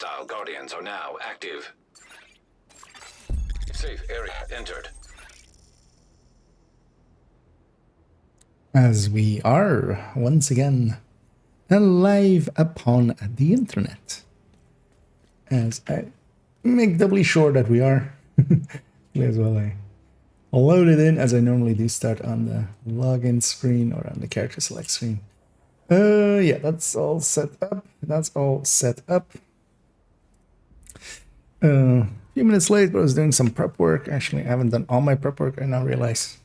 Hostile Guardians are now active. Safe area entered. As we are once again alive upon the internet. As I make doubly sure that we are. As well, I load it in as I normally do, start on the login screen or on the character select screen. Yeah, that's all set up. That's all set up. A few minutes late, but I was doing some prep work. Actually, I haven't done all my prep work, I now realize.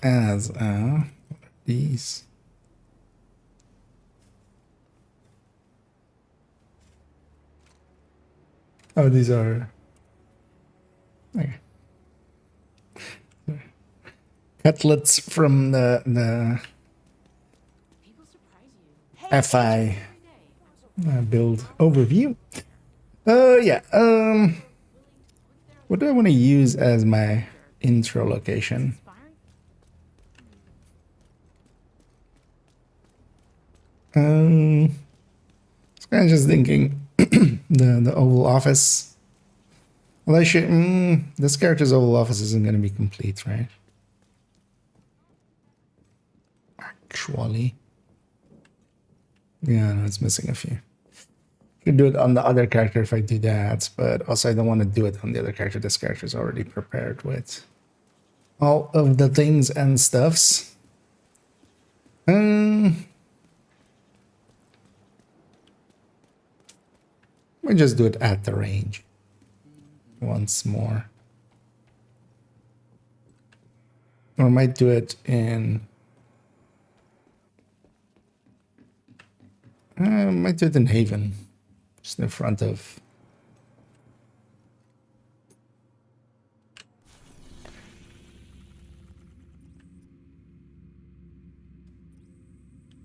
as these. Oh, these are okay. Cutlets from the FI build overview. Yeah. What do I want to use as my intro location? I was kind of just thinking the Oval Office. Well, I should. This character's Oval Office isn't going to be complete, right? Actually, yeah, no, it's missing a few. I could do it on the other character if I do that, but also I don't want to do it on the other character. This character is already prepared with all of the things and stuffs. We just do it at the range once more. Or might do it in... might do it in Haven. Just in front of...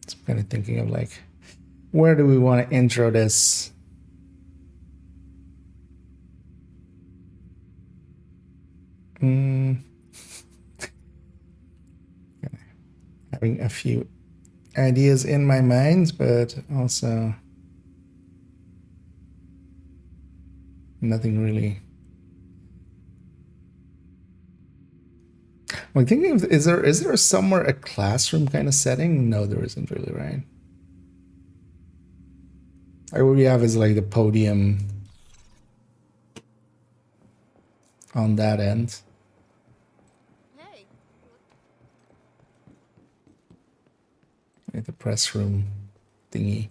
I'm kind of thinking of like, where do we want to intro this? Having a few ideas in my mind, but also nothing really. I'm thinking of, is there somewhere a classroom kind of setting? No, there isn't really, right? Like what we have is like the podium on that end. Like the press room thingy.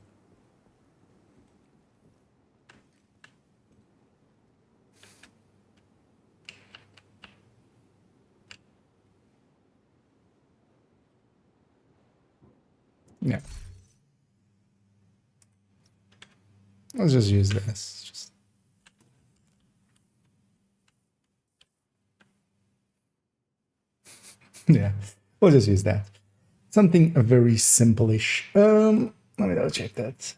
Yeah. Let's just use this. Yeah, we'll just use that. Something very simple-ish. Let me double check that.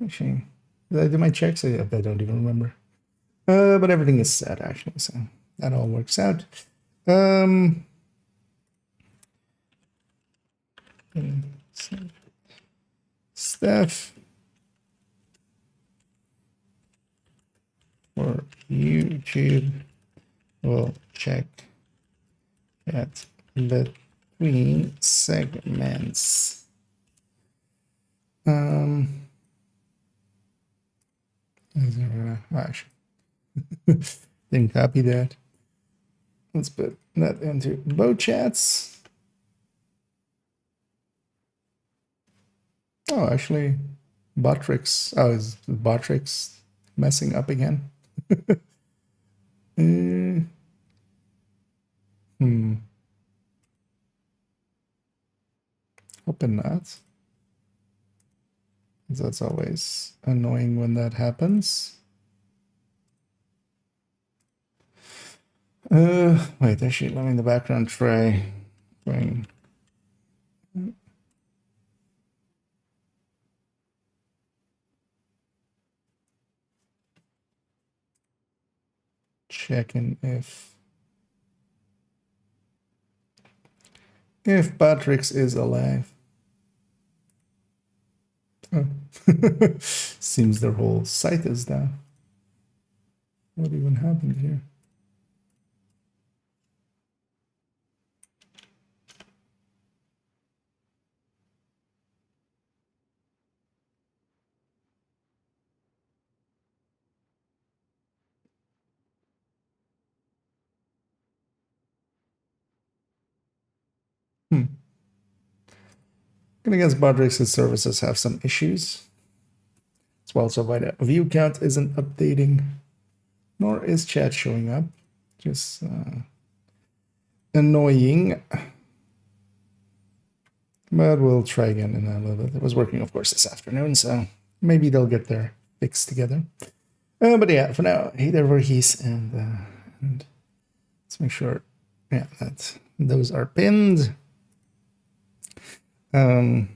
Actually, did I do my checks? I don't even remember. But everything is set actually, so that all works out. Stuff for YouTube. We'll check at between segments. Actually, didn't copy that. Let's put that into bow chats. Oh, actually, Botrix. Oh, is Botrix messing up again? Hoping not. That's always annoying when that happens. Wait, actually, let me in the background try going. Checking if If Patrick's is alive. Oh. Seems their whole site is down. What even happened here? Gonna guess Patrick's services have some issues. As well, so why the view count isn't updating, nor is chat showing up. Just annoying. But we'll try again in a little bit. It was working, of course, this afternoon, so maybe they'll get their fix together. But yeah, for now, hey there, Voorhees, and let's make sure, yeah, that those are pinned. Kind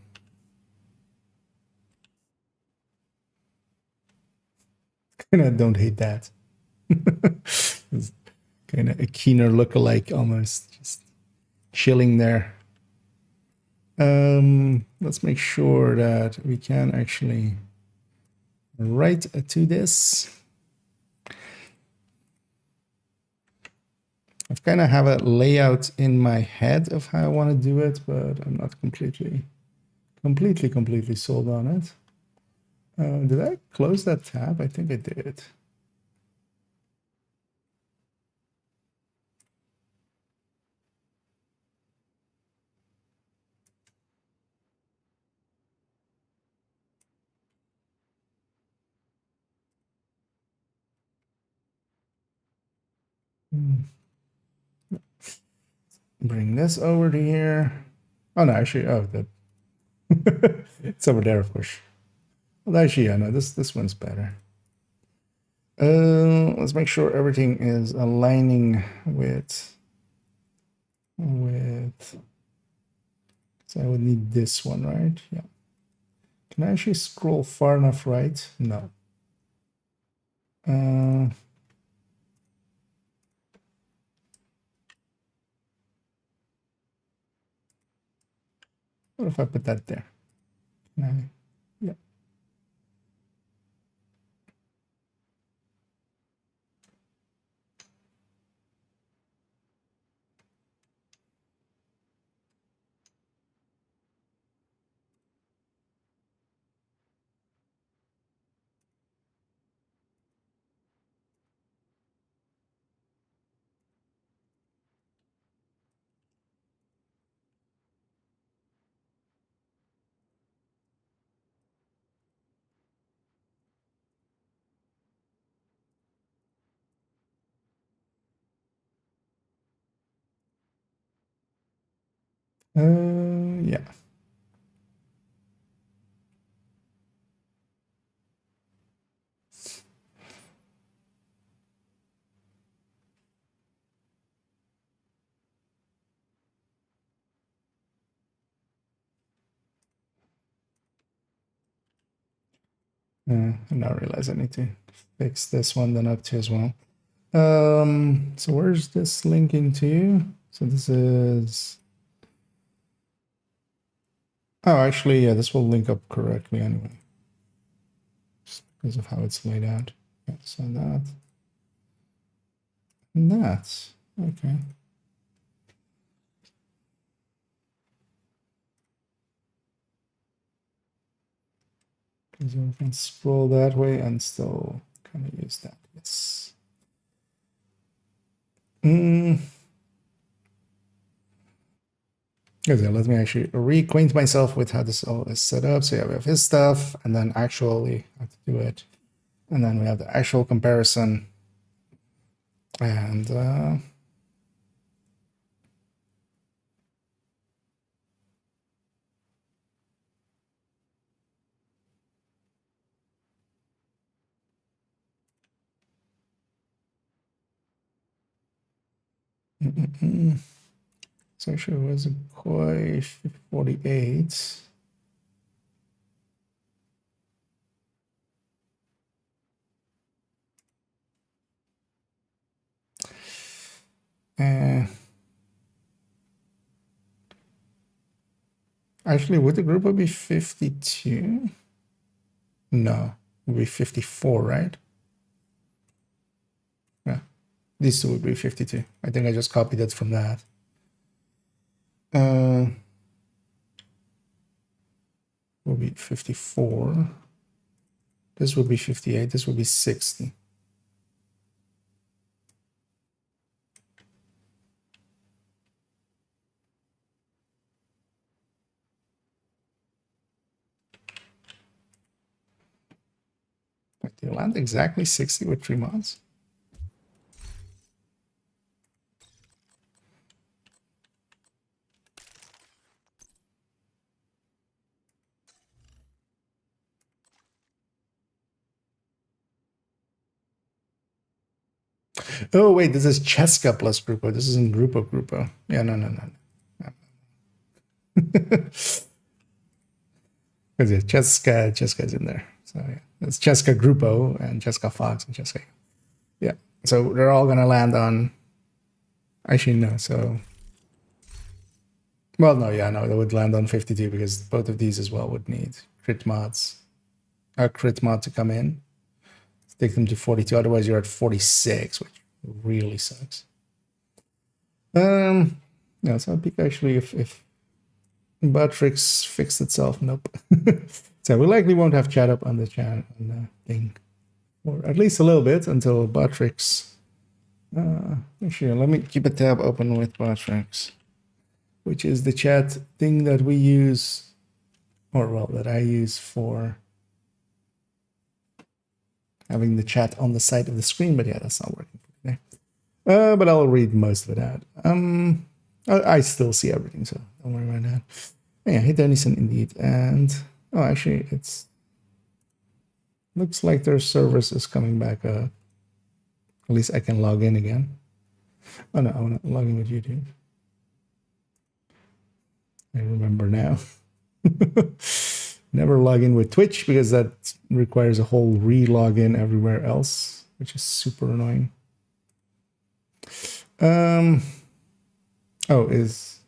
of don't hate that. Kind of a keener lookalike almost, just chilling there. Let's make sure that we can actually write to this. I've kind of have a layout in my head of how I want to do it, but I'm not completely sold on it. Did I close that tab? I think I did. Bring this over to here. Oh no, actually, oh, that it's over there, of course. Well, actually, yeah, no, this one's better. Let's make sure everything is aligning with. So I would need this one, right? Yeah. Can I actually scroll far enough right? No. What if I put that there? No. Yeah. Yeah. I now realize I need to fix this one then up to as well. So where's this linking to? So this is. Oh, actually, yeah, this will link up correctly anyway, just because of how it's laid out. Yeah, so that and that. Okay. So we can scroll that way and still kind of use that. Yes. Okay, let me actually reacquaint myself with how this all is set up. So yeah, we have his stuff, and then actually have to do it, and then we have the actual comparison, and so actually it was a Koi 48. Actually, would the group be 52? No, it would be 54, right? Yeah, these two would be 52. I think I just copied it from that. Will be 54. This would be 58. This would be 60. Do you land exactly 60 with 3 mods? Oh, wait, this is Cheska plus Grupo. This isn't Grupo. Yeah, no. Because yeah, Cheska's in there. So yeah, it's Cheska Grupo and Cheska Fox and Cheska. Yeah, so they're all going to land on... Actually, no, so... Well, no, they would land on 52 because both of these as well would need crit mods. A crit mod to come in. Take them to 42, otherwise you're at 46, which really sucks. Yeah, so I think actually if Batrix fixed itself, nope. So we likely won't have chat up on the chat on the thing. Or at least a little bit until Batrix. Actually, let me keep a tab open with Batrix, which is the chat thing that we use, or well, that I use for having the chat on the side of the screen, but yeah, that's not working today. But I'll read most of it out. I still see everything, so don't worry about that. Yeah, hit Denison indeed, and oh, actually, it's looks like their service is coming back up. At least I can log in again. Oh no, I want to log in with YouTube. I remember now. Never log in with Twitch because that requires a whole re-login everywhere else, which is super annoying. Oh, is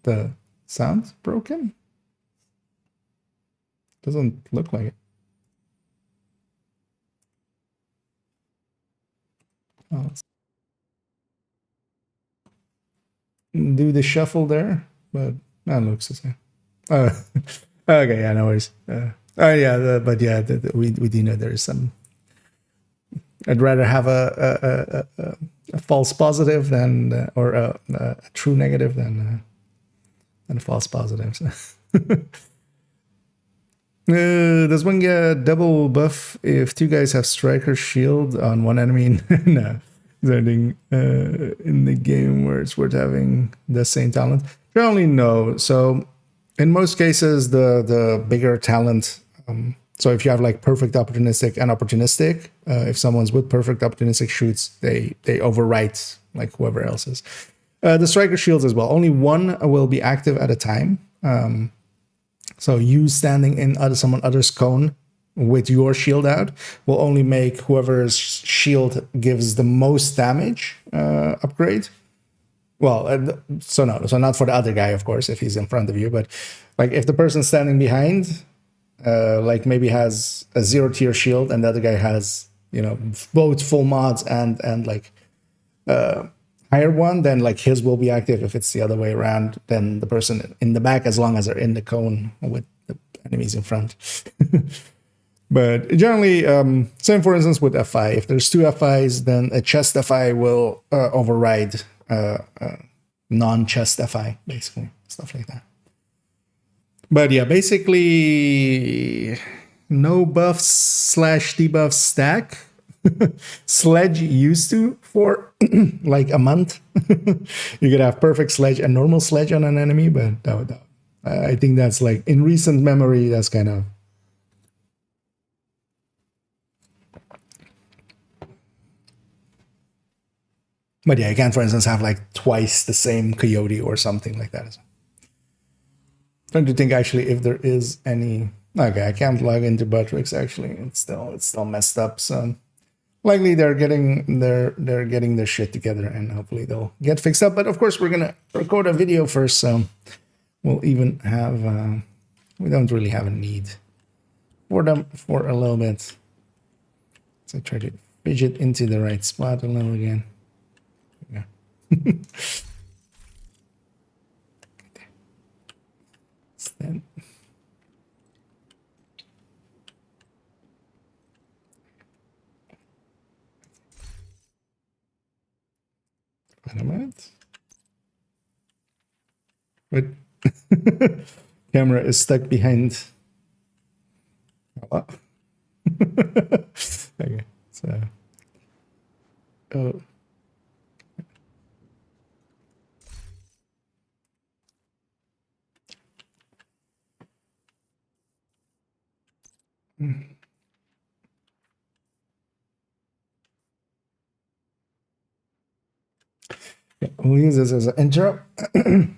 the sound broken? Doesn't look like it. Oh, do the shuffle there, but that looks the same. Okay, yeah, no worries. But yeah, we do know there is some. I'd rather have a false positive than or a true negative than a false positive. So. Does one get double buff if two guys have striker shield on one enemy? No, anything in the game where it's worth having the same talent? Generally, no. So in most cases, the bigger talent. So if you have like perfect opportunistic and opportunistic, if someone's with perfect opportunistic shoots, they overwrite like whoever else is. The striker shields as well. Only one will be active at a time. So you standing in someone other's cone with your shield out will only make whoever's shield gives the most damage upgrade. Well, so not for the other guy, of course, if he's in front of you, but like if the person standing behind, like maybe has a 0-tier shield and the other guy has, both full mods and like higher one, then like his will be active. If it's the other way around, then the person in the back, as long as they're in the cone with the enemies in front. But generally, same for instance with FI. If there's two FIs, then a chest FI will override non-chest FI, basically, stuff like that. But yeah, basically no buffs / debuffs stack. Sledge used to for like a month. You could have perfect sledge and normal sledge on an enemy, but I think that's like in recent memory, that's kind of. But yeah, you can, for instance, have like twice the same coyote or something like that. Don't you think actually if there is any? Okay, I can't log into Buttricks actually. It's still messed up. So likely they're getting their shit together and hopefully they'll get fixed up. But of course we're gonna record a video first, so we'll even have, we don't really have a need for them for a little bit. So try to fidget into the right spot a little again. Yeah. Then wait a minute. But camera is stuck behind. Oh. Okay, so oh. Yeah, we'll use this as an intro. I'm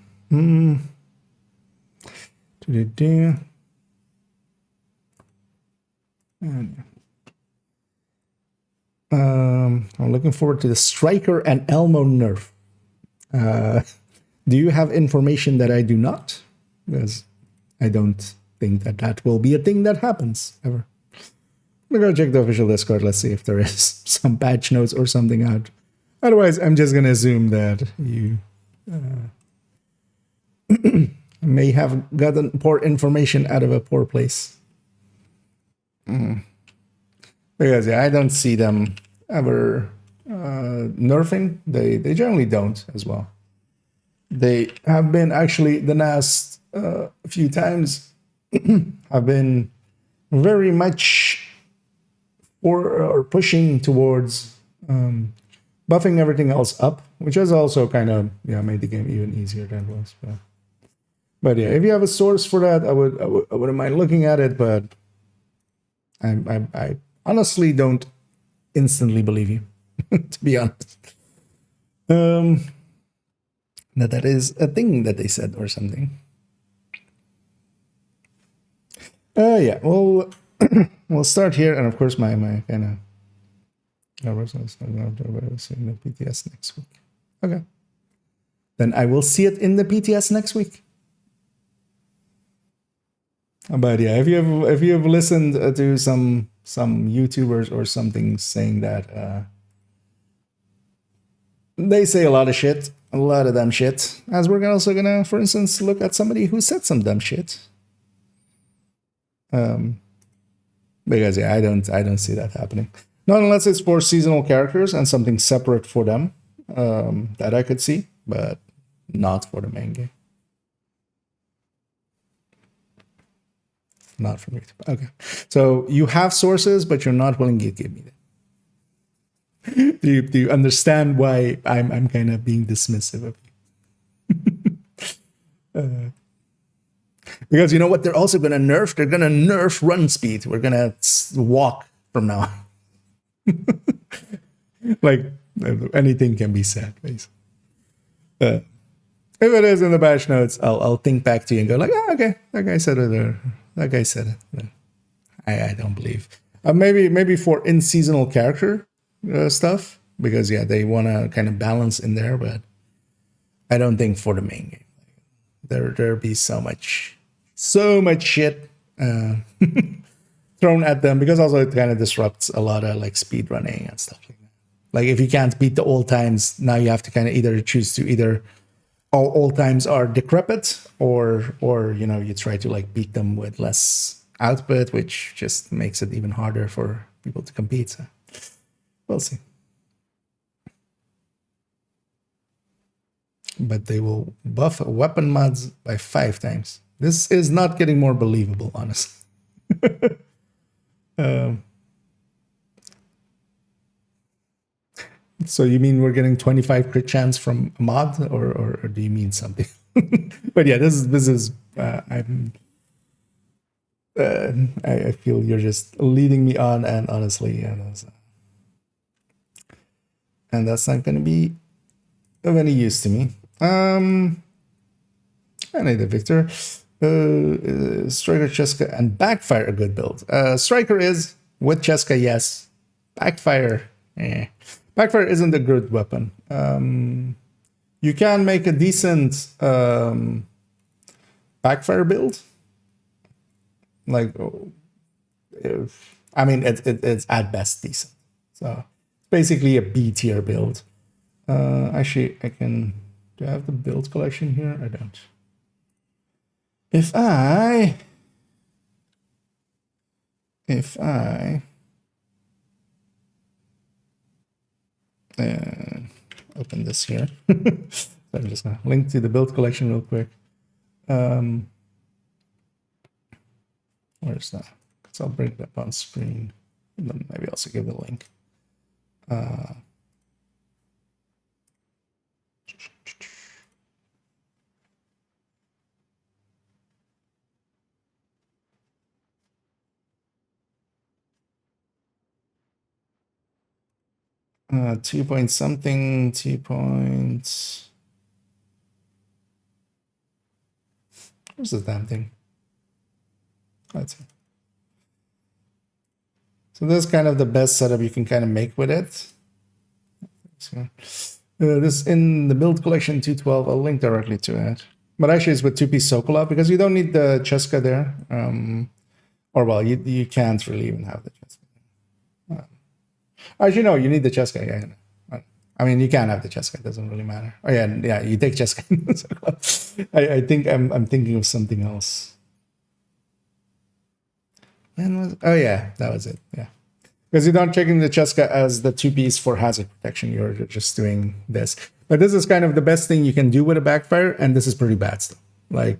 looking forward to the Striker and Elmo nerf. Do you have information that I do not? Because I don't think that that will be a thing that happens ever. I'm gonna check the official Discord. Let's see if there is some patch notes or something out. Otherwise, I'm just gonna assume that you may have gotten poor information out of a poor place. Because yeah, I don't see them ever nerfing. They generally don't as well. They have been actually the last few times have been very much or pushing towards buffing everything else up, which has also kind of made the game even easier than it was. But yeah, if you have a source for that, I wouldn't mind looking at it. But I honestly don't instantly believe you, to be honest. That is a thing that they said or something. Yeah, well, we'll start here, and of course, my kind of. Seeing the PTS next week. Okay, then I will see it in the PTS next week. But yeah, if you have listened to some YouTubers or something saying that they say a lot of shit, a lot of dumb shit, as we're also gonna, for instance, look at somebody who said some dumb shit. Because yeah, I don't see that happening. Not unless it's for seasonal characters and something separate for them that I could see, but not for the main game. Not from YouTube. Okay. So you have sources, but you're not willing to give me them. Do you understand why I'm kind of being dismissive of you? Because you know what they're also going to nerf? They're going to nerf run speed. We're going to walk from now on. Like anything can be said, basically. If it is in the patch notes, I'll think back to you and go like, okay, that guy said it, or that guy said it. But I don't believe. Maybe for in-seasonal character stuff, because yeah, they want to kind of balance in there, but I don't think for the main game. There'll be so much shit thrown at them, because also it kind of disrupts a lot of like speed running and stuff like that. Like if you can't beat the old times, now you have to kind of either choose to either all old times are decrepit, or you try to like beat them with less output, which just makes it even harder for people to compete. So we'll see. But they will buff weapon mods by 5 times. This is not getting more believable, honestly. So you mean we're getting 25 crit chance from a mod, or do you mean something? But yeah, this is I feel you're just leading me on, and honestly, and that's not going to be of any use to me. I need a Victor. Striker, Cheska, and Backfire a good build. Striker is with Cheska, yes. Backfire, Backfire isn't a good weapon. You can make a decent backfire build. Like, I mean, it's at best decent. So it's basically a B tier build. Actually, do I have the build collection here? I don't. If I open this here, so I'm just gonna link to the build collection real quick. Where's that? So I'll bring it up on screen, and then maybe also give the link. 2 point something, 2 points. Where's the damn thing? Let's see. So that's kind of the best setup you can kind of make with it. So, this in the build collection 212, I'll link directly to it. But actually it's with 2-piece Sokola because you don't need the Cheska there. Or well, you can't really even have the Cheska. Actually, no, you need the Cheska. Yeah, I mean, you can have the Cheska. It doesn't really matter. Oh yeah, you take Cheska. I think I'm thinking of something else. Oh yeah, that was it. Yeah, because you're not checking the Cheska as the 2-piece for hazard protection. You're just doing this. But this is kind of the best thing you can do with a backfire, and this is pretty bad still. Like,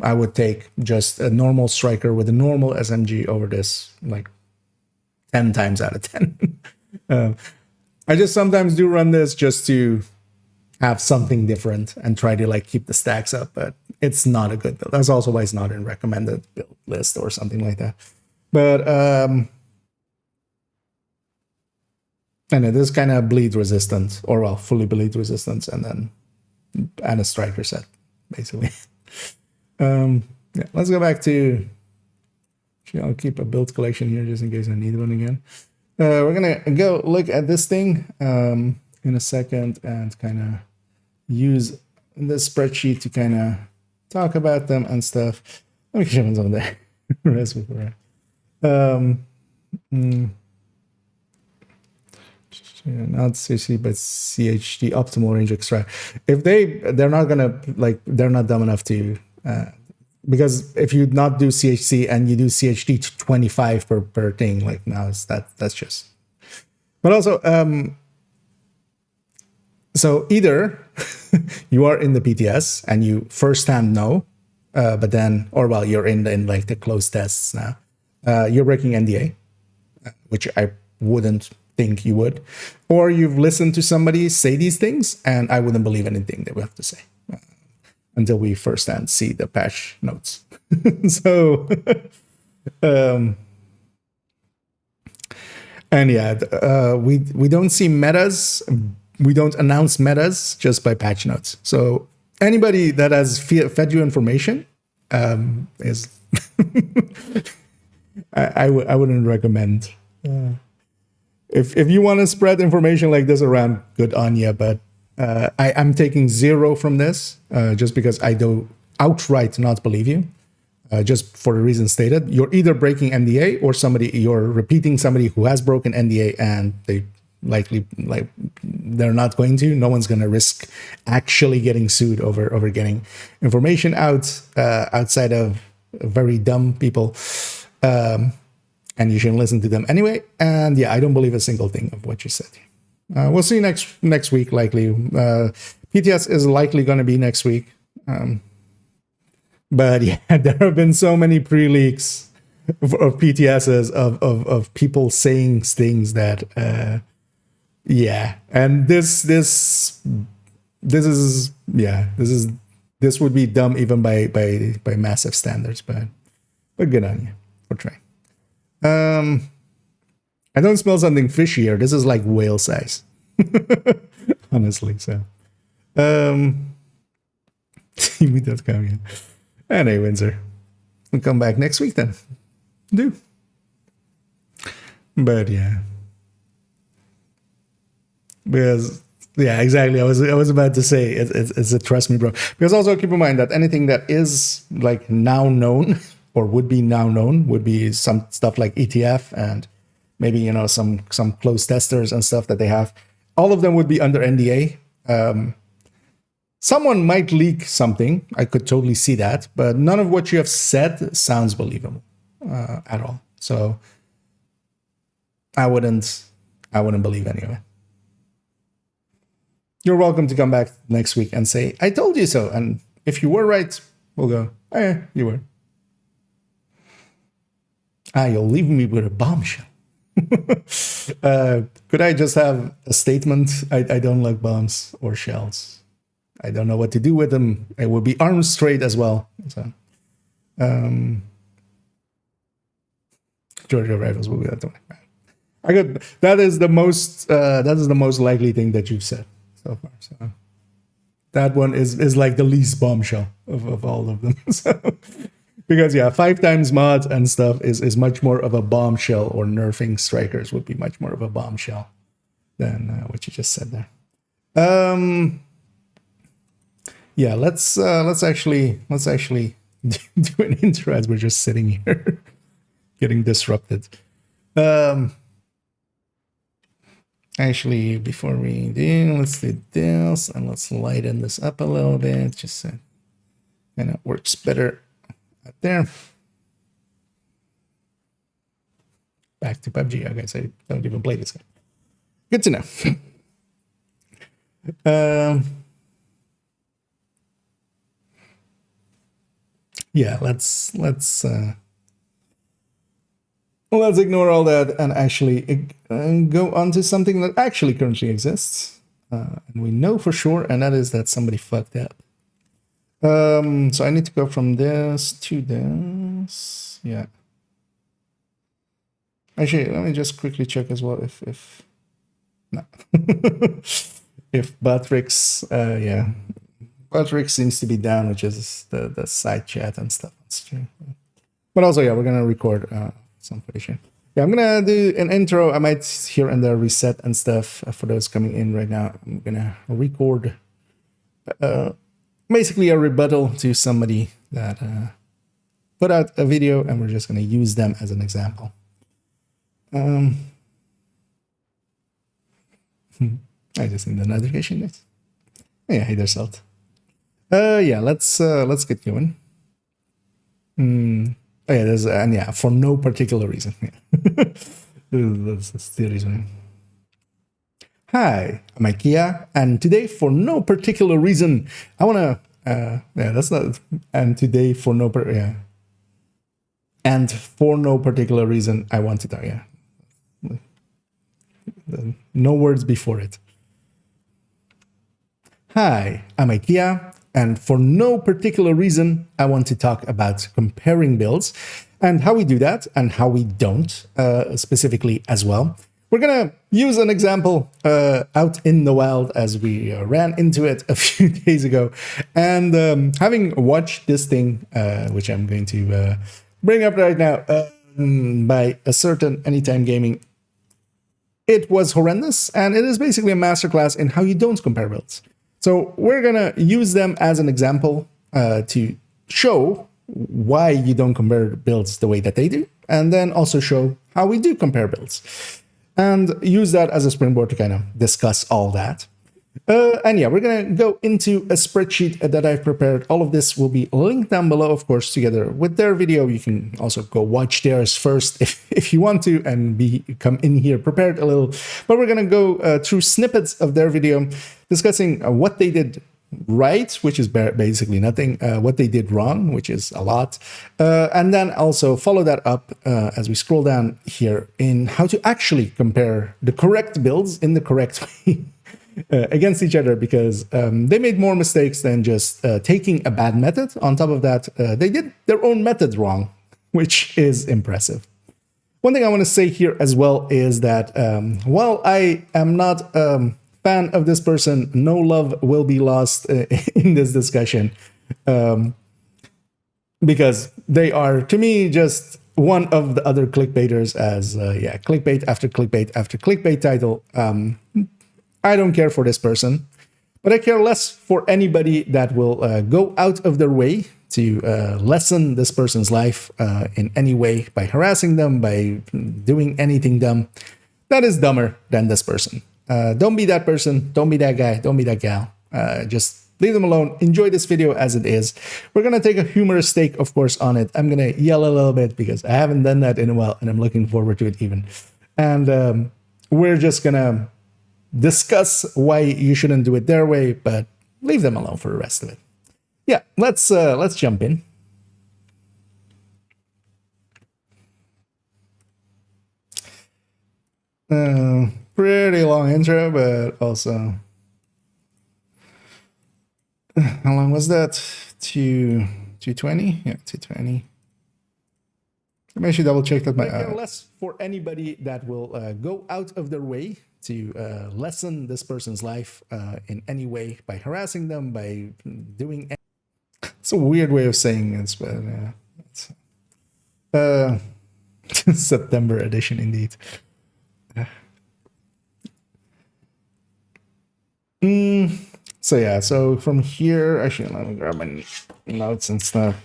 I would take just a normal striker with a normal SMG over this, like 10 times out of 10. I just sometimes do run this just to have something different and try to like keep the stacks up, but it's not a good build. That's also why it's not in recommended build list or something like that. But and it is kind of bleed resistant, or well, fully bleed resistant, and a striker set, basically. Yeah, let's go back to. Actually, I'll keep a build collection here just in case I need one again. We're gonna go look at this thing in a second and kind of use this spreadsheet to kind of talk about them and stuff. Let me show you some of the rest before. Not CHD, but CHD optimal range extract. If they're not gonna they're not dumb enough to. Because if you not do CHC and you do CHD to 25 per thing, like now that's just. But also, so either you are in the PTS and you firsthand know, but then, or well, you're in like the closed tests now. You're breaking NDA, which I wouldn't think you would, or you've listened to somebody say these things, and I wouldn't believe anything they would have to say. Until we firsthand see the patch notes. So, and yeah, we don't see metas. We don't announce metas just by patch notes. So anybody that has fed you information is I wouldn't recommend. If you want to spread information like this around, good on you, but. I'm taking 0 from this just because I do outright not believe you, just for the reason stated. You're either breaking NDA or you're repeating somebody who has broken NDA and they likely they're not going to. No one's going to risk actually getting sued over getting information out outside of very dumb people. And you shouldn't listen to them anyway. And yeah, I don't believe a single thing of what you said. We'll see next week, likely. PTS is likely going to be next week. But yeah, there have been so many pre-leaks of PTSs of people saying things that, yeah. And this would be dumb even by massive standards, but good on you for trying. I don't smell something fishy here. This is like whale size. Honestly, so. TV.com, yeah. Anyway, Windsor. We'll come back next week then. Do. But yeah. Because Yeah, exactly. I was about to say it's a trust me, bro. Because also keep in mind that anything that is like now known or would be now known would be some stuff like ETF and maybe some closed testers and stuff that they have. All of them would be under NDA. Someone might leak something. I could totally see that, but none of what you have said sounds believable at all. So I wouldn't believe any of it. You're welcome to come back next week and say, I told you so. And if you were right, we'll go, oh, yeah, you were. You'll leave me with a bombshell. Could I just have a statement? I don't like bombs or shells. I don't know what to do with them. It would be arms straight as well. So, Georgia rifles will be that one. That is the most likely thing that you've said so far. So that one is like the least bombshell of all of them. So, because 5 times mod and stuff is much more of a bombshell, or nerfing strikers would be much more of a bombshell than what you just said there. Yeah, let's actually do an intro as we're just sitting here getting disrupted. Actually, before we do, let's do this and let's lighten this up a little bit, just so it works better out there. Back to PUBG. I guess I don't even play this game. Good to know. Yeah, let's ignore all that and actually go on to something that actually currently exists, and we know for sure, and that is that somebody fucked up. So I need to go from this to this. Yeah. Actually, let me just quickly check as well if no. If Batrix, Batrix seems to be down, which is the side chat and stuff on stream. But also, we're gonna record some footage here. Yeah, I'm gonna do an intro. I might here and there reset and stuff for those coming in right now. I'm gonna record basically a rebuttal to somebody that put out a video, and we're just gonna use them as an example. I just need the notification. Nice. Yeah, hey there, Salt. Yeah, let's get going. Oh, yeah, there's and for no particular reason. Yeah. That's the reason. Hi, I'm Ikea, and today for no particular reason, I wanna that's not and today for no and for no particular reason I want to talk. No words before it. Hi, I'm Ikea, and for no particular reason, I want to talk about comparing builds and how we do that and how we don't, specifically as well. We're going to use an example out in the wild as we ran into it a few days ago. And having watched this thing, which I'm going to bring up right now, by a certain Anytime Gaming, it was horrendous, and it is basically a masterclass in how you don't compare builds. So we're going to use them as an example to show why you don't compare builds the way that they do, and then also show how we do compare builds, and use that as a springboard to kind of discuss all that. And we're going to go into a spreadsheet that I've prepared. All of this will be linked down below, of course, together with their video. You can also go watch theirs first if you want to, and come in here prepared a little. But we're going to go through snippets of their video, discussing what they did right, which is basically nothing, what they did wrong, which is a lot, and then also follow that up as we scroll down here in how to actually compare the correct builds in the correct way against each other, because they made more mistakes than just taking a bad method. On top of that, they did their own method wrong, which is impressive. One thing I want to say here as well is that while I am not fan of this person, no love will be lost in this discussion, because they are, to me, just one of the other clickbaiters, as clickbait after clickbait after clickbait title. I don't care for this person, but I care less for anybody that will go out of their way to lessen this person's life in any way by harassing them, by doing anything dumb. That is dumber than this person. Don't be that person. Don't be that guy. Don't be that gal. Just leave them alone. Enjoy this video as it is. We're going to take a humorous take, of course, on it. I'm going to yell a little bit because I haven't done that in a while, and I'm looking forward to it even. And we're just going to discuss why you shouldn't do it their way, but leave them alone for the rest of it. Yeah, let's jump in. Pretty long intro, but also how long was that? 220? Yeah, 220. I should double check that my less for anybody that will go out of their way to lessen this person's life in any way by harassing them, by doing. It's a weird way of saying this, but it's September edition indeed. So yeah, so from here, actually, let me grab my notes and stuff.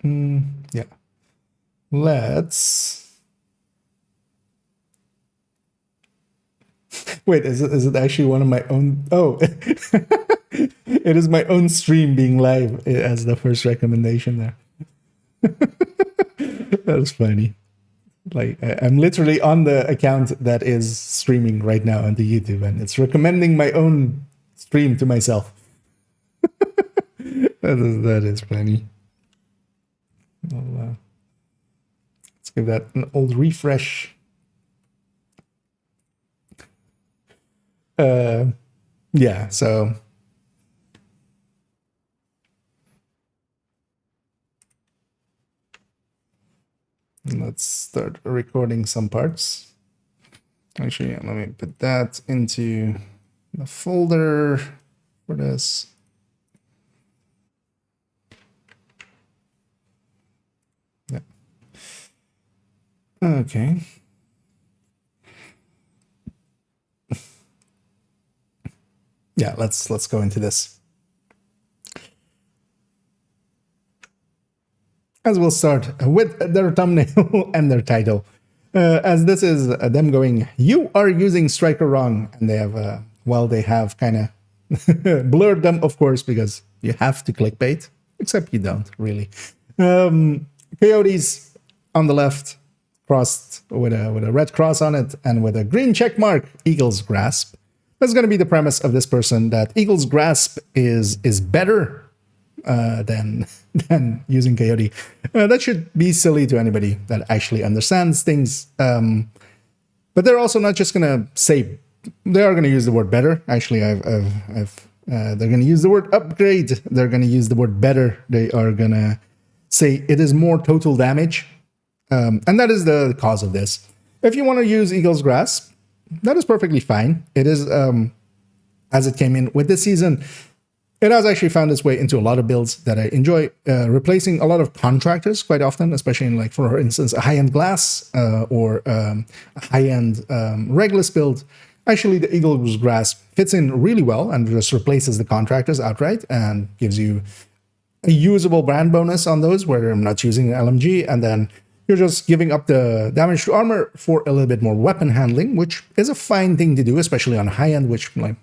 Yeah, let's. Wait, is it actually one of my own? Oh, it is my own stream being live as the first recommendation there. That was funny. Like, I'm literally on the account that is streaming right now on the YouTube, and it's recommending my own stream to myself. That is funny. Well, let's give that an old refresh. Yeah, so let's start recording some parts. Actually, let me put that into the folder for this. Yeah. Okay. Yeah, let's go into this. As we'll start with their thumbnail and their title. As this is them going, "You are using Striker wrong," and they have, well, they have kind of blurred them, of course, because you have to clickbait, except you don't really. Coyotes on the left, crossed with a red cross on it, and with a green check mark, Eagle's Grasp. That's going to be the premise of this person, that Eagle's Grasp is better than using Coyote. That should be silly to anybody that actually understands things. But they're also not just going to say, they are going to use the word better. Actually, they're going to use the word upgrade. They're going to use the word better. They are going to say it is more total damage. And that is the cause of this. If you want to use Eagle's Grasp, that is perfectly fine. It is, as it came in with this season, it has actually found its way into a lot of builds that I enjoy, replacing a lot of contractors quite often, especially in, like, for instance, a high-end glass or a high-end Regulus build. Actually, the Eagle's Grasp fits in really well and just replaces the contractors outright and gives you a usable brand bonus on those where I'm not using an LMG, and then you're just giving up the damage to armor for a little bit more weapon handling, which is a fine thing to do, especially on high end, which, like,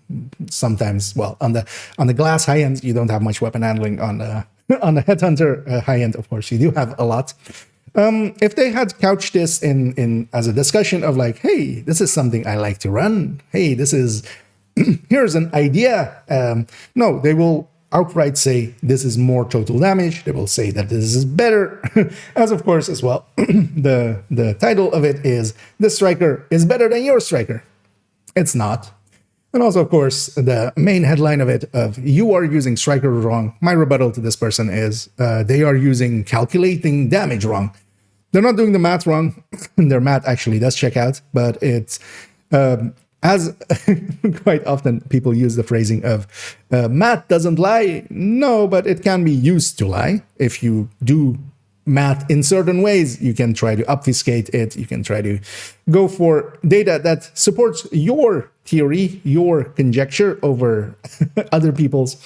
sometimes, well, on the glass high end, you don't have much weapon handling. On the Headhunter high end, of course, you do have a lot. If they had couched this in as a discussion of, like, hey, this is something I like to run. Hey, this is here's an idea. No, they will outright say this is more total damage. They will say that this is better, as of course as well. the title of it is "The Striker is better than your Striker." It's not. And also, of course, the main headline of it of "You are using Striker wrong." My rebuttal to this person is they are using calculating damage wrong. They're not doing the math wrong. Their math actually does check out, but it's as quite often people use the phrasing of math doesn't lie. No, but it can be used to lie if you do math in certain ways. You can try to obfuscate it. You can try to go for data that supports your theory, your conjecture over other people's.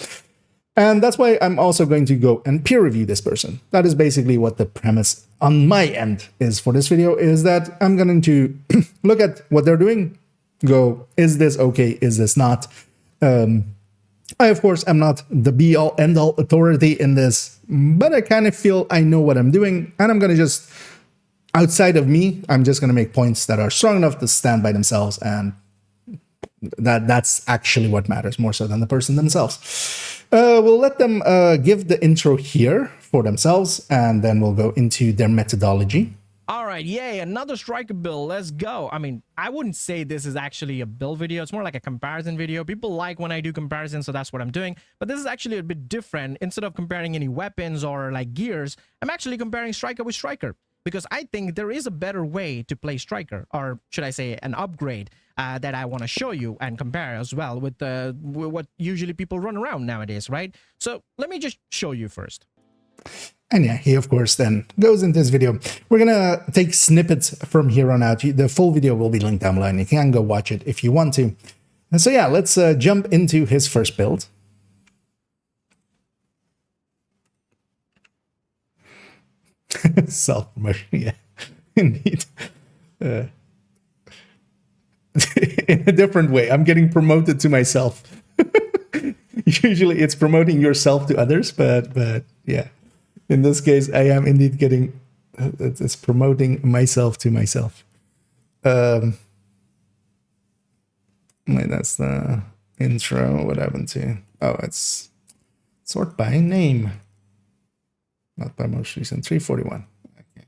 And that's why I'm also going to go and peer review this person. That is basically what the premise on my end is for this video, is that I'm going to look at what they're doing, go, is this okay? Is this not? I, of course, am not the be-all, end-all authority in this, but I kind of feel I know what I'm doing, and I'm going to just, outside of me, I'm just going to make points that are strong enough to stand by themselves, and that's actually what matters more so than the person themselves. We'll let them give the intro here for themselves, and then we'll go into their methodology. All right, yay, another striker build. Let's go. I mean, I wouldn't say this is actually a build video. It's more like a comparison video. People like when I do comparisons, so that's what I'm doing. But this is actually a bit different. Instead of comparing any weapons or like gears, I'm actually comparing striker with striker, because I think there is a better way to play striker, or should I say an upgrade that I want to show you and compare as well with what usually people run around nowadays, right? So let me just show you first. And yeah, he, of course, then goes into this video. We're going to take snippets from here on out. The full video will be linked down below, and you can go watch it if you want to. And so yeah, let's jump into his first build. Self-promotion, yeah, indeed. In a different way, I'm getting promoted to myself. Usually it's promoting yourself to others, but yeah. In this case, I am indeed getting, it's promoting myself to myself. Wait, that's the intro. What happened to? Oh, it's sort by name, not by most recent. 341. Okay.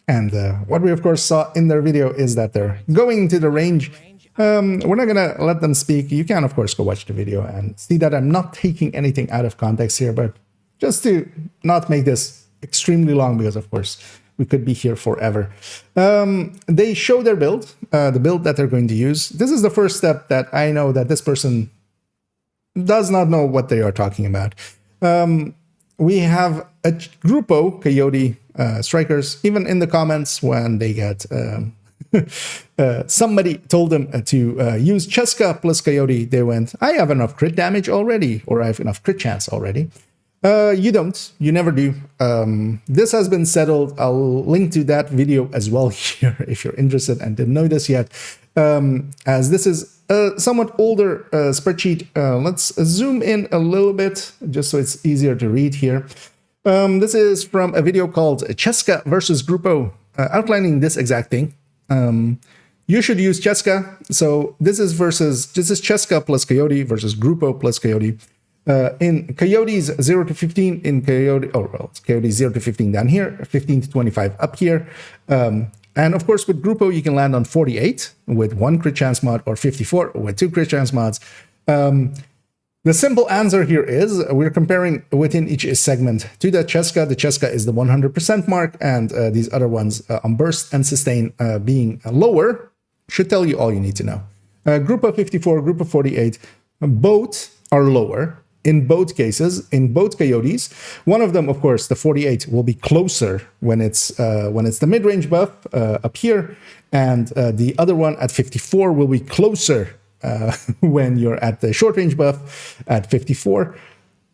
And what we, of course, saw in their video is that they're going to the range. We're not going to let them speak. You can, of course, go watch the video and see that I'm not taking anything out of context here, but just to not make this extremely long, because, of course, we could be here forever. They show their build, the build that they're going to use. This is the first step that I know that this person does not know what they are talking about. We have a Grupo Coyote strikers. Even in the comments, when they get somebody told them to use Cheska plus Coyote, they went, I have enough crit damage already, or I have enough crit chance already. You don't. You never do. This has been settled. I'll link to that video as well here if you're interested and didn't know this yet. As this is a somewhat older spreadsheet. Let's zoom in a little bit just so it's easier to read here. This is from a video called Cheska versus Grupo, outlining this exact thing. You should use Cheska. So this is Cheska plus Coyote versus Grupo plus Coyote. In Coyotes 0 to 15, in Coyote, oh, well, it's Coyote 0 to 15 down here, 15 to 25 up here. And of course, with Grupo, you can land on 48 with 1 crit chance mod, or 54 with 2 crit chance mods. The simple answer here is we're comparing within each segment to the Cheska. The Cheska is the 100% mark, and these other ones on burst and sustain being lower should tell you all you need to know. Grupo 54, Grupo 48, both are lower. In both cases, in both Coyotes, one of them, of course, the 48 will be closer when it's the mid-range buff up here, and the other one at 54 will be closer when you're at the short-range buff at 54.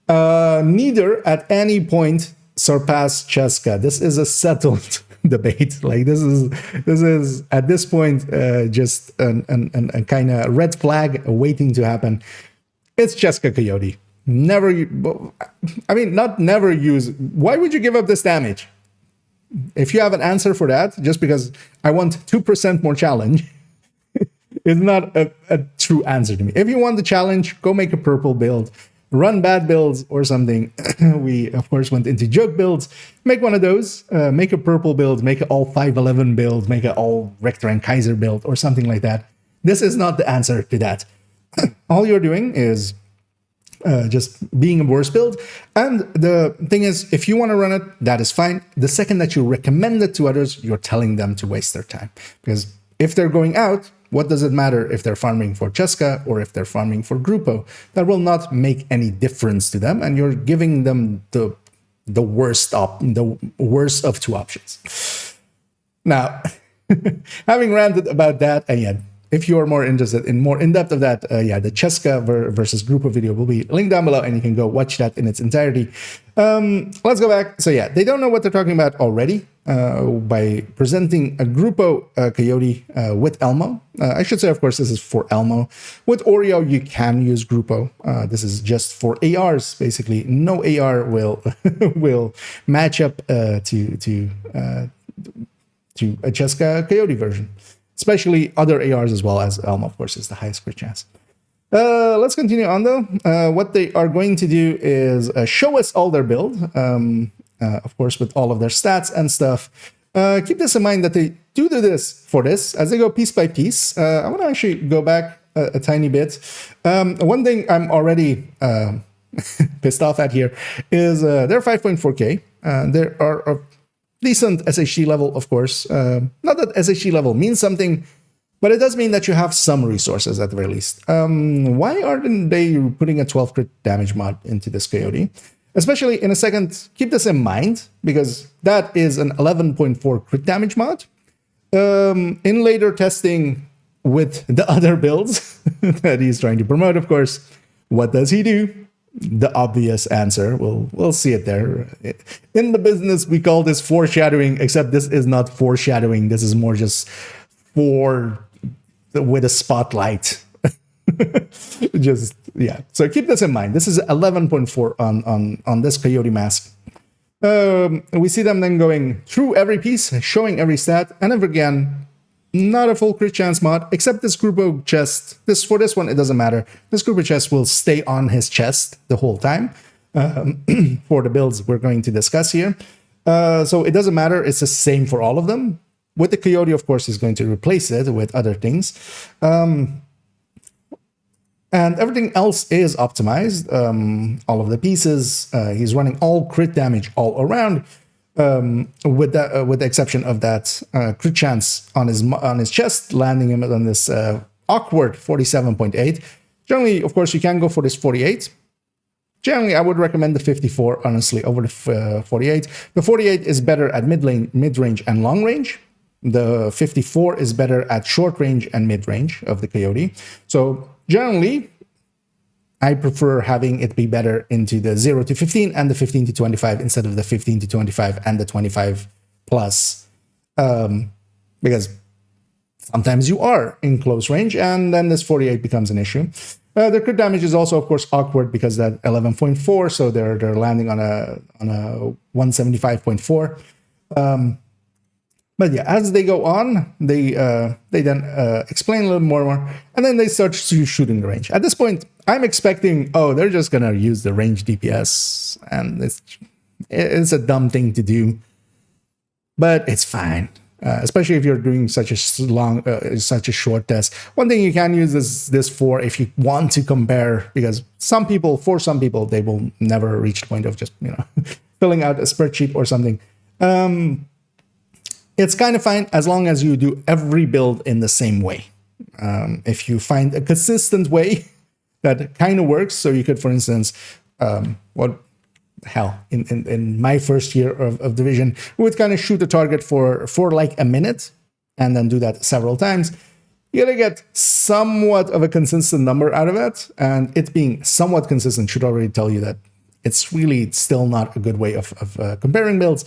Neither at any point surpass Cheska. This is a settled debate. Like this is at this point just a kind of red flag waiting to happen. It's Cheska Coyote. Never, I mean, not never use. Why would you give up this damage? If you have an answer for that, just because I want 2% more challenge, is not a true answer to me. If you want the challenge, go make a purple build, run bad builds or something. We, of course, went into joke builds. Make one of those, make a purple build, make an all 511 build, make an all Rector and Kaiser build or something like that. This is not the answer to that. All you're doing is just being a worse build. And the thing is, if you want to run it, that is fine. The second that you recommend it to others, you're telling them to waste their time. Because if they're going out, what does it matter if they're farming for Cheska or if they're farming for Grupo? That will not make any difference to them, and you're giving them the worst of two options. Now, having ranted about that, and yeah, if you are more interested in more in-depth of that, the Cheska versus Grupo video will be linked down below, and you can go watch that in its entirety. Let's go back. So yeah, they don't know what they're talking about already by presenting a Grupo Coyote with Elmo. I should say, of course, this is for Elmo. With Oreo, you can use Grupo. This is just for ARs, basically. No AR will will match up to a Cheska Coyote version. Especially other ARs as well, as Elmo, of course, is the highest crit chance. Let's continue on, though. What they are going to do is show us all their build, of course, with all of their stats and stuff. Keep this in mind that they do this for this, as they go piece by piece. I want to actually go back a tiny bit. One thing I'm already pissed off at here is they're 5.4K. There are a decent SHD level, of course. Not that SHD level means something, but it does mean that you have some resources at the very least. Why aren't they putting a 12 crit damage mod into this Coyote? Especially in a second, keep this in mind, because that is an 11.4 crit damage mod. In later testing with the other builds that he's trying to promote, of course, what does he do? The obvious answer. We'll see it there. In the business, we call this foreshadowing, except this is not foreshadowing. This is more just with a spotlight. Just, yeah. So keep this in mind. This is 11.4 on this Coyote mask. We see them then going through every piece, showing every stat, and then again, not a full crit chance mod, except this Grupo chest. For this one, it doesn't matter. This Grupo chest will stay on his chest the whole time for the builds we're going to discuss here. So it doesn't matter. It's the same for all of them. With the Coyote, of course, is going to replace it with other things. And everything else is optimized. All of the pieces, he's running all crit damage all around. With the exception of that crit chance on his chest, landing him on this awkward 47.8. Generally, of course, you can go for this 48. Generally, I would recommend the 54, honestly, over the 48. The 48 is better at mid-range and long range. The 54 is better at short range and mid-range of the Coyote. So generally, I prefer having it be better into the 0 to 15 and the 15 to 25 instead of the 15 to 25 and the 25 plus. Because sometimes you are in close range and then this 48 becomes an issue. The crit damage is also, of course, awkward because that 11.4, so they're landing on a 175.4. But yeah, as they go on, they then explain a little more, and then they start shooting the range. At this point, I'm expecting, they're just gonna use the range DPS, and it's a dumb thing to do, but it's fine. Especially if you're doing such a short test. One thing you can use this for if you want to compare, because for some people, they will never reach the point of just filling out a spreadsheet or something. It's kind of fine as long as you do every build in the same way. If you find a consistent way that kind of works, so you could, for instance, in my first year of division, we would kind of shoot a target for like a minute and then do that several times. You're gonna get somewhat of a consistent number out of it, and it being somewhat consistent should already tell you that it's really still not a good way of comparing builds,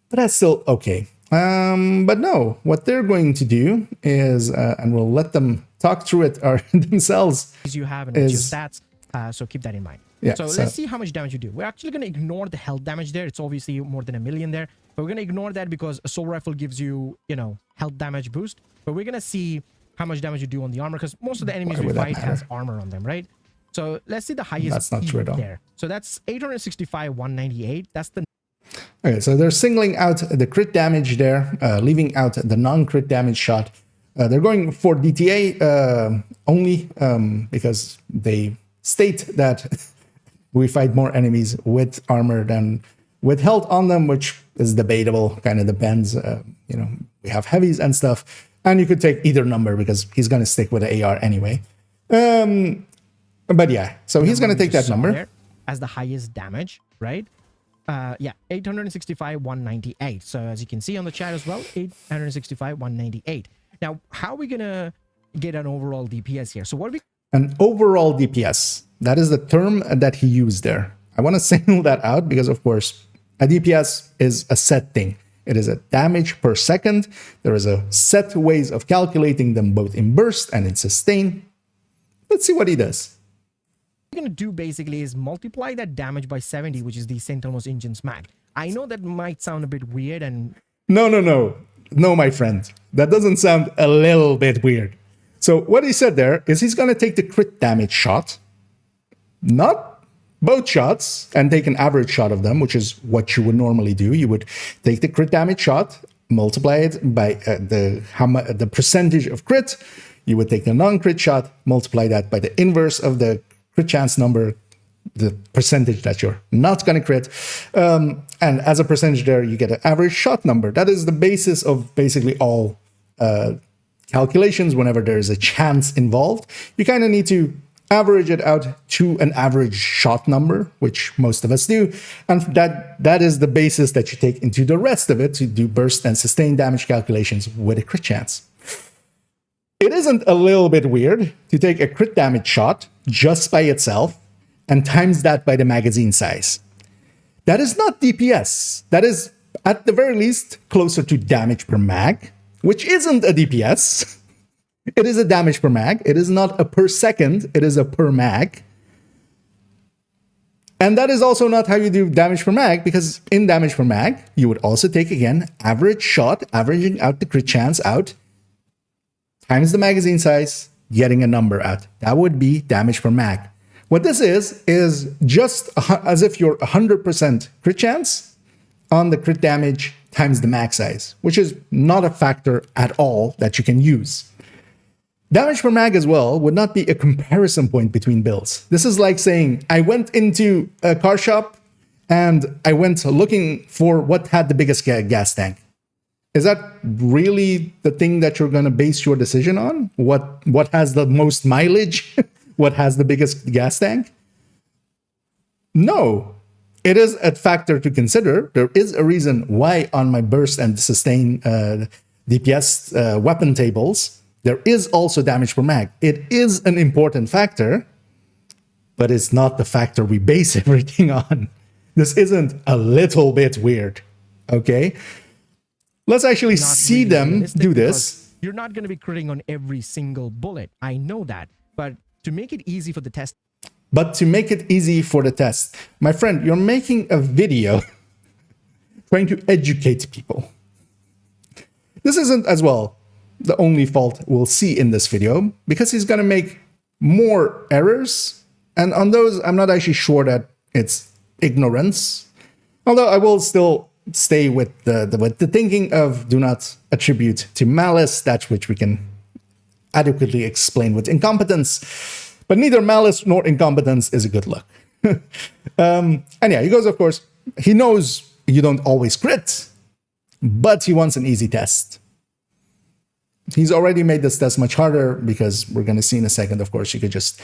but that's still okay. But no, what they're going to do is, and we'll let them talk through it themselves. You have and what's your stats, so keep that in mind. Yeah, so let's see how much damage you do. We're actually going to ignore the health damage there. It's obviously more than 1 million there, but we're going to ignore that because a soul rifle gives you, health damage boost. But we're going to see how much damage you do on the armor, because most of the enemies we fight has armor on them, right? So let's see the highest. That's not true at all. There. So that's 865, 198. That's the. Okay, so they're singling out the crit damage there, leaving out the non-crit damage shot. They're going for DTA only because they state that we fight more enemies with armor than with health on them, which is debatable, kind of depends. You know, we have heavies and stuff, and you could take either number because he's going to stick with the AR anyway. But yeah, so he's going to take that number as the highest damage, right? Yeah, 865, 198. So as you can see on the chat as well, 865, 198. Now, how are we going to get an overall DPS here? So what we... An overall DPS, that is the term that he used there. I want to single that out because, of course, a DPS is a set thing. It is a damage per second. There is a set ways of calculating them both in burst and in sustain. Let's see what he does. What we're going to do basically is multiply that damage by 70, which is the Sentinel's Engine's mag. I know that might sound a bit weird and... No, my friend. That doesn't sound a little bit weird. So what he said there is he's going to take the crit damage shot, not both shots, and take an average shot of them, which is what you would normally do. You would take the crit damage shot, multiply it by the percentage of crit. You would take the non-crit shot, multiply that by the inverse of the crit chance number, the percentage that you're not going to crit. And as a percentage there, you get an average shot number. That is the basis of basically all calculations whenever there is a chance involved. You kind of need to average it out to an average shot number, which most of us do. And that is the basis that you take into the rest of it to do burst and sustain damage calculations with a crit chance. It isn't a little bit weird to take a crit damage shot just by itself and times that by the magazine size. That is not DPS. That is, at the very least, closer to damage per mag, which isn't a DPS. It is a damage per mag. It is not a per second. It is a per mag. And that is also not how you do damage per mag, because in damage per mag, you would also take, again, average shot, averaging out the crit chance out, times the magazine size, getting a number out. That would be damage per mag. What this is just as if you're 100% crit chance on the crit damage times the mag size, which is not a factor at all that you can use. Damage per mag as well would not be a comparison point between builds. This is like saying, I went into a car shop and I went looking for what had the biggest gas tank. Is that really the thing that you're going to base your decision on? What has the most mileage? What has the biggest gas tank? No. It is a factor to consider. There is a reason why on my burst and sustain DPS weapon tables, there is also damage per mag. It is an important factor, but it's not the factor we base everything on. This isn't a little bit weird, okay? Let's actually see them do this. You're not going to be critting on every single bullet. I know that. But to make it easy for the test. But to make it easy for the test. My friend, you're making a video trying to educate people. This isn't as well the only fault we'll see in this video, because he's going to make more errors. And on those, I'm not actually sure that it's ignorance. Although I will still stay with the thinking of do not attribute to malice, that which we can adequately explain with incompetence. But neither malice nor incompetence is a good look. And yeah, he goes, of course, he knows you don't always crit, but he wants an easy test. He's already made this test much harder because we're going to see in a second, of course, you could just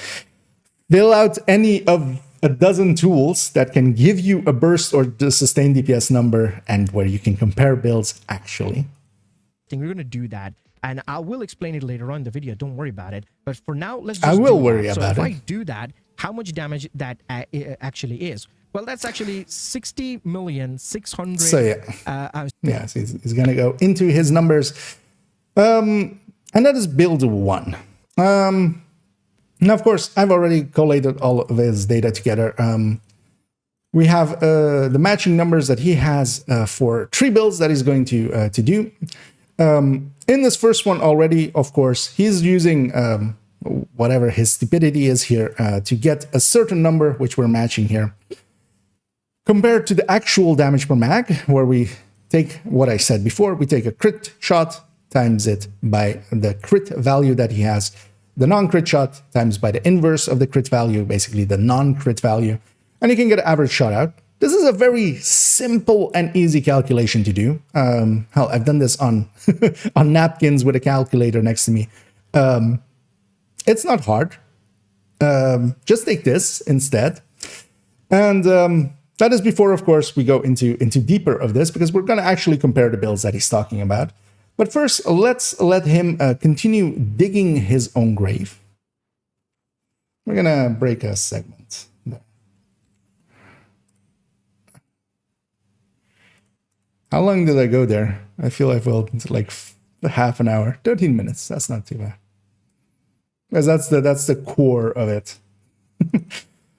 fill out any of a dozen tools that can give you a burst or the sustained DPS number and where you can compare builds actually. I think we're going to do that. And I will explain it later on in the video. Don't worry about it. But for now, let's just I will worry about it. So if I do that, how much damage that actually is? Well, that's actually 60,600,000. So yeah, so he's going to go into his numbers. And that is build 1. Now, of course, I've already collated all of his data together. We have the matching numbers that he has for 3 builds that he's going to do. In this first one already, of course, he's using whatever his stupidity is here to get a certain number, which we're matching here, compared to the actual damage per mag, where we take what I said before. We take a crit shot, times it by the crit value that he has, the non-crit shot times by the inverse of the crit value, basically the non-crit value, and you can get average shot out. This is a very simple and easy calculation to do. Hell, I've done this on on napkins with a calculator next to me. It's not hard. Just take this instead. And that is before, of course, we go into deeper of this, because we're going to actually compare the builds that he's talking about. But first, let's let him continue digging his own grave. We're going to break a segment. How long did I go there? I feel I felt like half an hour, 13 minutes. That's not too bad. Because that's the core of it.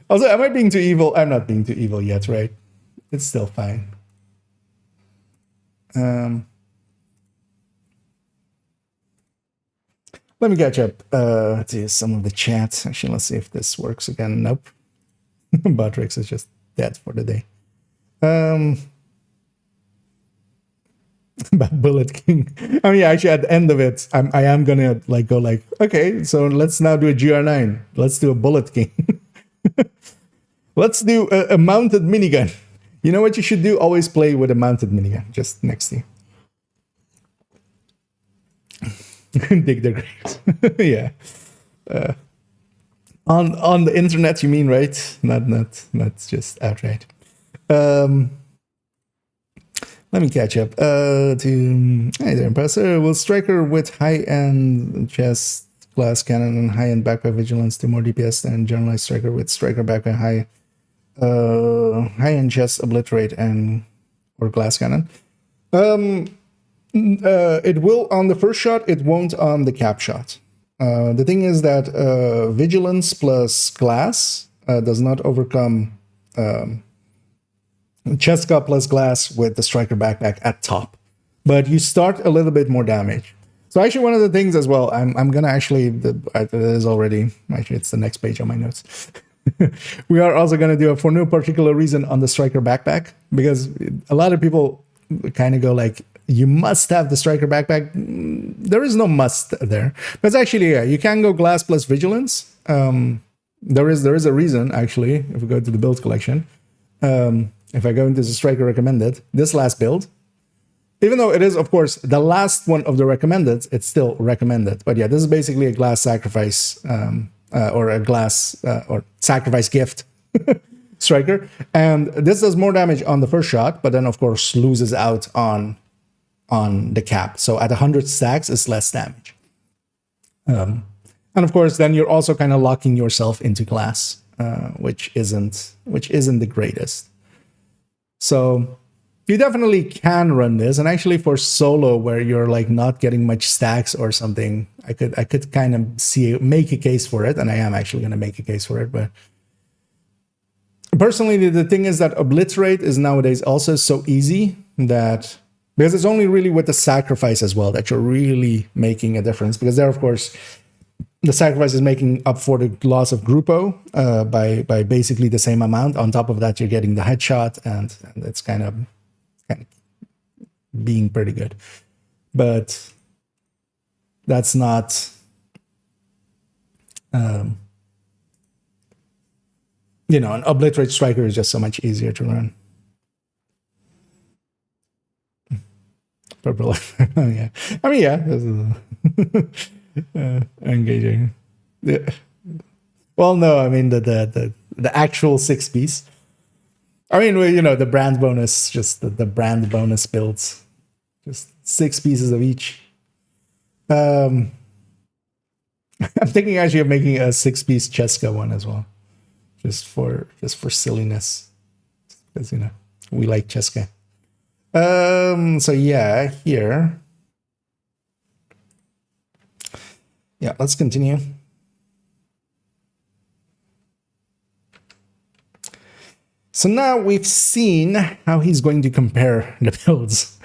Also, am I being too evil? I'm not being too evil yet, right? It's still fine. Let me catch up to some of the chat. Actually, let's see if this works again. Nope. Botrix is just dead for the day. About Bullet King. I mean, yeah, actually, at the end of it, I am gonna like go like, okay, so let's now do a GR9. Let's do a Bullet King. Let's do a mounted minigun. You know what you should do? Always play with a mounted minigun just next to you. Dig their graves. Yeah. On the internet, you mean, right? Not just outright. Let me catch up to... Hey there, Impressor. Will Striker with high-end chest, glass cannon, and high-end backpack vigilance do more DPS than generalized Striker with Striker backpack, high-end chest, obliterate, and or glass cannon? It will on the first shot, it won't on the cap shot. The thing is that vigilance plus glass does not overcome... chest cup plus glass with the Striker backpack at top, but you start a little bit more damage. So actually, one of the things as well, I'm gonna actually, it is already, actually it's the next page on my notes. We are also gonna do it for no particular reason on the Striker backpack, because a lot of people kind of go like, you must have the Striker backpack. There is no must there, but actually, yeah, you can go glass plus vigilance. There is a reason actually. If we go to the build collection. If I go into the Striker recommended, this last build, even though it is, of course, the last one of the recommended, it's still recommended. But yeah, this is basically a glass sacrifice or a glass or sacrifice gift Striker. And this does more damage on the first shot, but then, of course, loses out on the cap. So at 100 stacks, it's less damage. And of course, then you're also kind of locking yourself into glass, which isn't the greatest. So you definitely can run this, and actually for solo where you're like not getting much stacks or something, I could kind of make a case for it, and I am actually going to make a case for it. But personally, the thing is that obliterate is nowadays also so easy that because it's only really with the sacrifice as well that you're really making a difference, because there, of course, the sacrifice is making up for the loss of Gruppo by basically the same amount. On top of that, you're getting the headshot, and it's kind of being pretty good. But that's not... an obliterate Striker is just so much easier to run. Purple. Oh, yeah. I mean, yeah. Engaging. Yeah. Well, no, I mean the actual 6-piece. I mean, the brand bonus, just the brand bonus builds, just 6 pieces of each. I'm thinking actually of making a 6-piece Cheska one as well, just for silliness, because we like Cheska. So yeah, here. Yeah, let's continue. So now we've seen how he's going to compare the builds,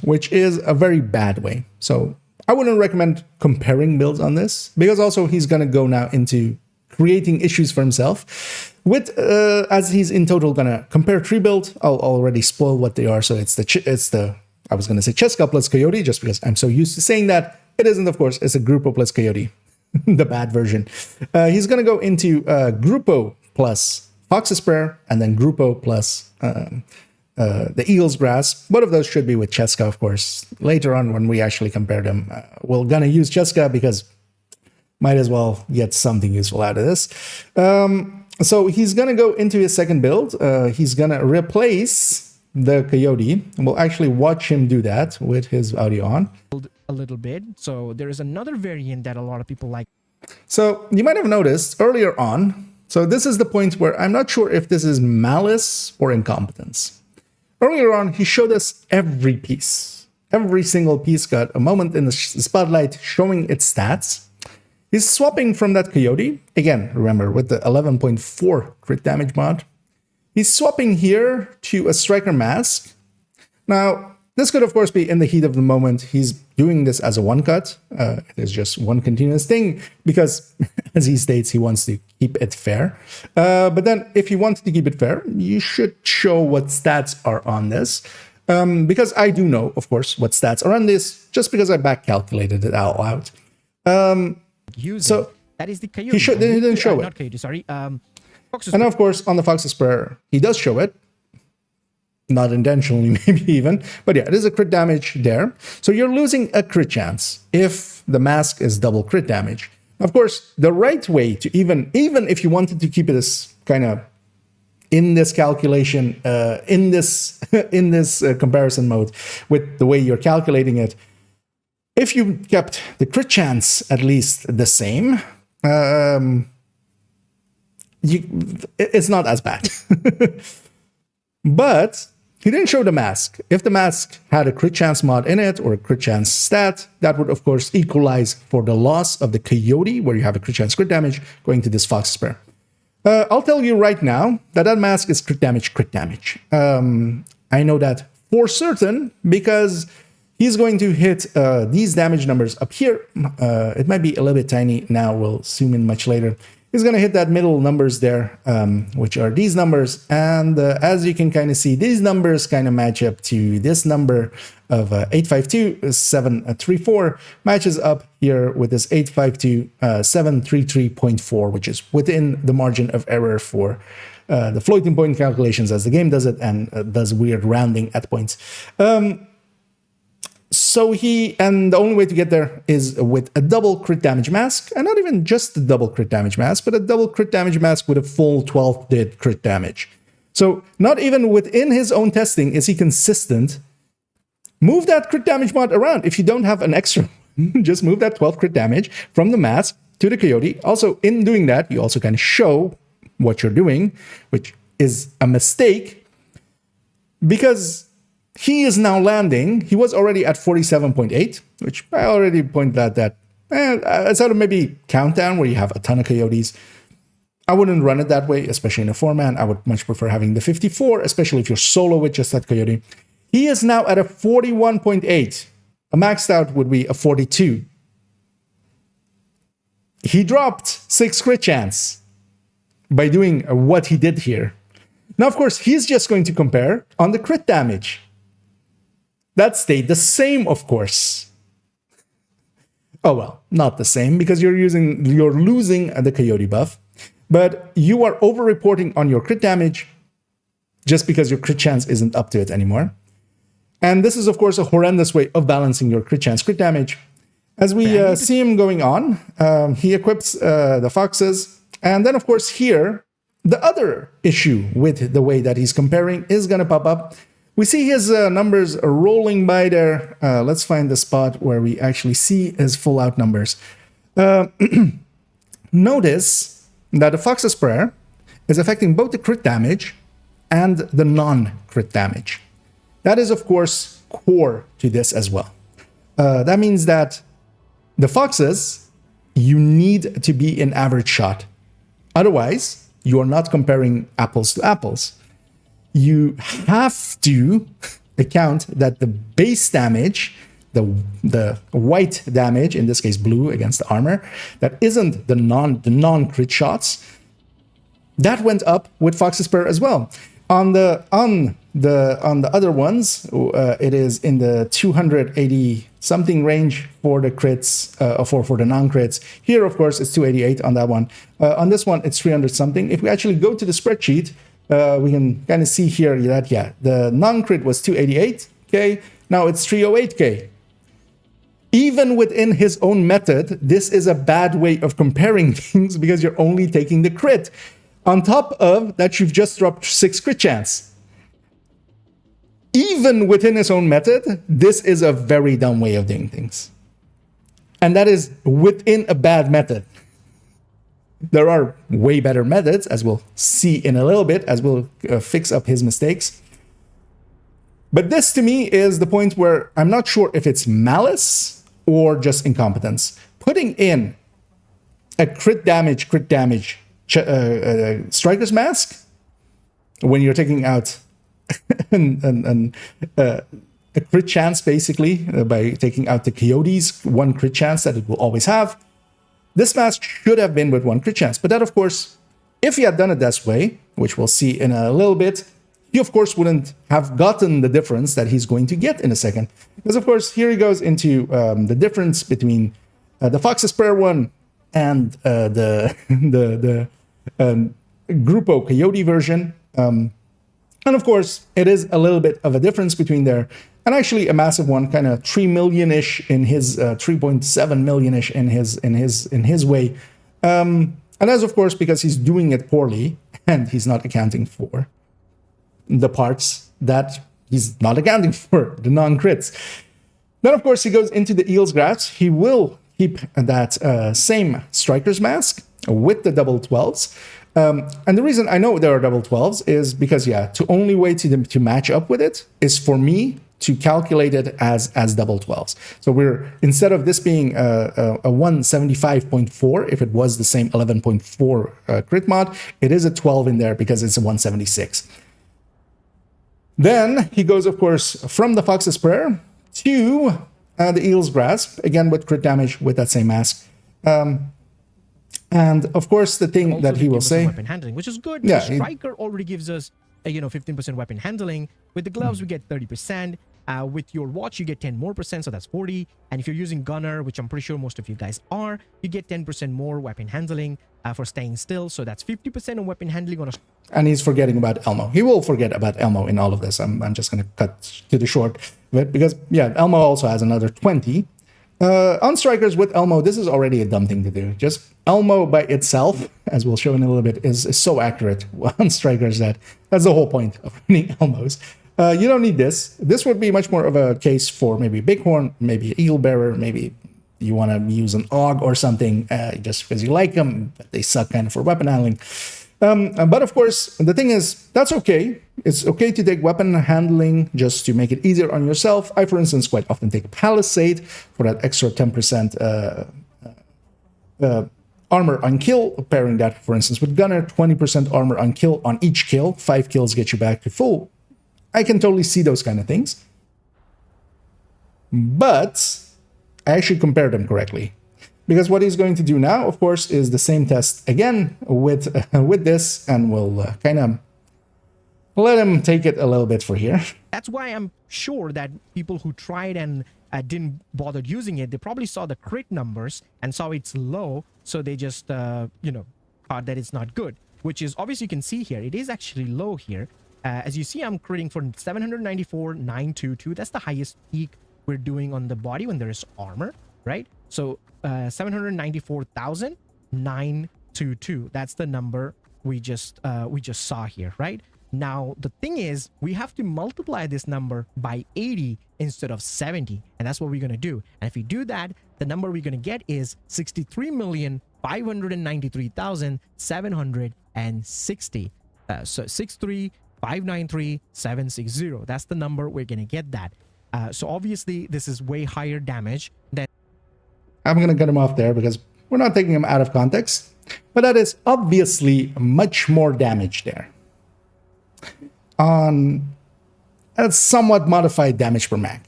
which is a very bad way. So I wouldn't recommend comparing builds on this, because also he's going to go now into creating issues for himself. With as he's in total going to compare 3 builds. I'll already spoil what they are. So it's the I was going to say Cheska plus Coyote, just because I'm so used to saying that. It isn't, of course. It's a Gruppo plus Coyote, the bad version. He's going to go into Gruppo plus Fox's Prayer, and then Grupo plus the Eagle's Grasp. Both of those should be with Cheska, of course. Later on, when we actually compare them, we're going to use Cheska because might as well get something useful out of this. So he's going to go into his second build. He's going to replace the Coyote. And we'll actually watch him do that with his audio on. A little bit. So there is another variant that a lot of people like. So you might have noticed earlier on, so this is the point where I'm not sure if this is malice or incompetence. Earlier on, he showed us every piece. Every single piece got a moment in the spotlight showing its stats. He's swapping from that Coyote. Again, remember, with the 11.4 crit damage mod. He's swapping here to a Striker Mask. Now, this could, of course, be in the heat of the moment. He's doing this as a one-cut. It is just one continuous thing because, as he states, he wants to keep it fair. But then, if you want to keep it fair, you should show what stats are on this. Because I do know, of course, what stats are on this, just because I back-calculated it out loud. So that is the Coyote. He didn't show it. Not Coyote, sorry. And of course, on the Fox's Prayer, he does show it. Not intentionally, maybe even. But yeah, it is a crit damage there. So you're losing a crit chance if the mask is double crit damage. Of course, the right way to even if you wanted to keep it as kind of in this calculation, in this comparison mode with the way you're calculating it, if you kept the crit chance at least the same, it's not as bad. But he didn't show the mask. If the mask had a crit chance mod in it or a crit chance stat, that would, of course, equalize for the loss of the Coyote, where you have a crit chance crit damage, going to this Fox's Prayer. I'll tell you right now that mask is crit damage, crit damage. I know that for certain because he's going to hit these damage numbers up here. It might be a little bit tiny now. We'll zoom in much later. He's going to hit that middle numbers there, which are these numbers. And as you can kind of see, these numbers kind of match up to this number of 852.734 matches up here with this 852.733.4, which is within the margin of error for the floating point calculations as the game does it and does weird rounding at points. And the only way to get there is with a double crit damage mask, and not even just a double crit damage mask, but a double crit damage mask with a full 12-bit crit damage. So not even within his own testing is he consistent. Move that crit damage mod around. If you don't have an extra, just move that 12 crit damage from the mask to the Coyote. Also, in doing that, you also kind of show what you're doing, which is a mistake, because he is now landing. He was already at 47.8, which I already pointed out that outside of maybe Countdown, where you have a ton of Coyotes, I wouldn't run it that way, especially in a 4-man. I would much prefer having the 54, especially if you're solo with just that Coyote. He is now at a 41.8. A maxed out would be a 42. He dropped 6 crit chance by doing what he did here. Now, of course, he's just going to compare on the crit damage. That stayed the same, of course. Oh, well, not the same because you're losing the Coyote buff, but you are over-reporting on your crit damage just because your crit chance isn't up to it anymore. And this is, of course, a horrendous way of balancing your crit chance, crit damage. As we see him going on, he equips the Foxes. And then, of course, here, the other issue with the way that he's comparing is going to pop up. We see his numbers rolling by there. Let's find the spot where we actually see his full out numbers. Notice that the Fox's Prayer is affecting both the crit damage and the non-crit damage. That is, of course, core to this as well. That means that the Foxes, you need to be in average shot. Otherwise, you are not comparing apples to apples. You have to account that the base damage, the white damage, in this case blue against the armor, that isn't the non-crit shots, that went up with Fox's Prayer as well. On the other ones, it is in the 280 something range for the crits, for the non-crits. Here, of course, it's 288 on that one. On this one, it's 300 something. If we actually go to the spreadsheet, we can kind of see here that, yeah, the non-crit was 288K. Now it's 308K. Even within his own method, this is a bad way of comparing things because you're only taking the crit. On top of that, you've just dropped 6 crit chance. Even within his own method, this is a very dumb way of doing things. And that is within a bad method. There are way better methods, as we'll see in a little bit, as we'll fix up his mistakes. But this, to me, is the point where I'm not sure if it's malice or just incompetence. Putting in a crit damage Striker's Mask when you're taking out a crit chance, basically, by taking out the Coyotes, 1 crit chance that it will always have. This mask should have been with 1 crit chance. But that, of course, if he had done it this way, which we'll see in a little bit, he, of course, wouldn't have gotten the difference that he's going to get in a second. Because, of course, here he goes into the difference between the Fox's Prayer one and the Grupo Coyote version. And, of course, it is a little bit of a difference between there. And actually a massive one, kind of 3 million-ish in his, 3.7 million-ish in his way. And that's, of course, because he's doing it poorly and he's not accounting for the parts that he's not accounting for, the non-crits. Then, of course, he goes into the Eel's Grasp. He will keep that same Striker's Mask with the double 12s. And the reason I know there are double 12s is because, yeah, the only way to match up with it is for me to calculate it as double 12s. So we're, instead of this being a 175.4, if it was the same 11.4 crit mod, it is a 12 in there because it's a 176. Then he goes, of course, from the Fox's Prayer to the Eel's Grasp, again with crit damage with that same mask. And of course, the thing also that he will say, weapon handling, which is good. Yeah, Striker already gives us 15% weapon handling. With the gloves, we get 30%. With your watch, you get 10 more percent, so that's 40. And if you're using Gunner, which I'm pretty sure most of you guys are, you get 10% more weapon handling for staying still. So that's 50% of weapon handling on a. And he's forgetting about Elmo. He will forget about Elmo in all of this. I'm just going to cut to the short of it because, yeah, Elmo also has another 20. On Strikers with Elmo, this is already a dumb thing to do. Just Elmo by itself, as we'll show in a little bit, is so accurate on Strikers that's the whole point of winning Elmos. You don't need this. This would be much more of a case for maybe Bighorn, maybe an Eel Bearer, maybe you want to use an Og or something just because you like them, but they suck kind of for weapon handling. But of course, the thing is, that's okay. It's okay to take weapon handling just to make it easier on yourself. I, for instance, quite often take Palisade for that extra 10% armor on kill, pairing that, for instance, with Gunner, 20% armor on kill on each kill. 5 kills get you back to full. I can totally see those kind of things. But I actually compared them correctly. Because what he's going to do now, of course, is the same test again with this, and we'll kind of let him take it a little bit for here. That's why I'm sure that people who tried and didn't bother using it, they probably saw the crit numbers and saw it's low, so they just, thought that it's not good. Which is, obviously you can see here, it is actually low here. As you see, I'm critting for 794,922. That's the highest peak we're doing on the body when there is armor, right? So 794,922. That's the number we just saw here, right? Now the thing is, we have to multiply this number by 80 instead of 70, and that's what we're gonna do. And if we do that, the number we're gonna get is 63,593,760. So 63,593,760. That's the number we're gonna get that. So obviously this is way higher damage than. I'm going to cut him off there because we're not taking him out of context. But that is obviously much more damage there. On a somewhat modified damage per mag.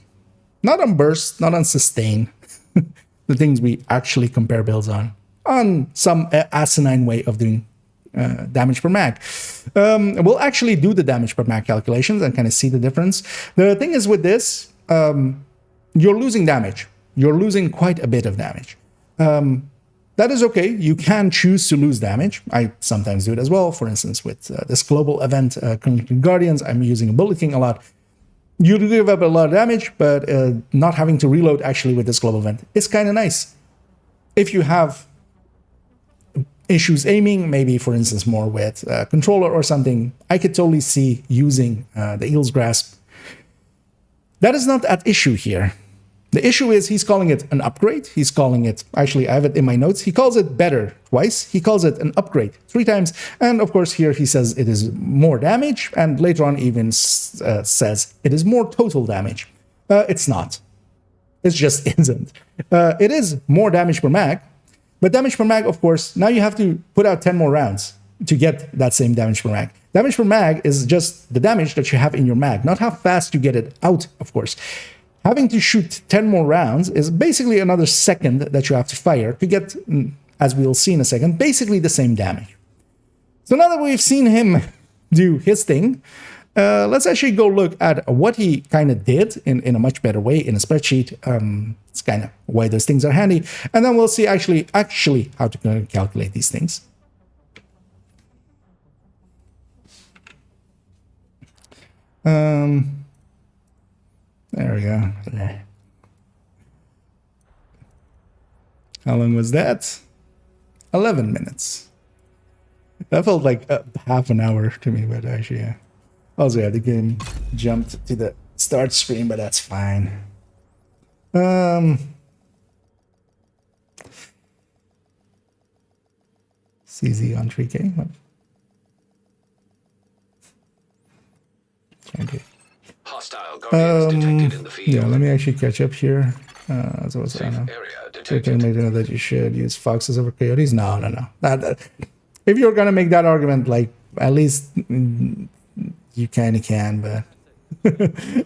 Not on burst, not on sustain. The things we actually compare builds on. On some asinine way of doing damage per mag. We'll actually do the damage per mag calculations and kind of see the difference. The thing is with this, you're losing damage. You're losing quite a bit of damage. That is okay. You can choose to lose damage. I sometimes do it as well. For instance, with this global event, Guardians, I'm using a Bullet King a lot. You give up a lot of damage, but not having to reload actually with this global event is kind of nice. If you have issues aiming, maybe for instance more with controller or something, I could totally see using the Eel's Grasp. That is not at issue here. The issue is he's calling it an upgrade. He's calling it, actually I have it in my notes, he calls it better twice. He calls it an upgrade 3 times. And of course here he says it is more damage, and later on even says it is more total damage. It's not. It just isn't. It is more damage per mag, but damage per mag, of course, now you have to put out 10 more rounds to get that same damage per mag. Damage per mag is just the damage that you have in your mag, not how fast you get it out, of course. Having to shoot 10 more rounds is basically another second that you have to fire to get, as we'll see in a second, basically the same damage. So now that we've seen him do his thing, let's actually go look at what he kind of did in a much better way in a spreadsheet. It's kind of why those things are handy. And then we'll see actually how to calculate these things. There we go. How long was that? 11 minutes. That felt like half an hour to me, but actually, yeah. Also, yeah, the game jumped to the start screen, but that's fine. CZ on 3K. What? Okay. Hostile Guardians detected in the field. Yeah, let me actually catch up here. So what's Safe that? area They detected. made it that you should use foxes over coyotes. No. If you're gonna make that argument, like at least you kind of can, but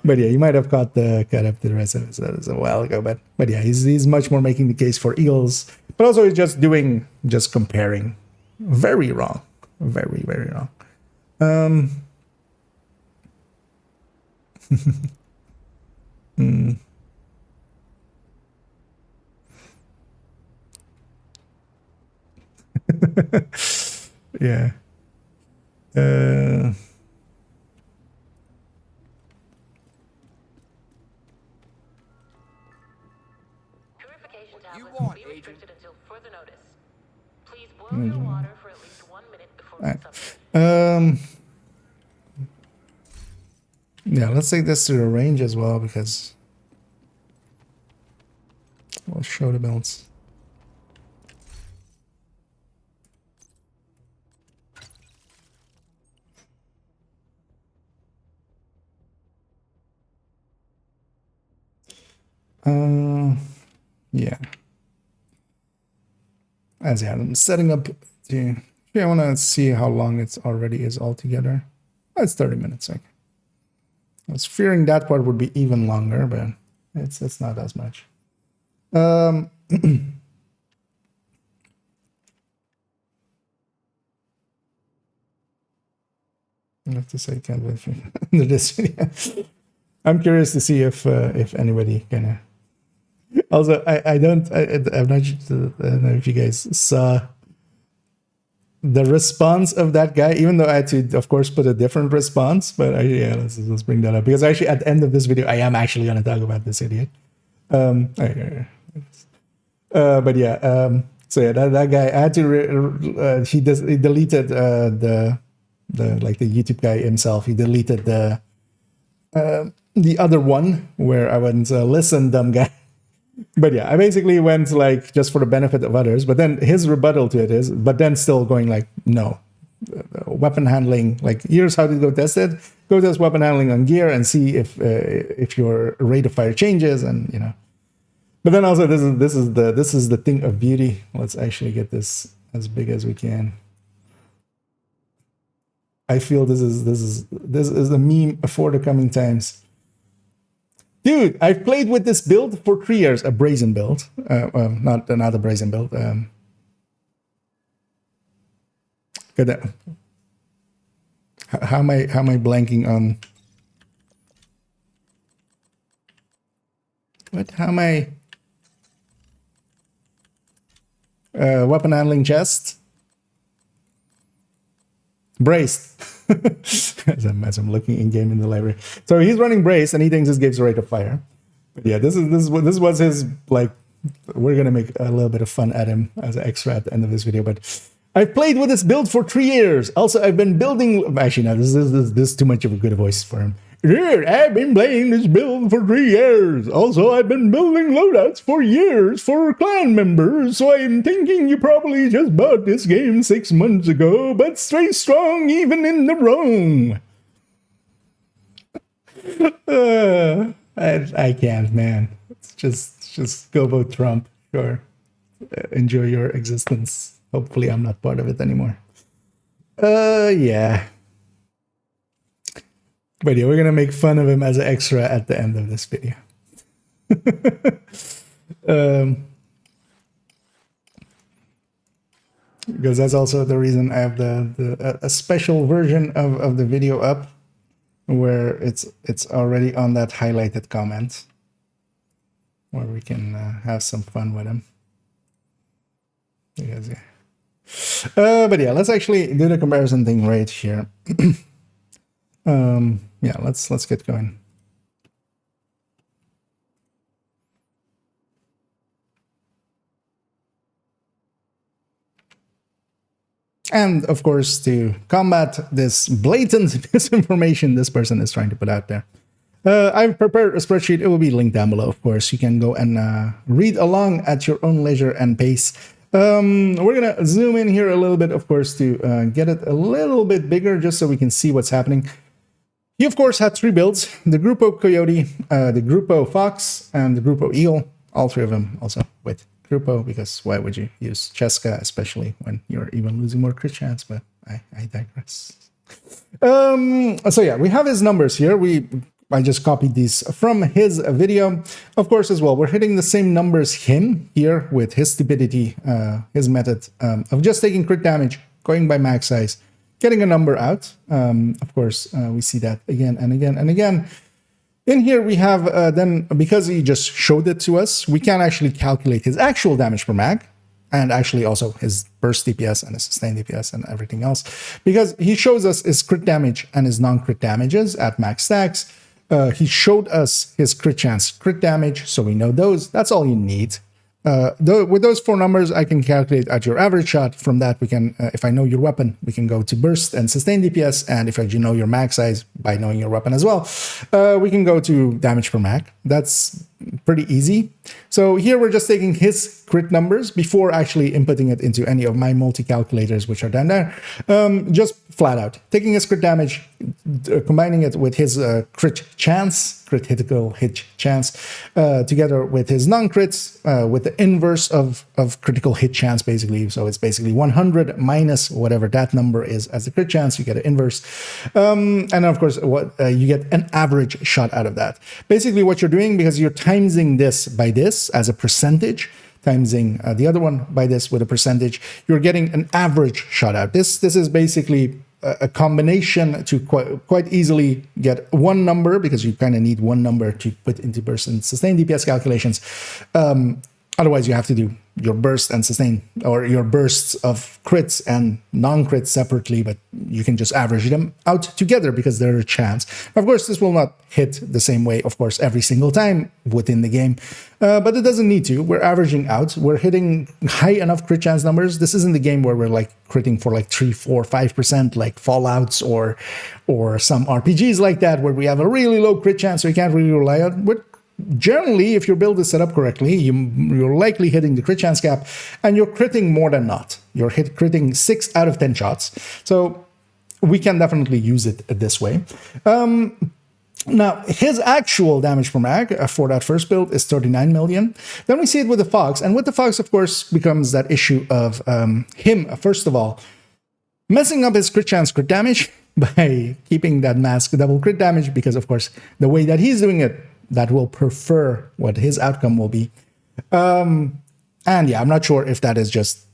but yeah, you might have caught up to the rest of it. So that was a while ago, but yeah, he's much more making the case for eels, but also he's just comparing. Very wrong, very wrong. Yeah. Purification tablets will be restricted until further notice. Please boil your water for at least 1 minute before consumption. Yeah, let's take this to the range as well because we'll show the builds. Yeah. As yeah, I'm setting up to. I want to see how long it already is altogether. Oh, it's 30 minutes. Okay. I was fearing that part would be even longer, but it's not as much. I have to say, can't wait for this video. I'm curious to see if anybody kind of. Also, I'm not. I don't know if you guys saw the response of that guy. Even though I had to, of course, put a different response, but yeah, let's bring that up because actually at the end of this video, I am actually going to talk about this idiot. But yeah, so yeah, that guy. I had to. He deleted the YouTube guy himself. He deleted the other one where I went, listen, dumb guy. But yeah, I basically went like just for the benefit of others. But then his rebuttal to it is, but then still going like, no, weapon handling. Like here's how to go test it. Go test weapon handling on gear and see if your rate of fire changes, and you know. But then also this is the thing of beauty. Let's actually get this as big as we can. I feel this is a meme for the coming times. Dude, I've played with this build for 3 years, a brazen build. Not another brazen build. How am I blanking on? What? How am I? Weapon handling chest. Braced. as I'm looking in game in the library. So he's running braced and he thinks this gives rate of fire. But yeah, this was his, like, we're gonna make a little bit of fun at him as an extra at the end of this video. But I've played with this build for 3 years. Also, I've been building. Actually, no, this is too much of a good voice for him. Dude, I've been playing this build for 3 years. Also, I've been building loadouts for years for clan members. So I'm thinking you probably just bought this game 6 months ago, but stay strong even in the wrong. I can't, man. It's just go vote Trump. Sure. Enjoy your existence. Hopefully I'm not part of it anymore. Yeah. But yeah, we're gonna make fun of him as an extra at the end of this video. Because that's also the reason I have a special version of the video up, where it's already on that highlighted comment, where we can have some fun with him. Because, yeah. But yeah, let's actually do the comparison thing right here. Yeah, let's get going. And of course, to combat this blatant misinformation this person is trying to put out there, I've prepared a spreadsheet. It will be linked down below. Of course, you can go and read along at your own leisure and pace. We're gonna zoom in here a little bit, of course, to get it a little bit bigger, just so we can see what's happening. He, of course, had 3 builds: the Grupo Coyote, the Grupo Fox, and the Grupo Eagle. All 3 of them also with Grupo, because why would you use Cheska, especially when you're even losing more crit chance? But I digress. So yeah, we have his numbers here. I just copied these from his video. Of course, as well, we're hitting the same numbers him here with his stupidity, his method of just taking crit damage, going by max size, getting a number out. Of course, we see that again and again and again. In here, we have then, because he just showed it to us, we can actually calculate his actual damage per mag, and actually also his burst DPS and his sustained DPS and everything else, because he shows us his crit damage and his non-crit damages at max stacks. He showed us his crit chance, crit damage, so we know those. That's all you need. With those 4 numbers, I can calculate at your average shot. From that, we can, if I know your weapon, we can go to burst and sustain DPS. And if you know your mag size by knowing your weapon as well, we can go to damage per mag. That's pretty easy. So here we're just taking his crit numbers before actually inputting it into any of my multi-calculators, which are down there. Just flat out taking his crit damage, combining it with his crit chance, critical hit chance, together with his non-crits, with the inverse of critical hit chance, basically. So it's basically 100 minus whatever that number is as the crit chance. You get an inverse, and of course, what you get an average shot out of that. Basically, what you're doing, because you're timesing this by this as a percentage, timesing the other one by this with a percentage, you're getting an average shot out. This is basically a combination to quite easily get one number, because you kind of need one number to put into burst and sustain DPS calculations. Otherwise, you have to do your burst and sustain, or your bursts of crits and non-crits separately, but you can just average them out together because they're a chance. Of course, this will not hit the same way, of course, every single time within the game, but it doesn't need to. We're averaging out. We're hitting high enough crit chance numbers. This isn't the game where we're like critting for like 3, 4, 5%, like Fallouts or some RPGs like that, where we have a really low crit chance, so you can't really rely on. Generally, if your build is set up correctly, you're likely hitting the crit chance cap, and you're critting more than not. You're critting 6 out of 10 shots. So we can definitely use it this way. Now, his actual damage per mag for that first build is 39 million. Then we see it with the Fox, and with the Fox, of course, becomes that issue of him, first of all, messing up his crit chance, crit damage by keeping that mask double crit damage, because, of course, the way that he's doing it, that will prefer what his outcome will be. And yeah, I'm not sure if that is just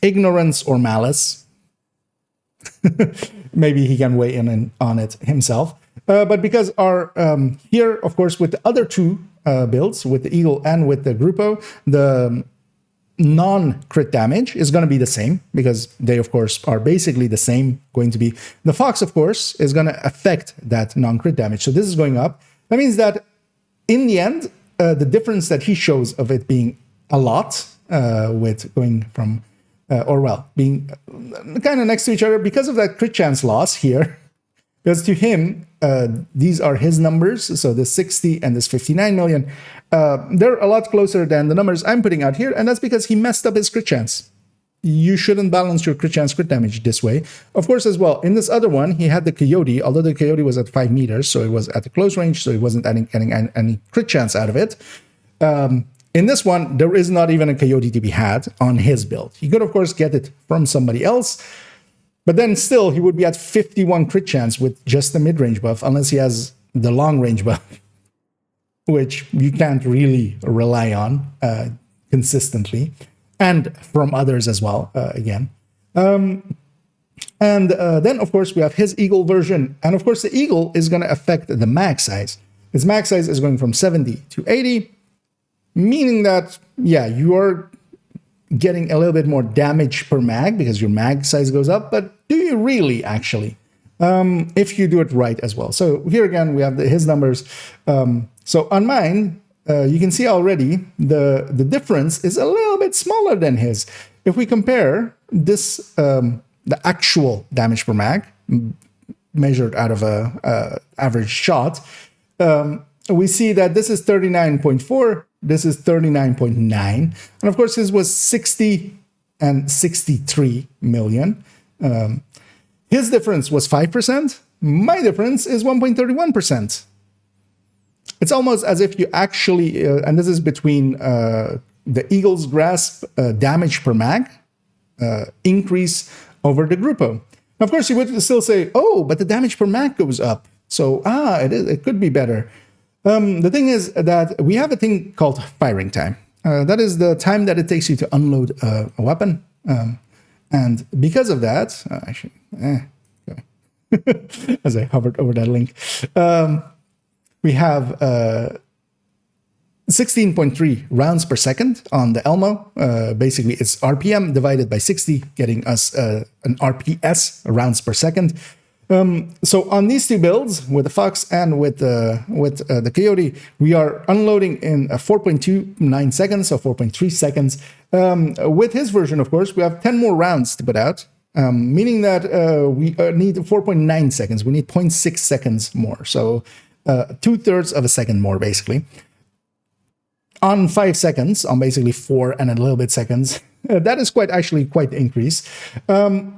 ignorance or malice. Maybe he can weigh in on it himself. But because our here, of course, with the other 2 builds, with the Eagle and with the Grupo, the non-crit damage is going to be the same because they, of course, are basically the same going to be. The Fox, of course, is going to affect that non-crit damage. So this is going up. That means that in the end, the difference that he shows of it being a lot with going from, being kind of next to each other because of that crit chance loss here. Because to him, these are his numbers. So this 60 and this 59 million, they're a lot closer than the numbers I'm putting out here. And that's because he messed up his crit chance. You shouldn't balance your crit chance, crit damage this way. Of course, as well, in this other one, he had the Coyote, although the Coyote was at 5 meters, so it was at the close range, so he wasn't getting any crit chance out of it. In this one, there is not even a Coyote to be had on his build. He could, of course, get it from somebody else, but then still, he would be at 51 crit chance with just the mid-range buff, unless he has the long-range buff, which you can't really rely on consistently. And from others as well, again. Then, of course, we have his Eagle version. And, of course, the Eagle is going to affect the mag size. His mag size is going from 70 to 80, meaning that, yeah, you are getting a little bit more damage per mag because your mag size goes up. But do you really, actually? If you do it right as well. So here again, we have his numbers. So on mine, you can see already the difference is a little bit smaller than his. If we compare this, the actual damage per mag measured out of a average shot, we see that this is 39.4, this is 39.9, and of course his was 60 and 63 million. His difference was 5%. My difference is 1.31%. It's almost as if you actually, and this is between the Eagle's Grasp damage per mag increase over the Grupo. Of course, you would still say, oh, but the damage per mag goes up. So, it could be better. The thing is that we have a thing called firing time. That is the time that it takes you to unload a weapon. And because of that, as I hovered over that link, we have 16.3 rounds per second on the Elmo. Basically, it's RPM divided by 60, getting us an RPS, rounds per second. So on these two builds, with the Fox and with the Coyote, we are unloading in 4.29 seconds, so 4.3 seconds. With his version, of course, we have 10 more rounds to put out, meaning that we need 4.9 seconds. We need 0.6 seconds more. So 2/3 of a second more, basically. On 5 seconds, on basically 4 and a little bit seconds, that is quite the increase. And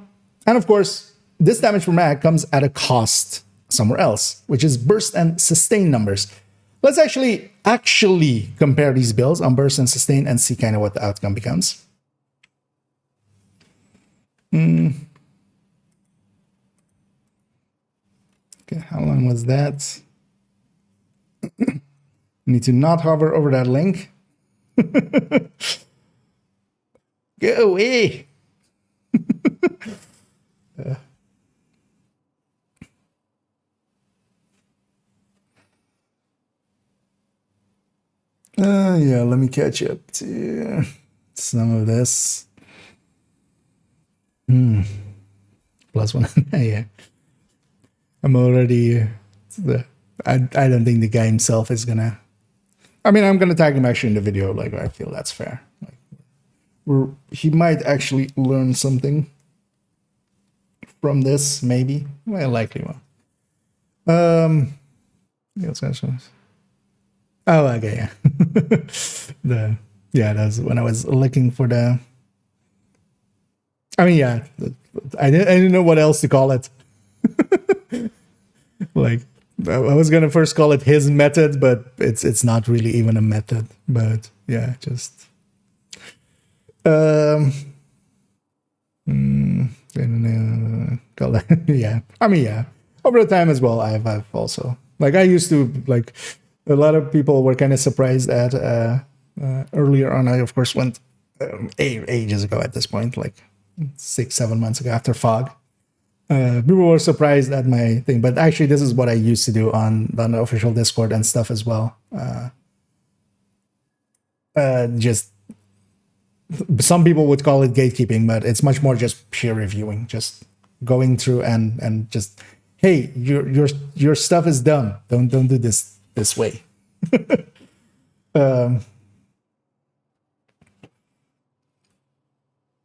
of course, this damage per mag comes at a cost somewhere else, which is burst and sustain numbers. Let's actually compare these builds on burst and sustain and see kind of what the outcome becomes. Okay, how long was that? Need to not hover over that link. Go away. Yeah, let me catch up to some of this. +1. Yeah. I'm already... I don't think the guy himself is gonna... I mean, I'm gonna tag him actually in the video. Like, I feel that's fair. Like, he might actually learn something from this, maybe. Well, likely will. Oh, okay, yeah. That's when I was looking for the... I mean, yeah, I didn't know what else to call it. Like, I was gonna first call it his method, but it's not really even a method. But yeah, just I don't know, call it, yeah. I mean, yeah. Over the time as well, I've also, like, I used to, like, a lot of people were kind of surprised at earlier on. I of course went ages ago at this point, like 6-7 months ago after Fog. People were surprised at my thing, but actually this is what I used to do on the official Discord and stuff as well. just some people would call it gatekeeping, but it's much more just peer reviewing, just going through and just, hey, your stuff is dumb. Don't do this way.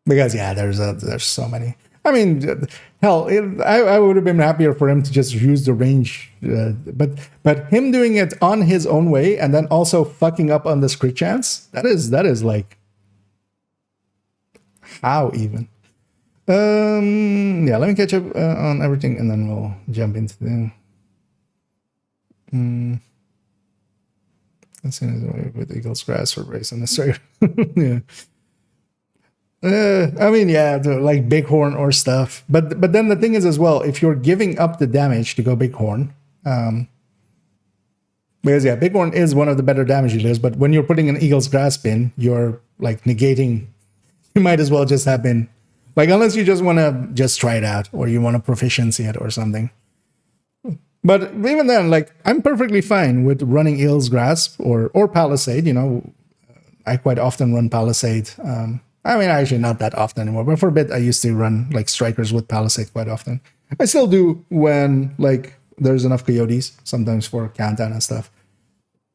Because yeah, there's so many. I mean, hell, I would have been happier for him to just use the range, but him doing it on his own way and then also fucking up on the crit chance, that is like, how even? Yeah, let me catch up on everything and then we'll jump into the. As soon as I with Eagle's Grass for race on the start. Yeah. I mean, yeah, like Bighorn or stuff. But then the thing is as well, if you're giving up the damage to go Bighorn, because yeah, Bighorn is one of the better damage dealers, but when you're putting an Eagle's Grasp in, you're like negating. You might as well just have been like, unless you just want to just try it out or you want to proficiency it or something. But even then, like, I'm perfectly fine with running Eagle's Grasp or Palisade. You know, I quite often run Palisade. I mean, actually not that often anymore, but for a bit I used to run like strikers with Palisade quite often. I still do when like there's enough coyotes, sometimes for countdown and stuff.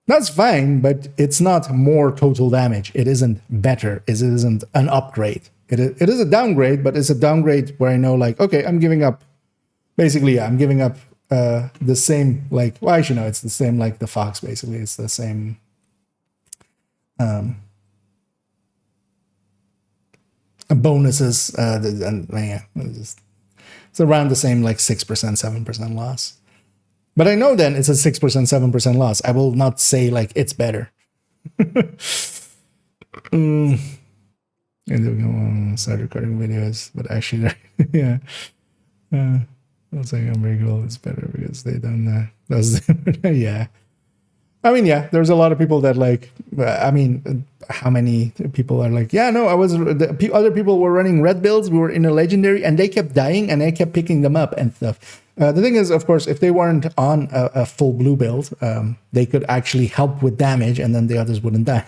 That's fine, but it's not more total damage. It isn't better. It isn't an upgrade. It is a downgrade, but it's a downgrade where I know like, okay, I'm giving up. Basically, yeah, I'm giving up the same, like, well, actually no, it's the same like the Fox, basically. It's the same bonuses, and yeah, it's around the same like 6%, 7% loss. But I know then it's a 6%, 7% loss. I will not say like it's better. And then we go on start recording videos, but actually, yeah. I'll say I'm very cool. It's better because they don't. Yeah. I mean, yeah, there's a lot of people that like, I mean, how many people are like, yeah, no, other people were running red builds. We were in a legendary and they kept dying and I kept picking them up and stuff. The thing is, of course, if they weren't on a full blue build, they could actually help with damage and then the others wouldn't die.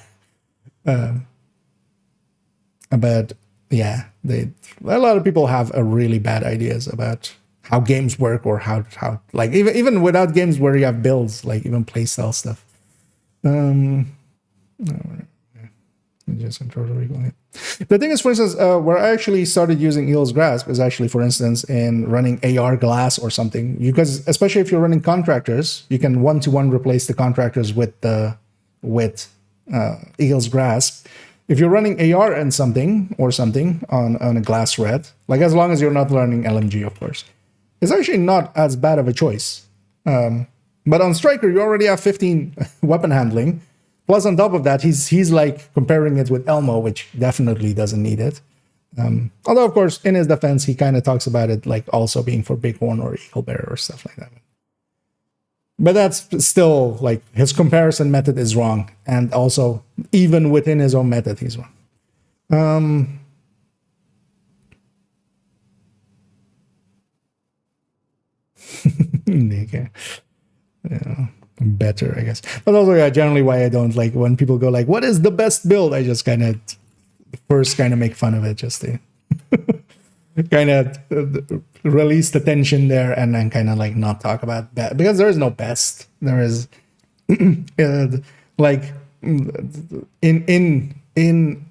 But yeah, a lot of people have really bad ideas about how games work or how like even without games where you have builds, like even playstyle stuff. Just the thing is, for instance, where I actually started using Eagle's Grasp is actually, for instance, in running AR glass or something. Because especially if you're running contractors, you can 1-to-1 replace the contractors with Eagle's Grasp. If you're running AR and something on a glass red, like as long as you're not learning LMG, of course, it's actually not as bad of a choice. But on Striker, you already have 15 weapon handling. Plus, on top of that, he's like comparing it with Elmo, which definitely doesn't need it. Although, of course, in his defense, he kind of talks about it like also being for Bighorn or Eagle Bear or stuff like that. But that's still like his comparison method is wrong. And also, even within his own method, he's wrong. Okay. Yeah, better, I guess. But also, yeah, generally why I don't like when people go like, what is the best build? I just kind of first make fun of it just to kind of release the tension there and then kind of like not talk about that. Because there is no best. There is like in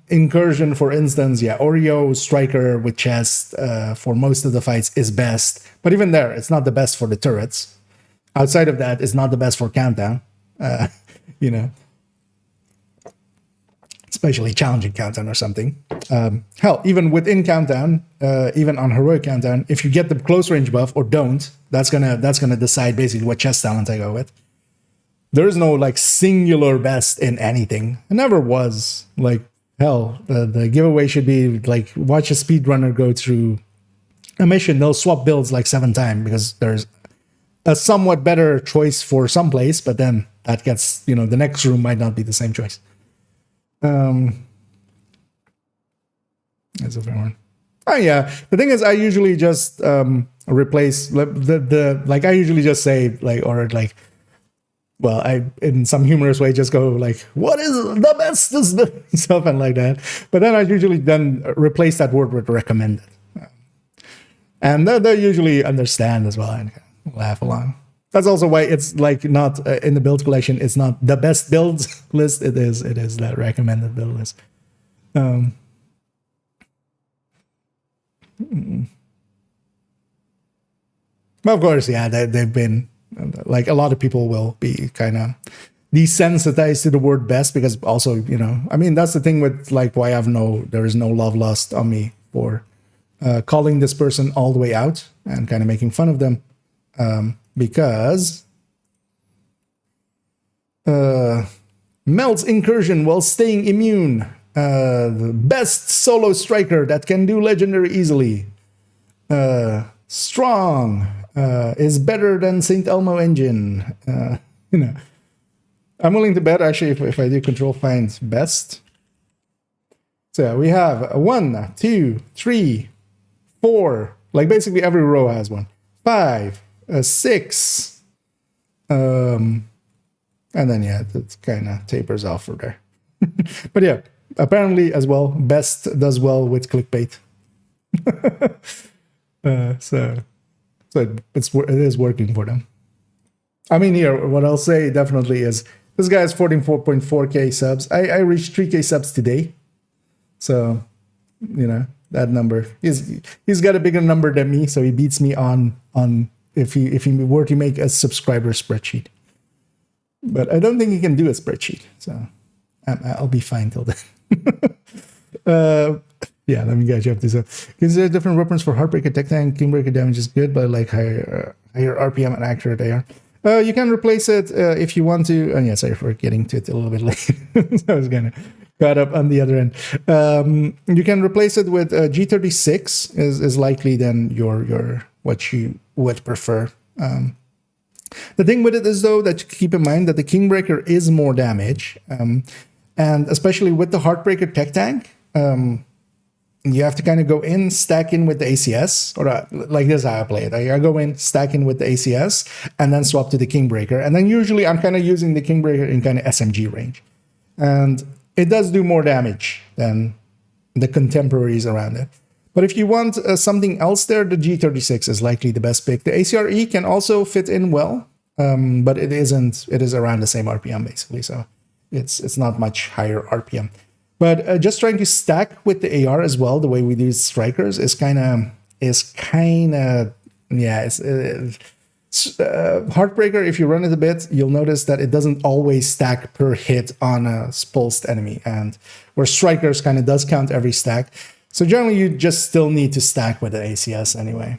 Incursion, for instance, yeah, Oreo Striker with chest for most of the fights is best. But even there, it's not the best for the turrets. Outside of that, it's not the best for countdown, you know, especially challenging countdown or something. Hell, even within countdown, even on heroic countdown, if you get the close range buff or don't, that's gonna decide basically what chest talent I go with. There is no like singular best in anything. It never was. Like hell, the giveaway should be like watch a speedrunner go through a mission. They'll swap builds like 7 times because there's a somewhat better choice for some place, but then that gets, you know, the next room might not be the same choice. That's a fair one. Oh yeah, the thing is, I usually just replace the like I usually just say like or like well, I in some humorous way just go like, "What is the best?" Is the something like that. But then I usually then replace that word with recommended, and they usually understand as well and laugh along. That's also why it's like not in the build collection. It's not the best builds list. It is that recommended build list. But of course, yeah, they've been like a lot of people will be kind of desensitized to the word best because also, you know, I mean, that's the thing with like why there is no love lost on me for calling this person all the way out and kind of making fun of them because Melt's incursion while staying immune. The best solo striker that can do legendary easily. Strong is better than St. Elmo engine. You know, I'm willing to bet actually if I do control find best. So we have 1, 2, 3, 4. Like basically every row has one. 5, 6. And then yeah, it kind of tapers off for there. But yeah, apparently as well, best does well with clickbait. So it is working for them. I mean, here, what I'll say definitely is this guy has 14.4k subs. I reached 3k subs today. So, you know, that number. He's got a bigger number than me, so he beats me on if he were to make a subscriber spreadsheet. But I don't think he can do a spreadsheet, so I'll be fine till then. Yeah, let me get you up this. Is there different weapons for Heartbreaker, Tech Tank, Kingbreaker damage is good, but like higher RPM and accurate AR. You can replace it if you want to. Oh yeah, sorry for getting to it a little bit late. So I was gonna got up on the other end. You can replace it with G36 is likely then your what you would prefer. The thing with it is though that you keep in mind that the Kingbreaker is more damage, and especially with the Heartbreaker Tech Tank. You have to kind of go in, stack in with the ACS, or like this is how I play it. I go in, stack in with the ACS, and then swap to the Kingbreaker. And then usually I'm kind of using the Kingbreaker in kind of SMG range. And it does do more damage than the contemporaries around it. But if you want something else there, the G36 is likely the best pick. The ACRE can also fit in well, but it isn't. It is around the same RPM basically, so it's not much higher RPM. But just trying to stack with the AR as well, the way we do strikers is kind of yeah. Heartbreaker, if you run it a bit, you'll notice that it doesn't always stack per hit on a pulsed enemy, and where strikers kind of does count every stack. So generally, you just still need to stack with the ACS anyway.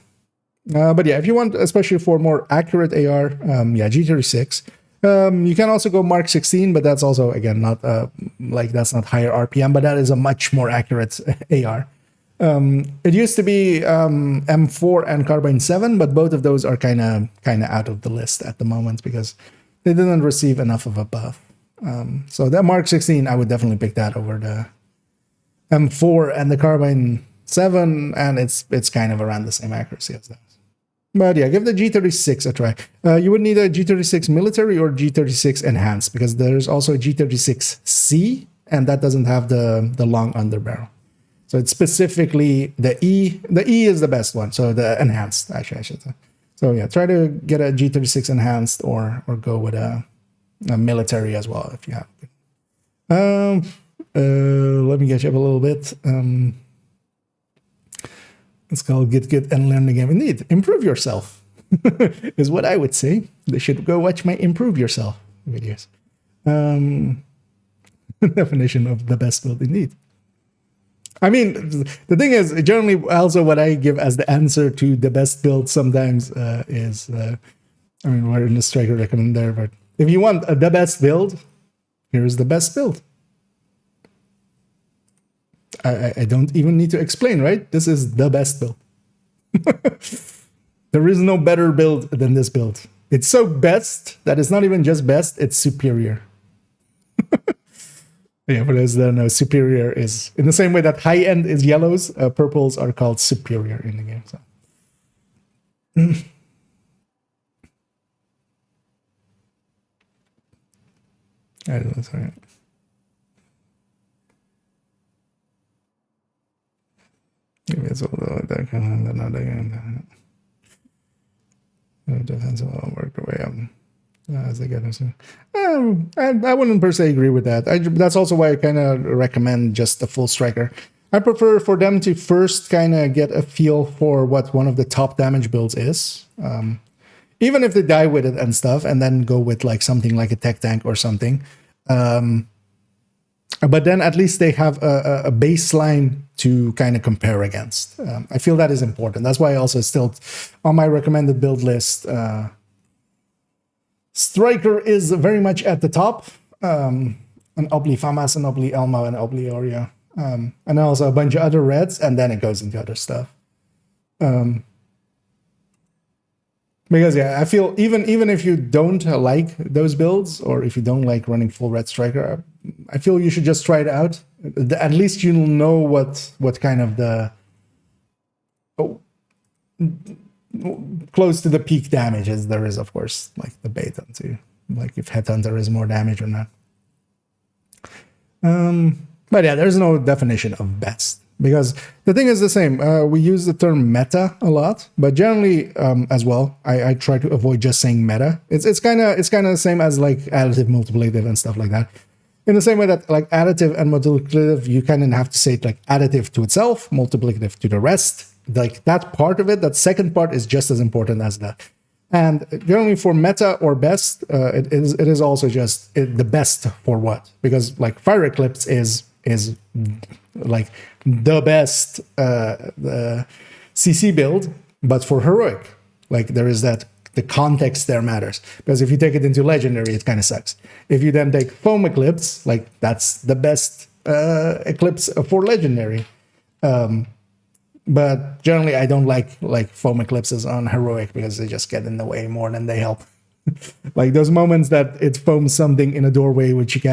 But yeah, if you want, especially for more accurate AR, yeah, G36. You can also go Mark 16, but that's also, again, not like that's not higher RPM, but that is a much more accurate AR. It used to be M4 and Carbine 7, but both of those are kind of out of the list at the moment because they didn't receive enough of a buff. So that Mark 16, I would definitely pick that over the M4 and the Carbine 7, and it's kind of around the same accuracy as those. But yeah, give the G36 a try. You would need a G36 military or G36 enhanced because there's also a G36C, and that doesn't have the long underbarrel. So it's specifically the E. The E is the best one. So the enhanced, actually, I should say. So yeah, try to get a G36 enhanced or go with a military as well if you have. Let me get you up a little bit. It's called Get and Learn the Game. Indeed, improve yourself is what I would say. They should go watch my improve yourself videos. Definition of the best build, indeed. I mean, the thing is, generally, also what I give as the answer to the best build sometimes is, I mean, we're in the striker recommend there, but if you want the best build, here's the best build. I don't even need to explain, right? This is the best build. There is no better build than this build. It's so best that it's not even just best, it's superior. Yeah, for those that don't know, superior is in the same way that high end is yellows, purples are called superior in the game. So. I don't know, sorry. Maybe it's a little like that kind of another game. Defensive will work the way up as they get into. I wouldn't per se agree with that. That's also why I kind of recommend just the full striker. I prefer for them to first kind of get a feel for what one of the top damage builds is. Even if they die with it and stuff, and then go with like something like a tech tank or something. But then at least they have a baseline to kind of compare against. I feel that is important. That's why I also still, on my recommended build list, Striker is very much at the top. An Obli Famas, an Obli Elmo, and Obli Oreo. And also a bunch of other reds, and then it goes into other stuff. Because yeah, I feel even if you don't like those builds, or if you don't like running full red striker, I feel you should just try it out. At least you'll know what kind of the close to the peak damage as there is, of course, like the beta too, like if Headhunter is more damage or not. But yeah, there's no definition of best. Because the thing is the same. We use the term meta a lot, but generally as well, I try to avoid just saying meta. It's kind of the same as like additive, multiplicative, and stuff like that. In the same way that like additive and multiplicative, you kind of have to say it like additive to itself, multiplicative to the rest. Like that part of it, that second part is just as important as that. And generally for meta or best, it is also just the best for what? Because like Fire Eclipse is like the best the CC build, but for heroic, like there is that the context there matters, because if you take it into legendary, it kind of sucks. If you then take Foam Eclipse, like that's the best Eclipse for legendary. But generally, I don't like Foam Eclipses on heroic because they just get in the way more than they help. Like those moments that it foams something in a doorway which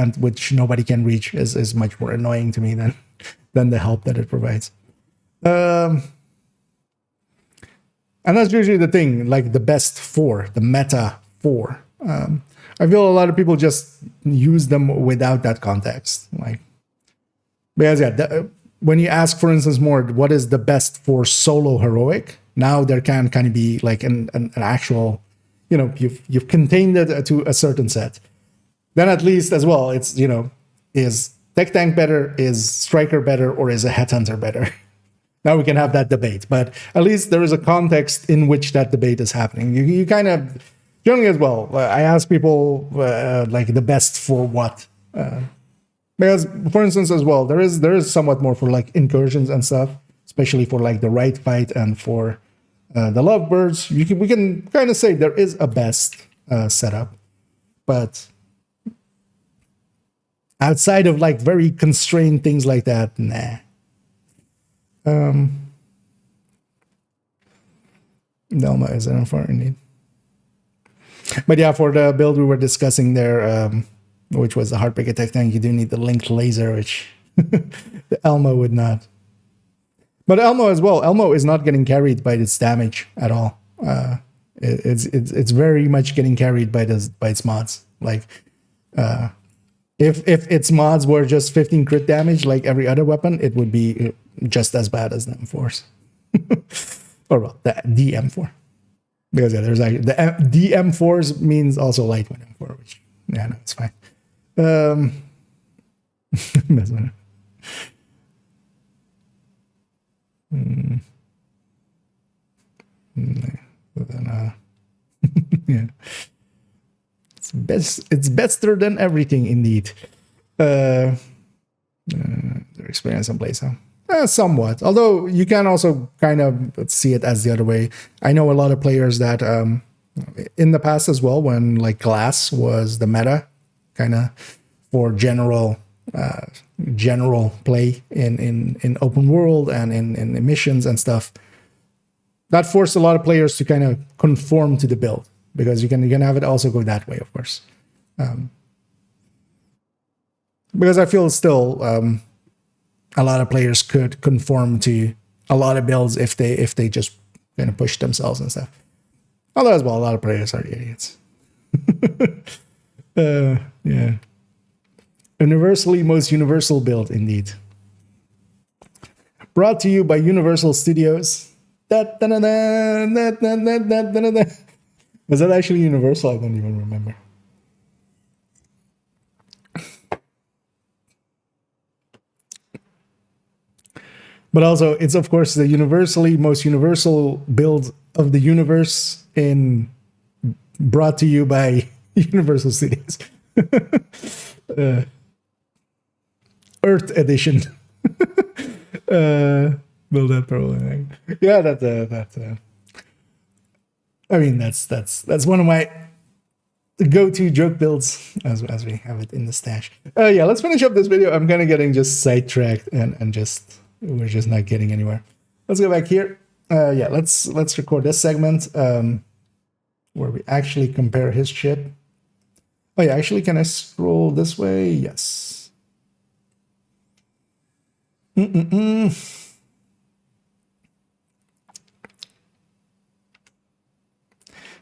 nobody can reach is much more annoying to me than the help that it provides. And that's usually the thing, like the best four, the meta four. I feel a lot of people just use them without that context. Like, because yeah, when you ask, for instance, more, what is the best for solo heroic? Now there can kind of be like an actual, you know, you've contained it to a certain set. Then at least as well, it's, you know, is Tech Tank better? Is Striker better? Or is a Headhunter better? Now we can have that debate, but at least there is a context in which that debate is happening. You kind of, generally as well, I ask people like the best for what? Because, for instance, as well, there is somewhat more for like incursions and stuff, especially for like the right fight and for the lovebirds. We can kind of say there is a best setup, but outside of like very constrained things like that, nah. Delma is an for indeed. But yeah, for the build we were discussing there, which was the Heartbreak Attack Tank, you do need the linked laser, which the Elmo would not. But Elmo as well. Elmo is not getting carried by its damage at all. It's very much getting carried by its mods. Like if its mods were just 15 crit damage like every other weapon, it would be just as bad as the M4s. Or well, the DM4. Because yeah, there's like the DM4s means also lightweight M4, which yeah, no, it's fine. Yeah, it's better than everything indeed. Their experience and play so somewhat, although you can also kind of see it as the other way. I know a lot of players that in the past as well, when like glass was the meta kind of for general play in open world and in missions and stuff, that forced a lot of players to kind of conform to the build, because you can have it also go that way, of course. Because I feel still a lot of players could conform to a lot of builds if they just kind of push themselves and stuff. Although as well, a lot of players are idiots. Yeah. Universally most universal build, indeed. Brought to you by Universal Studios. Was that actually Universal? I don't even remember. But also, it's of course the universally most universal build of the universe, brought to you by Universal Studios. Earth Edition. Build that probably. Yeah, I mean, that's one of my go-to joke builds as we have it in the stash. Yeah, let's finish up this video. I'm kind of getting just sidetracked and we're just not getting anywhere. Let's go back here. Yeah, let's record this segment where we actually compare his ship. Oh yeah, actually, can I scroll this way? Yes.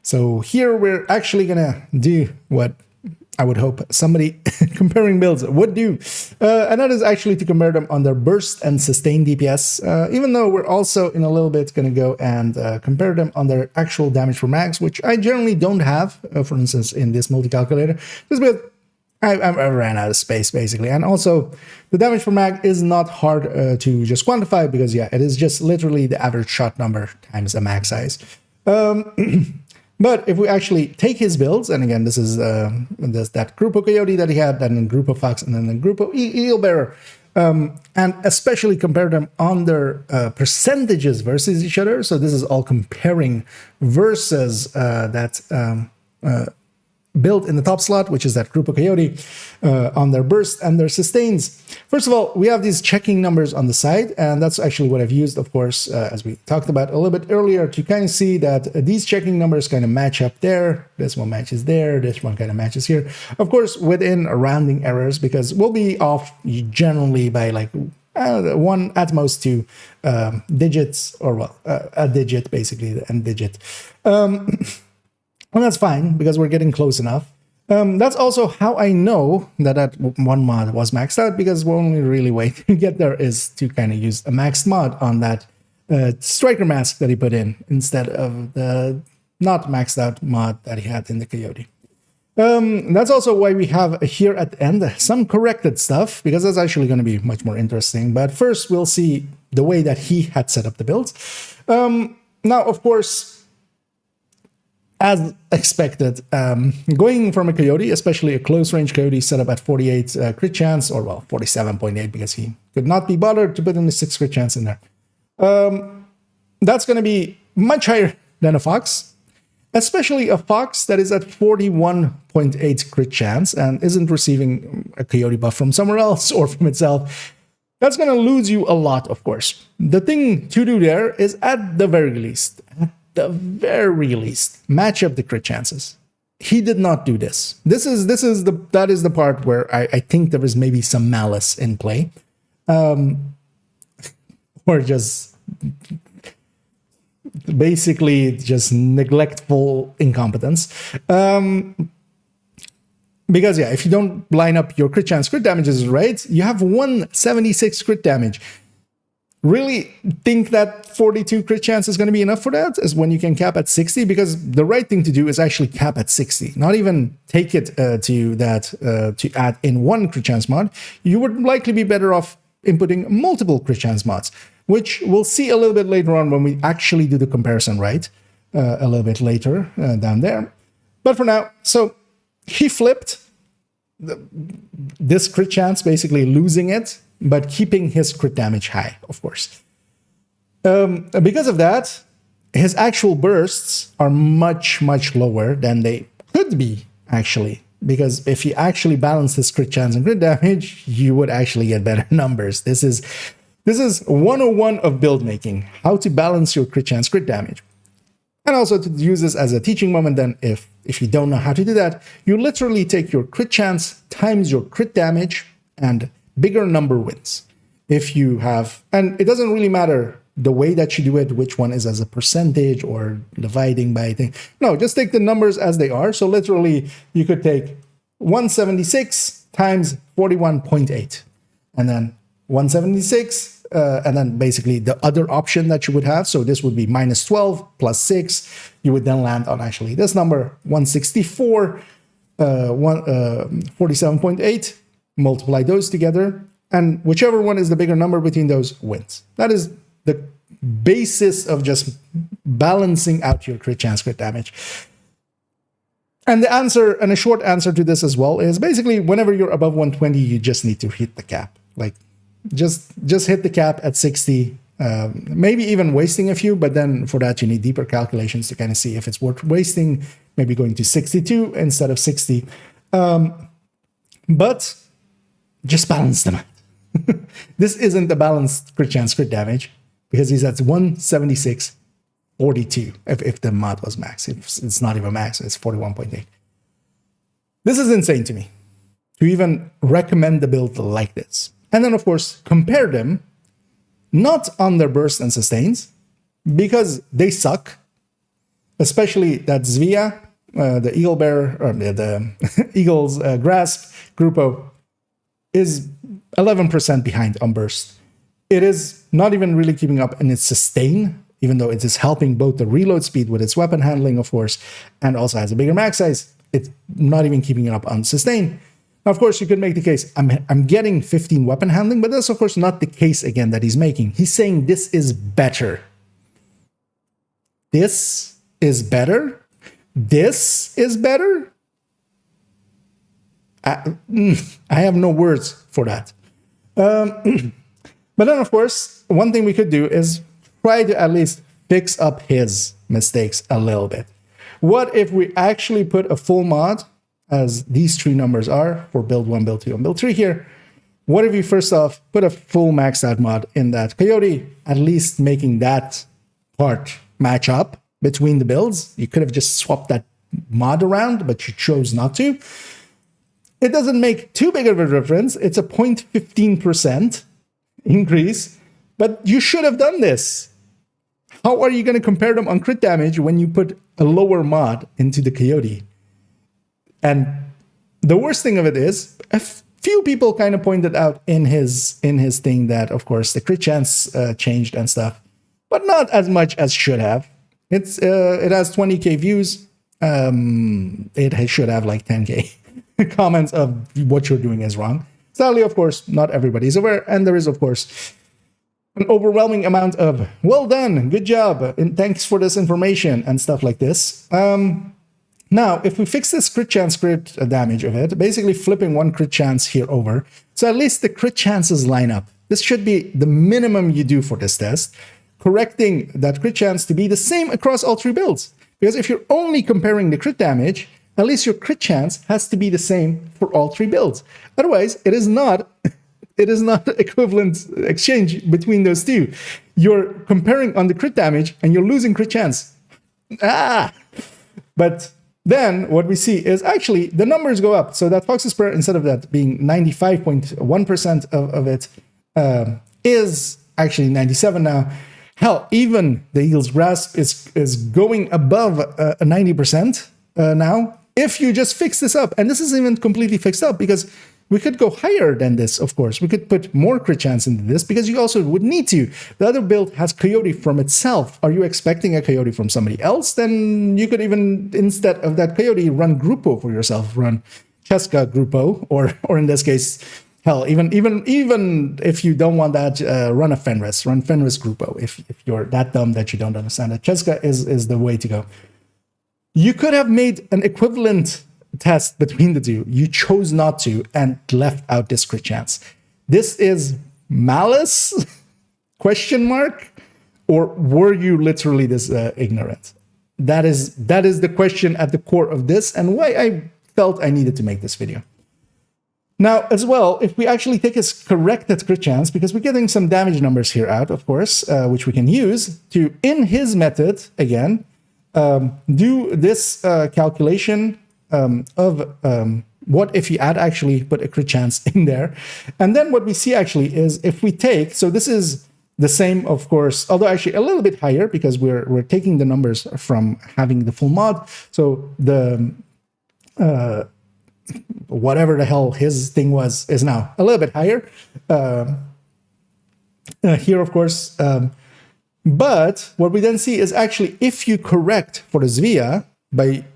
So here we're actually gonna do what I would hope somebody comparing builds would do. And that is actually to compare them on their burst and sustained DPS, even though we're also in a little bit going to go and compare them on their actual damage per max, which I generally don't have, for instance, in this multi-calculator, just because I ran out of space, basically. And also, the damage per mag is not hard to just quantify, because, yeah, it is just literally the average shot number times the mag size. But if we actually take his builds, and again, this is that Grupo Coyote that he had, then Grupo Fox, and then the Grupo Eelbearer, and especially compare them on their percentages versus each other. So this is all comparing versus that build in the top slot, which is that Grupo Coyote, on their burst and their sustains. First of all, we have these checking numbers on the side, and that's actually what I've used, of course, as we talked about a little bit earlier, to kind of see that these checking numbers kind of match up there. This one matches there, this one kind of matches here. Of course, within rounding errors, because we'll be off generally by like one, at most two digits, or well, a digit, basically, and digit. And that's fine, because we're getting close enough. That's also how I know that one mod was maxed out, because the only really way to get there is to kind of use a maxed mod on that striker mask that he put in, instead of the not maxed out mod that he had in the Coyote. That's also why we have here at the end some corrected stuff, because that's actually going to be much more interesting. But first, we'll see the way that he had set up the builds. Now, of course, as expected, going from a Coyote, especially a close-range Coyote set up at 48 crit chance, or well, 47.8, because he could not be bothered to put in the 6 crit chance in there. That's going to be much higher than a Fox, especially a Fox that is at 41.8 crit chance and isn't receiving a Coyote buff from somewhere else or from itself. That's going to lose you a lot, of course. The thing to do there is, at the very least, match up the crit chances. He did not do this. That is the part where I think there is maybe some malice in play, or just basically just neglectful incompetence. Because yeah, if you don't line up your crit chance, crit damages right, you have 176 crit damage. Really think that 42 crit chance is going to be enough for that, is when you can cap at 60, because the right thing to do is actually cap at 60, not even take it to add in one crit chance mod. You would likely be better off inputting multiple crit chance mods, which we'll see a little bit later on when we actually do the comparison right, a little bit later down there. But for now, so he flipped this crit chance, basically losing it, but keeping his crit damage high, of course. Because of that, his actual bursts are much, much lower than they could be, actually. Because if you actually balance his crit chance and crit damage, you would actually get better numbers. This is 101 of build making, how to balance your crit chance, crit damage. And also to use this as a teaching moment, then if you don't know how to do that, you literally take your crit chance times your crit damage and bigger number wins. If you have, and it doesn't really matter the way that you do it, which one is as a percentage or dividing by thing. No, just take the numbers as they are. So literally you could take 176 times 41.8. And then 176, and then basically the other option that you would have. So this would be minus 12 plus 6. You would then land on actually this number, 164, 47.8. Multiply those together, and whichever one is the bigger number between those wins. That is the basis of just balancing out your crit chance, crit damage. And the answer, and a short answer to this as well, is basically whenever you're above 120, you just need to hit the cap. Like, just hit the cap at 60, maybe even wasting a few, but then for that you need deeper calculations to kind of see if it's worth wasting, maybe going to 62 instead of 60. But just balance them out. This isn't a balanced crit chance, crit damage, because he's at 176.42 if the mod was max. It's not even max, it's 41.8. This is insane to me, to even recommend the build like this. And then, of course, compare them, not on their burst and sustains, because they suck, especially that Zvia, the Eagle Bear, or the Eagle's Grasp, Grupo, is 11% behind on burst. It is not even really keeping up in its sustain, even though it is helping both the reload speed with its weapon handling, of course, and also has a bigger max size. It's not even keeping it up on sustain. Now, of course, you could make the case, I'm getting 15 weapon handling, but that's, of course, not the case, again, that he's making. He's saying this is better. This is better? This is better? I have no words for that. But then, of course, one thing we could do is try to at least fix up his mistakes a little bit. What if we actually put a full mod, as these three numbers are for build 1, build 2, and build 3 here? What if we first off put a full maxed out mod in that Coyote, at least making that part match up between the builds? You could have just swapped that mod around, but you chose not to. It doesn't make too big of a difference. It's a 0.15% increase, but you should have done this. How are you going to compare them on crit damage when you put a lower mod into the Coyote? And the worst thing of it is, a few people kind of pointed out in his thing that, of course, the crit chance changed and stuff, but not as much as should have. It has 20k views. It should have like 10k comments of what you're doing is wrong. Sadly, of course, not everybody is aware, and there is, of course, an overwhelming amount of well done, good job, and thanks for this information and stuff like this. Now, if we fix this crit chance, crit damage of it, basically flipping one crit chance here over, so at least the crit chances line up. This should be the minimum you do for this test, correcting that crit chance to be the same across all three builds. Because if you're only comparing the crit damage, at least your crit chance has to be the same for all three builds. Otherwise, it is not equivalent exchange between those two. You're comparing on the crit damage and you're losing crit chance. But then what we see is actually the numbers go up. So that Fox's Prayer, instead of that being 95.1% of it, is actually 97 now. Hell, even the Eagle's Grasp is going above 90% now. If you just fix this up, and this isn't even completely fixed up, because we could go higher than this, of course. We could put more crit chance into this, because you also would need to. The other build has Coyote from itself. Are you expecting a Coyote from somebody else? Then you could even, instead of that Coyote, run Grupo for yourself. Run Cheska Grupo, or in this case, hell, even if you don't want that, run a Fenris. Run Fenris Grupo if you're that dumb that you don't understand that. Cheska is the way to go. You could have made an equivalent test between the two. You chose not to and left out this crit chance. This is malice? Question mark? Or were you literally this ignorant? That is the question at the core of this, and why I felt I needed to make this video. Now, as well, if we actually take a corrected crit chance, because we're getting some damage numbers here out, of course, which we can use to, in his method, again, do this calculation of what if you actually put a crit chance in there. And then what we see actually is if we take, so this is the same, of course, although actually a little bit higher, because we're taking the numbers from having the full mod. So the whatever the hell his thing was is now a little bit higher. Here, of course, but what we then see is actually if you correct for the Svea,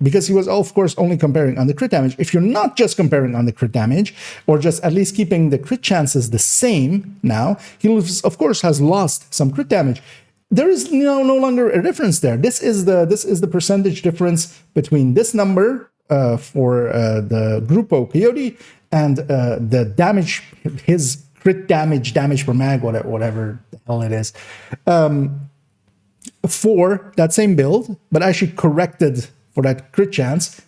because he was, of course, only comparing on the crit damage, if you're not just comparing on the crit damage, or just at least keeping the crit chances the same now, he, of course, has lost some crit damage. There is no longer a difference there. This is the percentage difference between this number for the Grupo Coyote and the damage, his crit damage per mag, whatever the hell it is, for that same build, but actually corrected for that crit chance.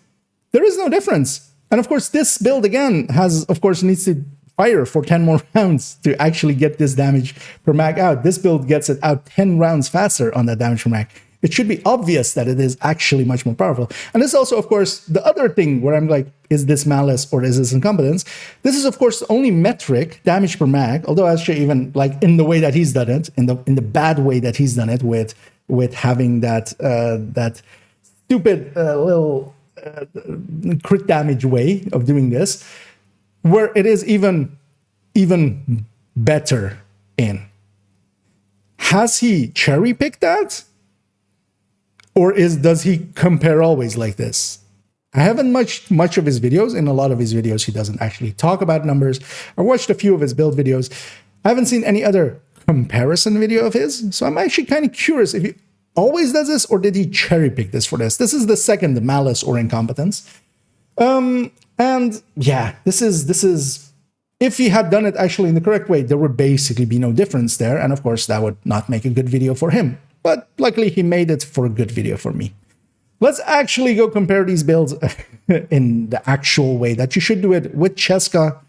There is no difference. And of course, this build again needs to fire for 10 more rounds to actually get this damage per mag out. This build gets it out 10 rounds faster on that damage per mag. It should be obvious that it is actually much more powerful. And this is also, of course, the other thing where I'm like, is this malice or is this incompetence? This is, of course, the only metric, damage per mag, although actually even like in the way that he's done it, in the bad way that he's done it with having that stupid little crit damage way of doing this, where it is even better in. Has he cherry-picked that? Or does he compare always like this? I haven't much of his videos. In a lot of his videos, he doesn't actually talk about numbers. I watched a few of his build videos. I haven't seen any other comparison video of his. So I'm actually kind of curious if he always does this, or did he cherry pick this for this? This is the second malice or incompetence. And yeah, this is if he had done it actually in the correct way, there would basically be no difference there. And of course, that would not make a good video for him. But luckily, he made it for a good video for me. Let's actually go compare these builds in the actual way that you should do it with Cheska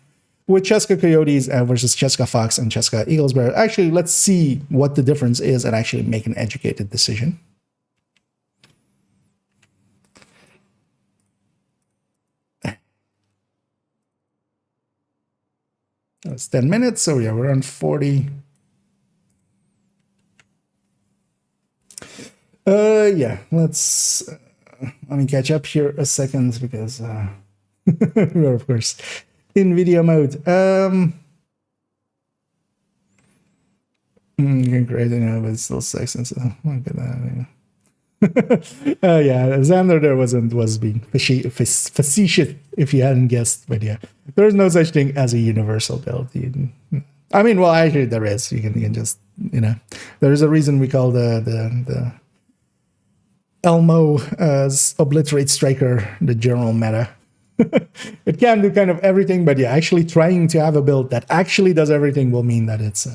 Coyotes versus Cheska Fox and Cheska Eagles Bear. Actually, let's see what the difference is and actually make an educated decision. That's 10 minutes, so yeah, we're on 40. Yeah, let me catch up here a second because we're of course in video mode. Great, but it's still sexy. So look at that. Yeah, Xander there was being facetious if you hadn't guessed, but yeah, there's no such thing as a universal build. I mean, well, actually there is. You can just, there's a reason we call the Elmo Obliterate Striker the general meta. It can do kind of everything, but yeah, actually trying to have a build that actually does everything will mean that it's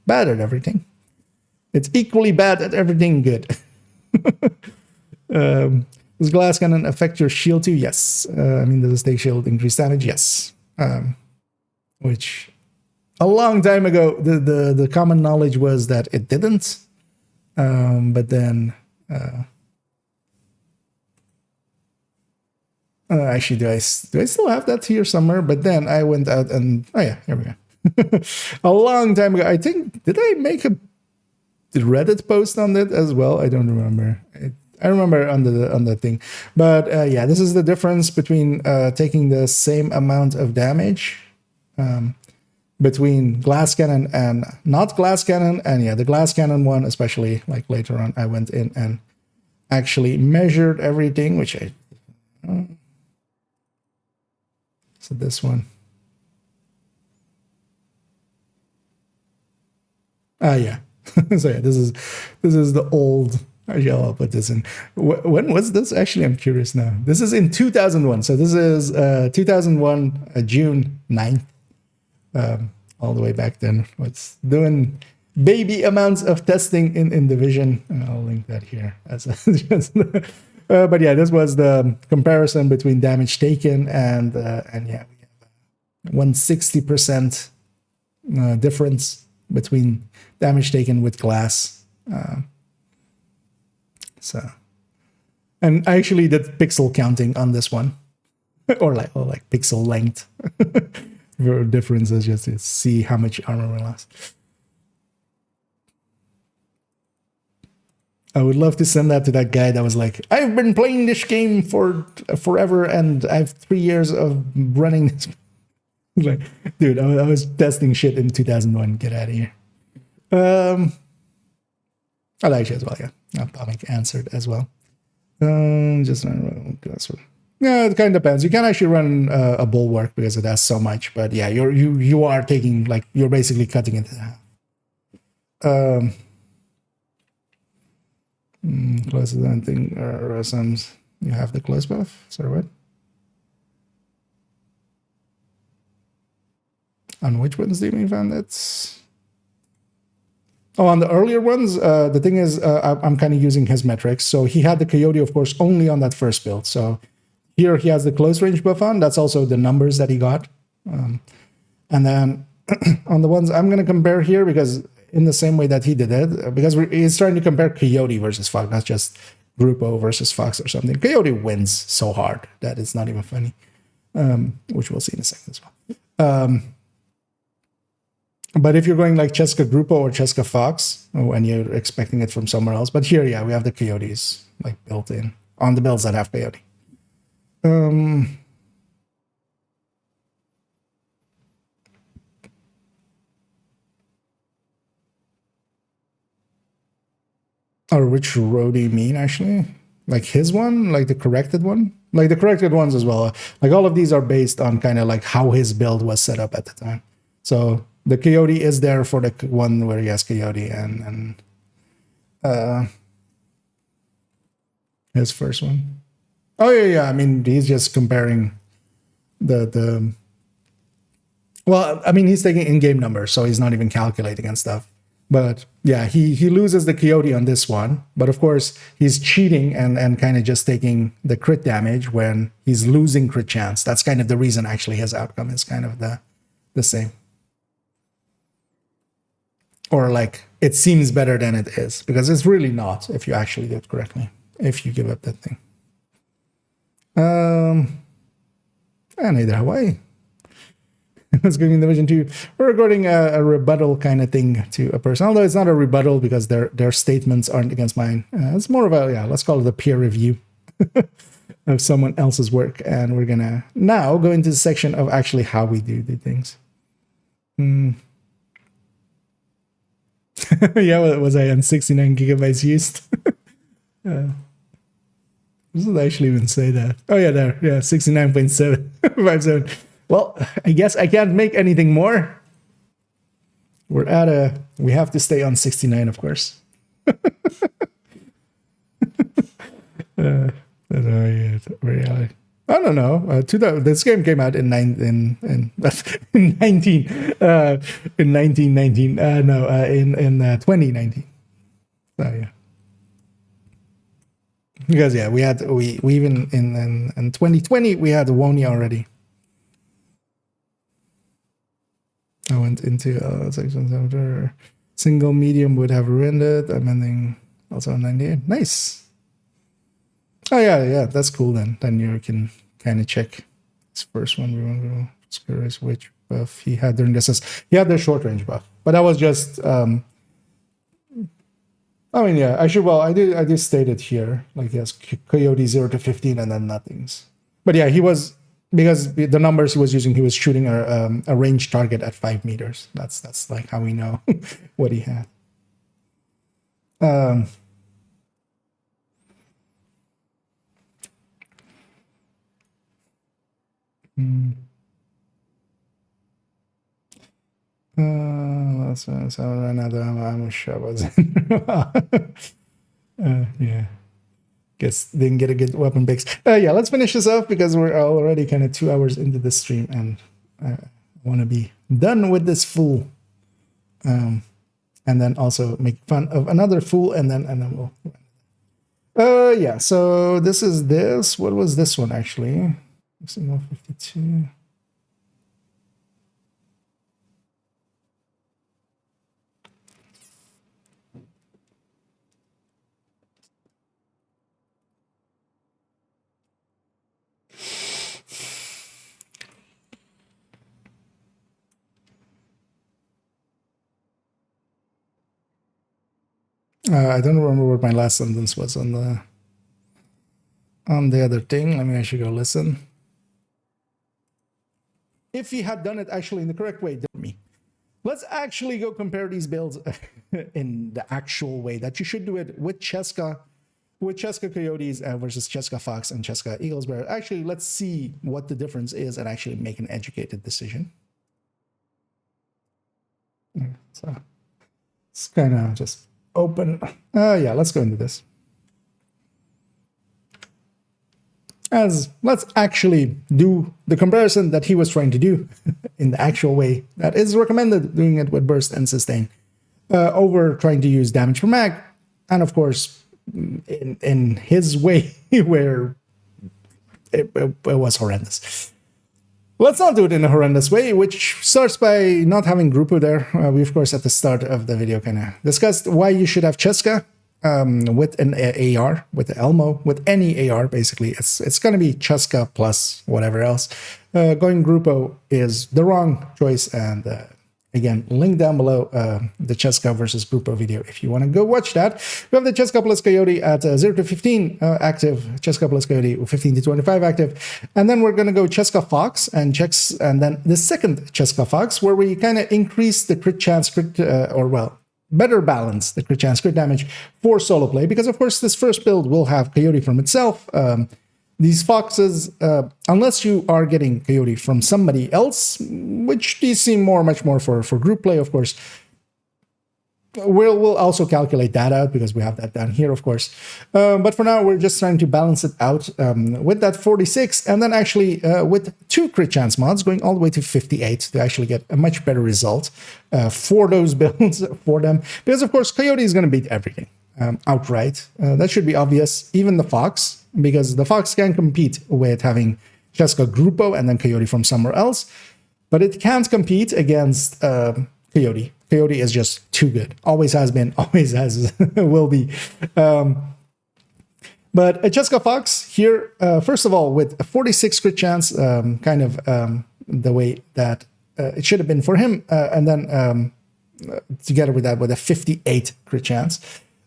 bad at everything. It's equally bad at everything good. Does Glass Cannon affect your shield too? Yes. Does a stake shield increase damage? Yes. Which a long time ago, the common knowledge was that it didn't. But then... actually, do I still have that here somewhere? But then I went out and... Oh yeah, here we go. A long time ago. I think... Did I make a Reddit post on it as well? I don't remember. I remember on the thing. But yeah, this is the difference between taking the same amount of damage between Glass Cannon and not Glass Cannon. And yeah, the Glass Cannon one, especially like later on, I went in and actually measured everything, which I... So this one. Yeah. So yeah, this is the old. Actually, I'll put this in. When was this? Actually, I'm curious now. This is in 2001. So this is 2001, June 9th. All the way back then. Was doing baby amounts of testing in Division. I'll link that here as just. But yeah, this was the comparison between damage taken and yeah, we have 160% difference between damage taken with glass. And I actually did pixel counting on this one, or like pixel length for differences just to see how much armor we lost. I would love to send that to that guy that was like, I've been playing this game for forever and I have 3 years of running this. Like, dude, I was testing shit in 2001. Get out of here. I like you as well, yeah. Atomic answered as well. Just yeah, it kind of depends. You can actually run a bulwark because it has so much, but yeah, you are taking, like, you're basically cutting it in half. Close to anything Rasams. You have the close buff? Sorry, what? On which ones do you mean, Van? That's... Oh, on the earlier ones, the thing is, I'm kind of using his metrics. So he had the Coyote, of course, only on that first build. So here he has the close range buff on. That's also the numbers that he got. And then on the ones I'm going to compare here, because in the same way that he did it, because he's trying to compare Coyote versus Fox, not just Grupo versus Fox or something. Coyote wins so hard that it's not even funny, which we'll see in a second as well. But if you're going like Cheska Grupo or Cheska Fox, and you're expecting it from somewhere else, but here, yeah, we have the Coyotes like built in on the builds that have Coyote. Or which row do you mean, actually? Like his one? Like the corrected one? Like the corrected ones as well. Like all of these are based on kind of like how his build was set up at the time. So the Coyote is there for the one where he has Coyote and his first one. Oh, yeah. I mean, he's just comparing the well, I mean, he's taking in-game numbers, so he's not even calculating and stuff. But yeah, he loses the Coyote on this one. But of course, he's cheating and kind of just taking the crit damage when he's losing crit chance. That's kind of the reason, actually, his outcome is kind of the same. Or like, it seems better than it is, because it's really not if you actually do it correctly, if you give up that thing. And either Hawaii. It's going in Division 2. We're recording a rebuttal kind of thing to a person, although it's not a rebuttal because their statements aren't against mine. It's more of a, yeah, let's call it a peer review of someone else's work. And we're going to now go into the section of actually how we do the things. Yeah, was I on 69 gigabytes used? Does it actually even say that? Oh, yeah, there. Yeah, 69.757. Well, I guess I can't make anything more. We have to stay on 69, of course. I don't know. This game came out in 1919. In 2019. So yeah. Because yeah, we even in 2020 we had the Woni already. I went into sections after single medium would have ruined it. I'm ending also on 98. Nice. Oh yeah, that's cool then. Then you can kind of check this first one. We want to curious which buff he had during this. He had the short range buff, but that was just. I mean, yeah. Actually, well, I did state it here. Like, yes, Coyote 0 to 15 and then nothings. But yeah, he was. Because the numbers he was using, he was shooting a range target at 5 meters. That's like how we know what he had. That's another ammo shot was yeah. Guess didn't get a good weapon picks. Yeah, let's finish this off because we're already kind of 2 hours into the stream and I want to be done with this fool. And then also make fun of another fool and then we'll. Yeah. So this is this. What was this one actually? 52. I don't remember what my last sentence was on the other thing. Let me actually go listen. If he had done it actually in the correct way, me. Let's actually go compare these builds in the actual way that you should do it with Cheska Coyotes versus Cheska Fox and Cheska Eagles Bear. Actually, let's see what the difference is and actually make an educated decision. So it's kind of just open. Yeah, let's go into this. Let's actually do the comparison that he was trying to do in the actual way that is recommended, doing it with burst and sustain over trying to use damage per mag, and of course in his way where it was horrendous. Let's not do it in a horrendous way, which starts by not having Grupo there. We of course at the start of the video kind of discussed why you should have Cheska. With an AR, with the Elmo, with any AR, basically, it's going to be Cheska plus whatever else. Going Grupo is the wrong choice, and again, link down below the Cheska versus Grupo video if you want to go watch that. We have the Cheska plus Coyote at 0 to 15 active, Cheska plus Coyote 15 to 25 active, and then we're going to go Cheska Fox and then the second Cheska Fox, where we kind of increase the crit chance, better balance the crit chance, crit damage for solo play, because of course this first build will have Coyote from itself. These Foxes, unless you are getting Coyote from somebody else, which these seem much more for group play, of course. We'll also calculate that out because we have that down here, of course. But for now, we're just trying to balance it out with that 46, and then actually with 2 crit chance mods going all the way to 58 to actually get a much better result for those builds for them. Because of course, Coyote is going to beat everything outright. That should be obvious. Even the Fox, because the Fox can compete with having Cheska Grupo and then Coyote from somewhere else, but it can't compete against Coyote. Coyote is just too good. Always has been, always has, will be. But a Cheska Fox here, first of all, with a 46 crit chance, kind of the way that it should have been for him, and then together with that, with a 58 crit chance.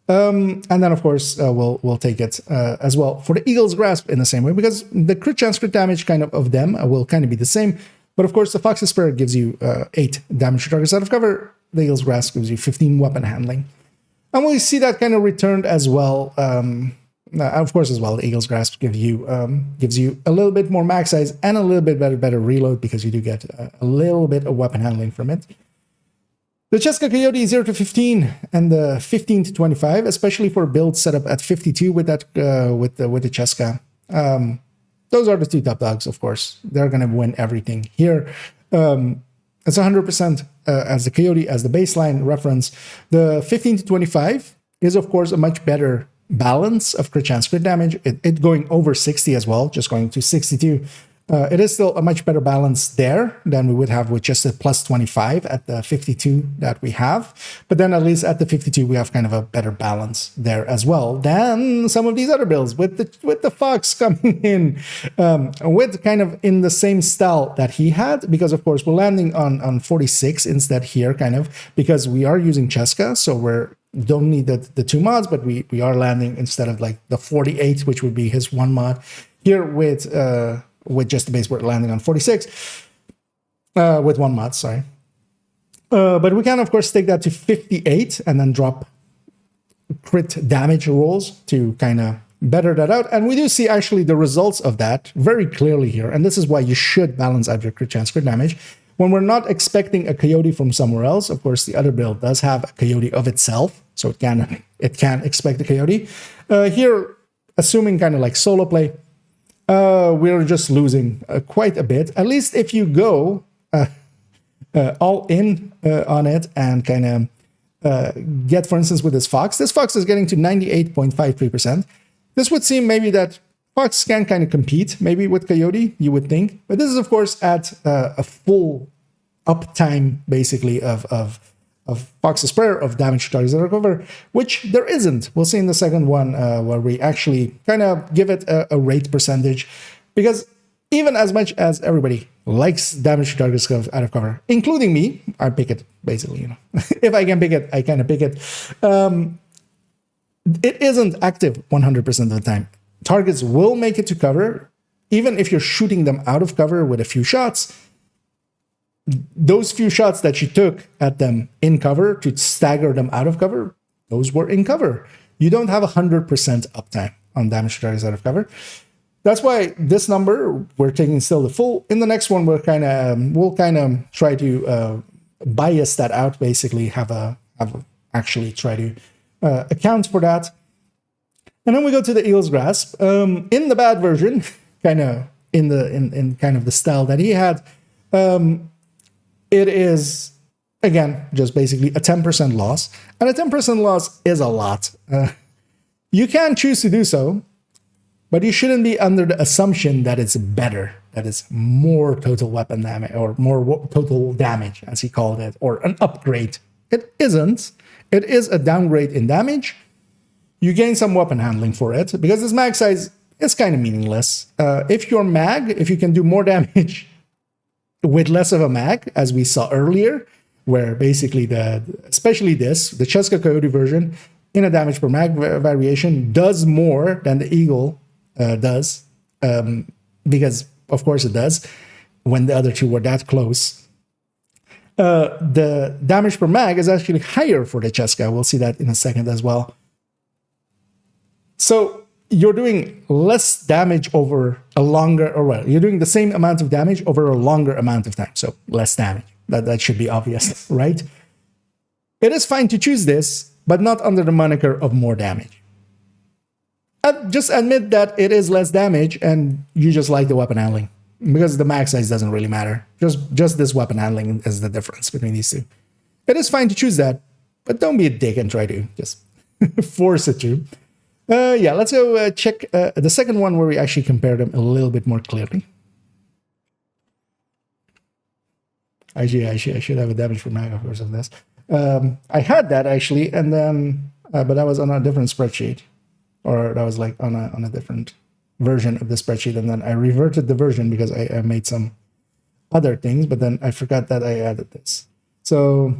And then, of course, we'll take it as well for the Eagle's Grasp in the same way, because the crit chance, crit damage kind of them will kind of be the same. But of course, the Fox's Spirit gives you 8 damage to targets out of cover. The Eagle's Grasp gives you 15 weapon handling. And we see that kind of returned as well. Of course, as well, the Eagle's Grasp gives you a little bit more max size and a little bit better reload, because you do get a little bit of weapon handling from it. The Cheska Coyote 0 to 15 and the 15 to 25, especially for builds set up at 52 with that with the Cheska. Those are the 2 top dogs, of course. They're going to win everything here. It's 100% as the Coyote, as the baseline reference. The 15 to 25 is, of course, a much better balance of crit chance, crit damage. It going over 60 as well, just going to 62. It is still a much better balance there than we would have with just a plus 25 at the 52 that we have. But then at least at the 52, we have kind of a better balance there as well than some of these other builds with the Fox coming in with kind of in the same style that he had, because of course we're landing on 46 instead here, kind of, because we are using Cheska, so don't need the 2 mods, but we are landing instead of like the 48, which would be his 1 mod here with just the base, we're landing on 46 with 1 mod, sorry. But we can, of course, take that to 58 and then drop crit damage rolls to kind of better that out. And we do see actually the results of that very clearly here. And this is why you should balance out your crit chance, crit damage. When we're not expecting a Coyote from somewhere else, of course, the other build does have a Coyote of itself, so it can expect a Coyote. Here, assuming kind of like solo play, we're just losing quite a bit. At least if you go all in on it and kind of get, for instance, with this Fox is getting to 98.53%. This would seem maybe that Fox can kind of compete maybe with Coyote, you would think. But this is, of course, at a full uptime, basically, of Fox's Prayer of damage to targets that are covered, which there isn't. We'll see in the second one where we actually kind of give it a rate percentage, because even as much as everybody likes damage to targets out of cover, including me, I pick it, basically, you know. If I can pick it, I kind of pick it. it isn't active 100% of the time. Targets will make it to cover, even if you're shooting them out of cover with a few shots. Those few shots that you took at them in cover to stagger them out of cover, those were in cover. You don't have 100% uptime on damage to targets out of cover. That's why this number, we're taking still the full. In the next one, we'll kind of try to bias that out, basically actually try to account for that. And then we go to the Eel's Grasp. In the bad version, kind of in kind of the style that he had, it is, again, just basically a 10% loss. And a 10% loss is a lot. You can choose to do so, but you shouldn't be under the assumption that it's better, that it's more total weapon damage, or more total damage, as he called it, or an upgrade. It isn't. It is a downgrade in damage. You gain some weapon handling for it, because this mag size is kind of meaningless. If you can do more damage with less of a mag, as we saw earlier, where basically especially the Cheska Coyote version, in a damage per mag variation, does more than the Eagle does, because of course it does, when the other two were that close. The damage per mag is actually higher for the Cheska. We'll see that in a second as well. So you're doing less damage over a longer, or well, you're doing the same amount of damage over a longer amount of time. So less damage. That should be obvious, right? It is fine to choose this, but not under the moniker of more damage. Just admit that it is less damage and you just like the weapon handling, because the mag size doesn't really matter. Just this weapon handling is the difference between these two. It is fine to choose that, but don't be a dick and try to just force it to. Yeah, let's go check the second one where we actually compare them a little bit more clearly. Actually, I should have a damage per mag, of course, of this. I had that actually, and then, but that was on a different spreadsheet, or that was like on a different version of the spreadsheet, and then I reverted the version because I made some other things, but then I forgot that I added this. So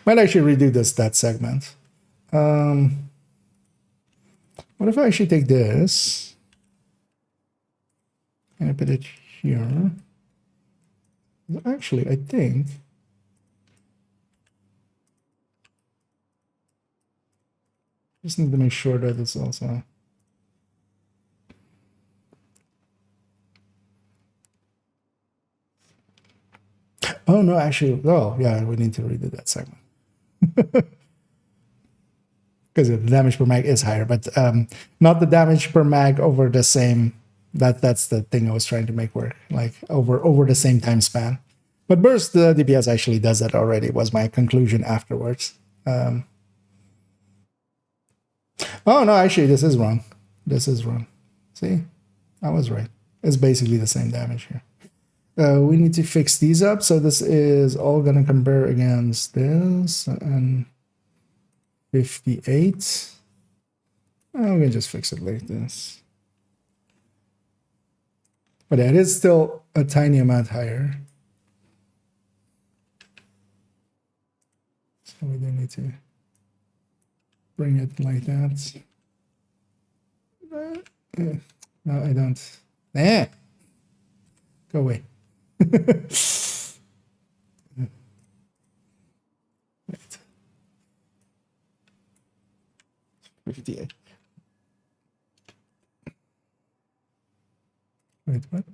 might actually redo that segment. What if I actually take this and I put it here? Actually, I think just need to make sure that it's also. Oh no, actually, oh yeah, we need to redo that segment. Because the damage per mag is higher, but not the damage per mag over the same. That's the thing I was trying to make work, like over the same time span. But burst DPS actually does that already, was my conclusion afterwards. Oh no, actually this is wrong. This is wrong. See, I was right. It's basically the same damage here. We need to fix these up. So this is all gonna compare against this and 58. I'm gonna just fix it like this. But it is still a tiny amount higher. So we don't need to bring it like that. No, I don't. Go away. Right. 58. Wait, what?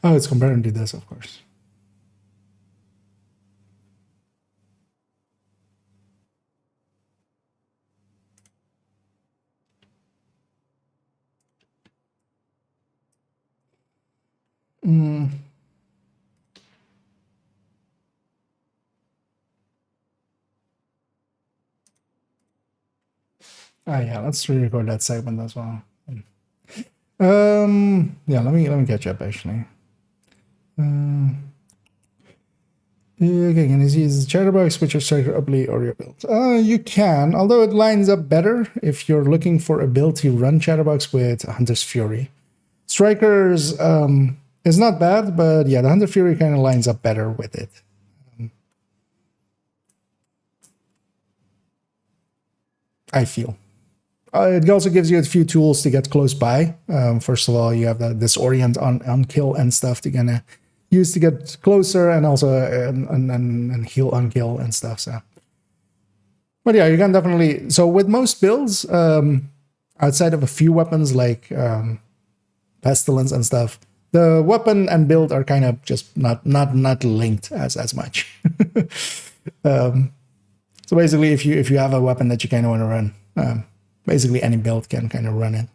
Oh, it's comparing to this, of course. Oh yeah, let's re-record that segment as well. Yeah, let me catch up actually. Okay, can you use the chatterbox, put your striker ability or your build? You can, although it lines up better if you're looking for ability run chatterbox with Hunter's Fury. Strikers is not bad, but yeah, the Hunter Fury kind of lines up better with it. I feel. It also gives you a few tools to get close by. First of all, you have this orient on kill and stuff to kind of use to get closer, and also and heal on kill and stuff. So, but yeah, you can definitely. So with most builds, outside of a few weapons like pestilence and stuff, the weapon and build are kind of just not linked as much. So basically, if you have a weapon that you kind of want to run, basically any build can kind of run it.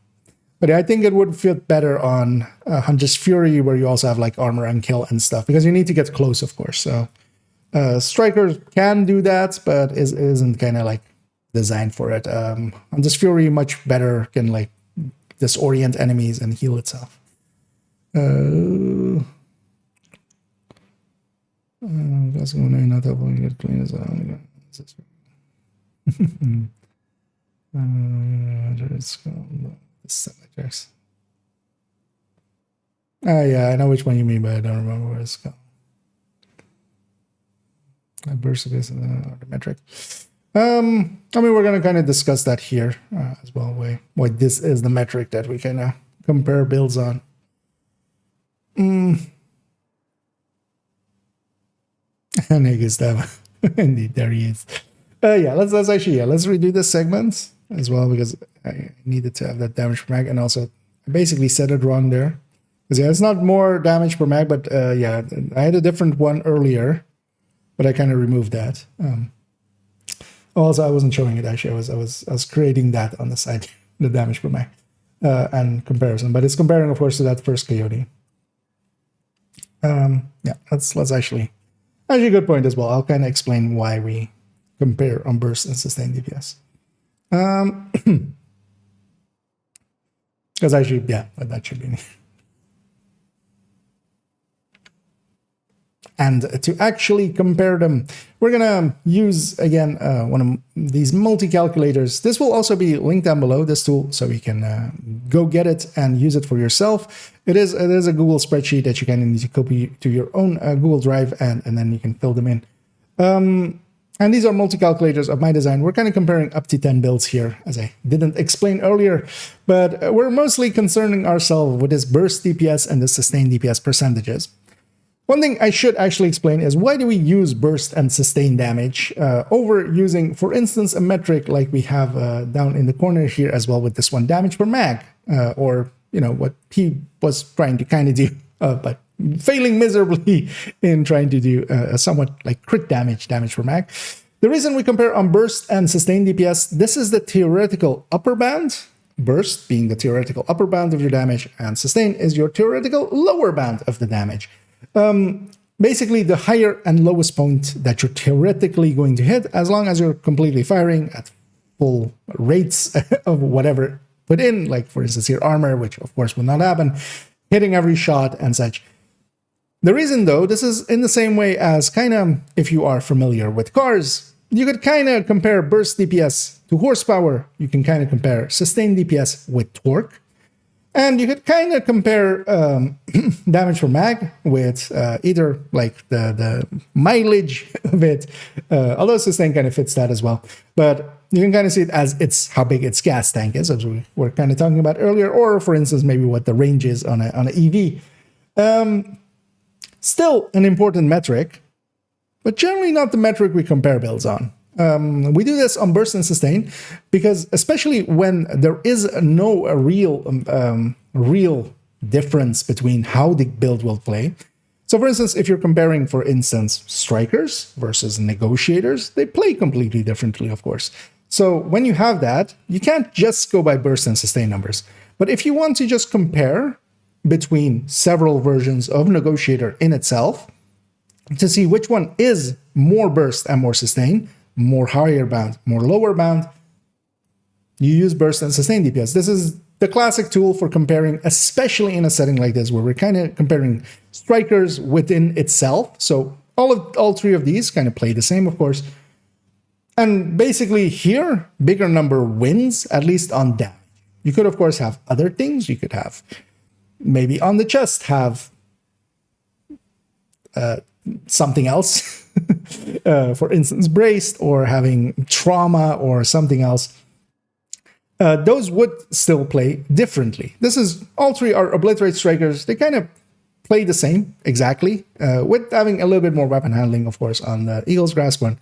But I think it would fit better on Hunter's Fury, where you also have like armor and kill and stuff, because you need to get close, of course. So Strikers can do that, but isn't kind of like designed for it. Hunter's Fury much better can like disorient enemies and heal itself. That's going to not help when you get clean as well. Yeah, I know which one you mean, but I don't remember where it's called. Burst of this the metric. I mean, we're gonna kind of discuss that here as well. Why this is the metric that we kind of compare builds on. And hey, Gustav. Indeed, there he is. Yeah, let's redo this segment as well, because I needed to have that damage per mag, and also I basically said it wrong there. Because yeah, it's not more damage per mag, but yeah, I had a different one earlier, but I kind of removed that. Also, I wasn't showing it actually. I was creating that on the side, the damage per mag and comparison, but it's comparing, of course, to that first coyote. Yeah, let's actually a good point as well. I'll kind of explain why we compare on burst and sustained DPS. Because actually, yeah, that should be. And to actually compare them, we're gonna use again one of these multi-calculators. This will also be linked down below, this tool, so you can go get it and use it for yourself. It is a Google spreadsheet that you can need to copy to your own Google Drive, and then you can fill them in. And these are multi-calculators of my design. We're kind of comparing up to 10 builds here, as I didn't explain earlier, but we're mostly concerning ourselves with this burst DPS and the sustained DPS percentages. One thing I should actually explain is why do we use burst and sustained damage over using, for instance, a metric like we have down in the corner here as well with this one, damage per mag, or, you know, what he was trying to kind of do, but failing miserably in trying to do a somewhat like crit damage per mag. The reason we compare on burst and sustained DPS, this is the theoretical upper band, burst being the theoretical upper bound of your damage, and sustain is your theoretical lower bound of the damage. Basically the higher and lowest point that you're theoretically going to hit, as long as you're completely firing at full rates of whatever put in, like for instance here armor, which of course will not happen, hitting every shot and such. The reason though, this is in the same way as kind of, if you are familiar with cars, you could kind of compare burst DPS to horsepower, you can kind of compare sustained DPS with torque. And you could kind of compare damage per mag with either like the mileage of it, although sustain kind of fits that as well. But you can kind of see it as it's how big its gas tank is, as we were kind of talking about earlier, or for instance, maybe what the range is on an EV. Still an important metric, but generally not the metric we compare builds on. We do this on burst and sustain because, especially when there is no real difference between how the build will play. So for instance, if you're comparing, for instance, strikers versus negotiators, they play completely differently, of course. So when you have that, you can't just go by burst and sustain numbers. But if you want to just compare between several versions of negotiator in itself to see which one is more burst and more sustain, more higher bound, more lower bound, you use burst and sustain DPS. This is the classic tool for comparing, especially in a setting like this, where we're kind of comparing strikers within itself. So all three of these kind of play the same, of course. And basically here, bigger number wins, at least on damage. You could, of course, have other things. You could have maybe on the chest have something else. For instance, braced, or having trauma or something else. Those would still play differently. This is, all three are obliterate strikers. They kind of play the same exactly, with having a little bit more weapon handling, of course, on the Eagle's Grasp one.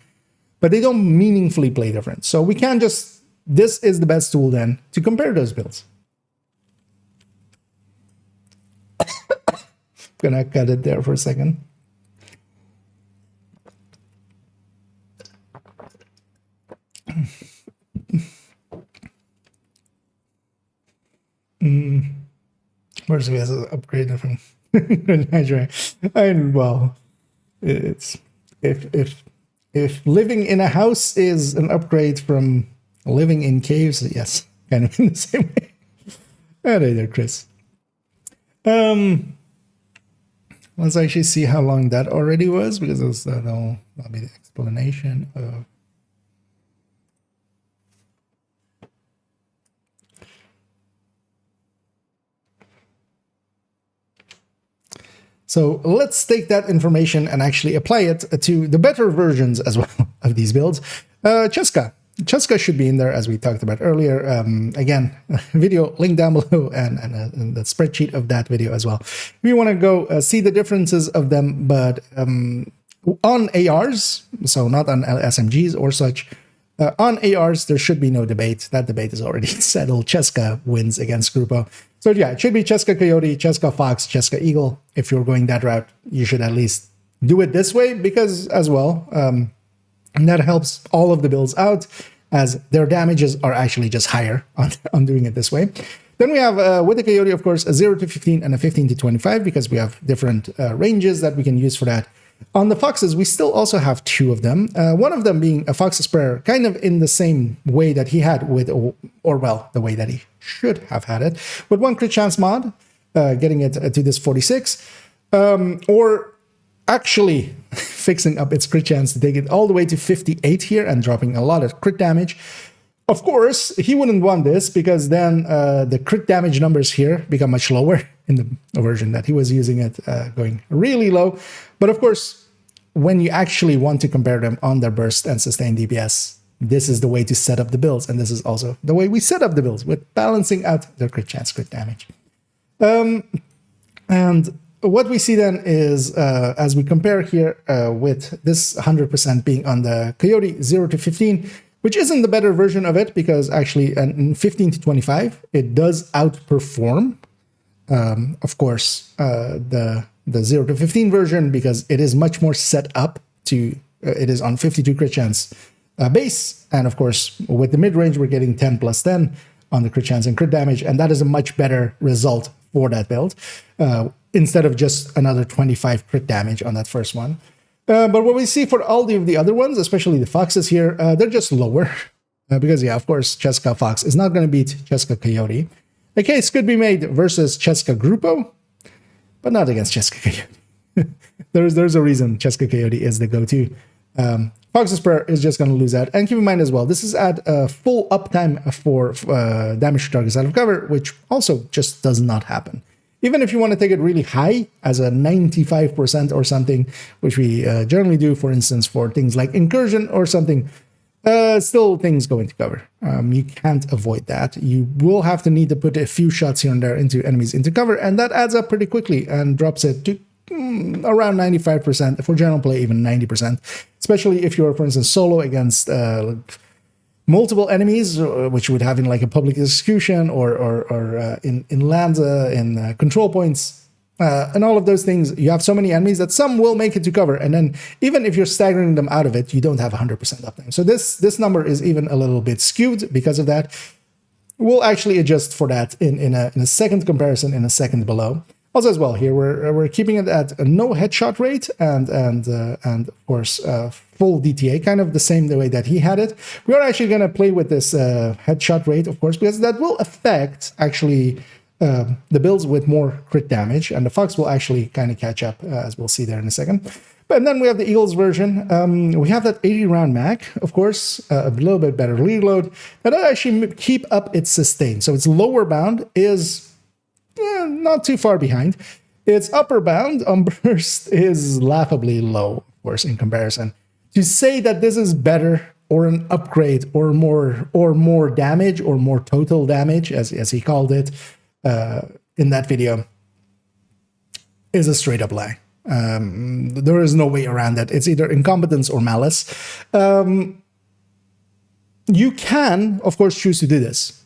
But they don't meaningfully play different. So we can just, this is the best tool then to compare those builds. Gonna cut it there for a second. Where's the guys upgrade from Nigeria? And well, it's if living in a house is an upgrade from living in caves, yes, kind of in the same way. Hey there, Chris. Let's actually see how long that already was, because that'll be the explanation of. So let's take that information and actually apply it to the better versions as well of these builds. Cheska. Cheska should be in there, as we talked about earlier. Again, video link down below, and the spreadsheet of that video as well. If you want to go see the differences of them, but on ARs, so not on SMGs or such, on ARs, there should be no debate. That debate is already settled. Cheska wins against Grupo. So yeah, it should be Cheska Coyote, Cheska Fox, Cheska Eagle. If you're going that route, you should at least do it this way, because as well, and that helps all of the builds out, as their damages are actually just higher on doing it this way. Then we have, with the Coyote, of course, a 0 to 15 and a 15 to 25, because we have different ranges that we can use for that. On the Foxes, we still also have two of them. One of them being a Fox's Prayer, kind of in the same way that he had with, or well, the way that he should have had it, with one crit chance mod, getting it to this 46, or actually fixing up its crit chance to take it all the way to 58 here and dropping a lot of crit damage. Of course, he wouldn't want this, because then the crit damage numbers here become much lower in the version that he was using it, going really low. But of course, when you actually want to compare them on their burst and sustained DPS, this is the way to set up the builds. And this is also the way we set up the builds, with balancing out their crit chance, crit damage. And what we see then is, as we compare here with this 100% being on the Coyote 0 to 15, which isn't the better version of it, because actually in 15 to 25, it does outperform, of course, the 0 to 15 version, because it is much more set up to, it is on 52 crit chance base. And of course, with the mid-range, we're getting 10 plus 10 on the crit chance and crit damage. And that is a much better result for that build, instead of just another 25 crit damage on that first one. But what we see for all of the other ones, especially the Foxes here, they're just lower. Because, yeah, of course, Cheska Fox is not going to beat Cheska Coyote. A case could be made versus Cheska Grupo, but not against Cheska Coyote. there's a reason Cheska Coyote is the go-to. Fox's Prayer is just going to lose out. And keep in mind as well, this is at full uptime for damage to targets out of cover, which also just does not happen. Even if you want to take it really high, as a 95% or something, which we generally do, for instance, for things like Incursion or something, still things go into cover. You can't avoid that. You will have to need to put a few shots here and there into enemies into cover, and that adds up pretty quickly and drops it to around 95%, for general play even 90%, especially if you're, for instance, solo against multiple enemies, which you would have in like a public execution or in land, in control points, and all of those things. You have so many enemies that some will make it to cover, and then even if you're staggering them out of it, you don't have 100% uptime. So this number is even a little bit skewed because of that. We'll actually adjust for that in a second comparison, in a second below. Also, as well, here we're keeping it at a no headshot rate and of course full DTA, kind of the same the way that he had it. We are actually going to play with this headshot rate, of course, because that will affect actually the builds with more crit damage, and the Fox will actually kind of catch up, as we'll see there in a second. And then we have the Eagles version. We have that 80 round mag, of course, a little bit better reload. That actually keep up its sustain. So its lower bound is not too far behind. Its upper bound on burst is laughably low, of course, in comparison. To say that this is better or an upgrade or more damage or more total damage, as he called it in that video, is a straight up lie. There is no way around that. It's either incompetence or malice. You can, of course, choose to do this.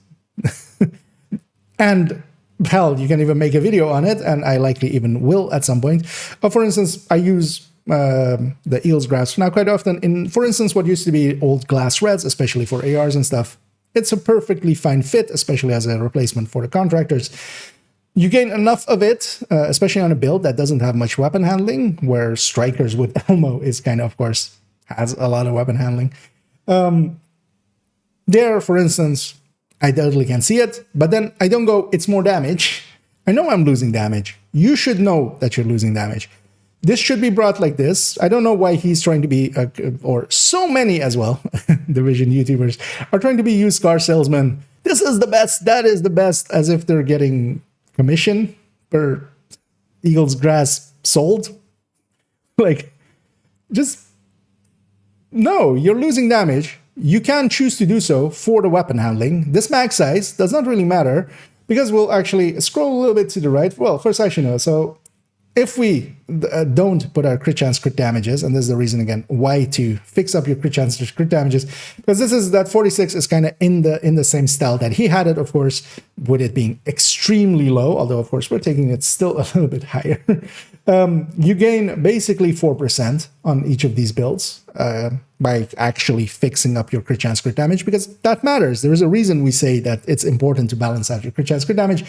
And hell, you can even make a video on it, and I likely even will at some point. For instance, I use the Eels grasp now quite often in, for instance, what used to be old glass reds, especially for ARs and stuff. It's a perfectly fine fit, especially as a replacement for the contractors. You gain enough of it, especially on a build that doesn't have much weapon handling, where strikers with Elmo is kind of course, has a lot of weapon handling. There, for instance, I totally can see it, but then I don't go, it's more damage. I know I'm losing damage. You should know that you're losing damage. This should be brought like this. I don't know why he's trying to be, or so many as well, Division YouTubers, are trying to be used car salesmen. This is the best, that is the best, as if they're getting commission per Eagles grass sold. Like, just, no, you're losing damage. You can choose to do so for the weapon handling. This mag size does not really matter, because we'll actually scroll a little bit to the right. Well, first I should know. So if we don't put our crit chance crit damages, and this is the reason again why to fix up your crit chance crit damages, because this is that 46 is kind of in the same style that he had it, of course, with it being extremely low, although of course we're taking it still a little bit higher. You gain basically 4% on each of these builds by actually fixing up your crit chance crit damage, because that matters. There is a reason we say that it's important to balance out your crit chance crit damage,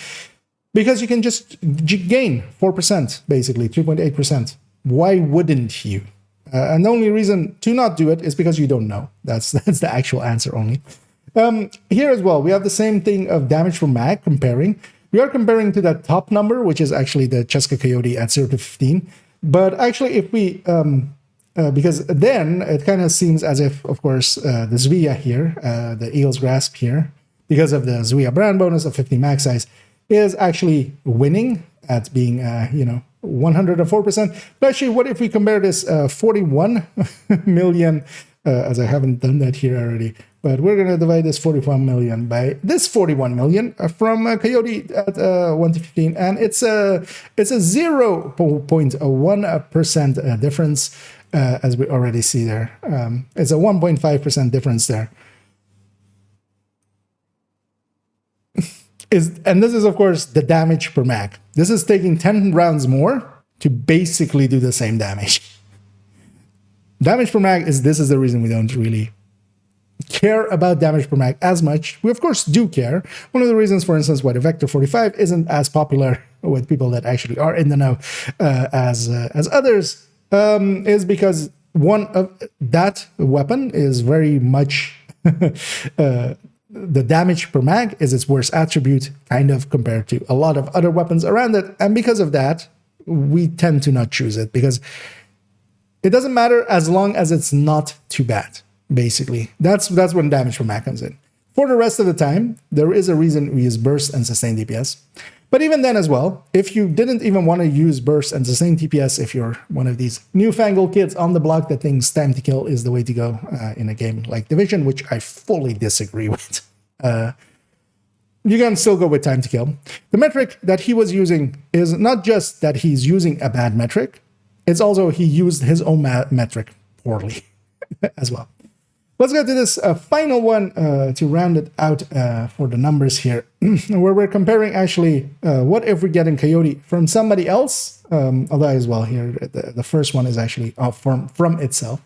because you can just gain 4%, basically 3.8%. Why wouldn't you? And the only reason to not do it is because you don't know. That's the actual answer only. Here as well, we have the same thing of damage per mag comparing. We are comparing to that top number, which is actually the Cheska Coyote at 0 to 15. But actually, if we, because then it kind of seems as if, of course, the Zwia here, the Eagles Grasp here, because of the Zwia brand bonus of 50 mag size, is actually winning at being, 104%. But actually, what if we compare this 41 million, as I haven't done that here already, but we're going to divide this 41 million by this 41 million from Coyote at 1 to 15, and it's a 0.1% difference, as we already see there. It's a 1.5% difference there. And this is, of course, the damage per mag. This is taking 10 rounds more to basically do the same damage. Damage per mag this is the reason we don't really care about damage per mag as much. We, of course, do care. One of the reasons, for instance, why the Vector 45 isn't as popular with people that actually are in the know as others is because one of that weapon is very much... the damage per mag is its worst attribute, kind of, compared to a lot of other weapons around it. And because of that, we tend to not choose it, because it doesn't matter as long as it's not too bad, basically. That's when damage per mag comes in. For the rest of the time, there is a reason we use burst and sustained DPS. But even then as well, if you didn't even want to use burst and sustained DPS, if you're one of these newfangled kids on the block that thinks time to kill is the way to go in a game like Division, which I fully disagree with, you can still go with time to kill. The metric that he was using is not just that he's using a bad metric, it's also he used his own metric poorly as well. Let's get to this final one to round it out for the numbers here, where we're comparing actually what if we're getting Coyote from somebody else, although as well here, the first one is actually from itself.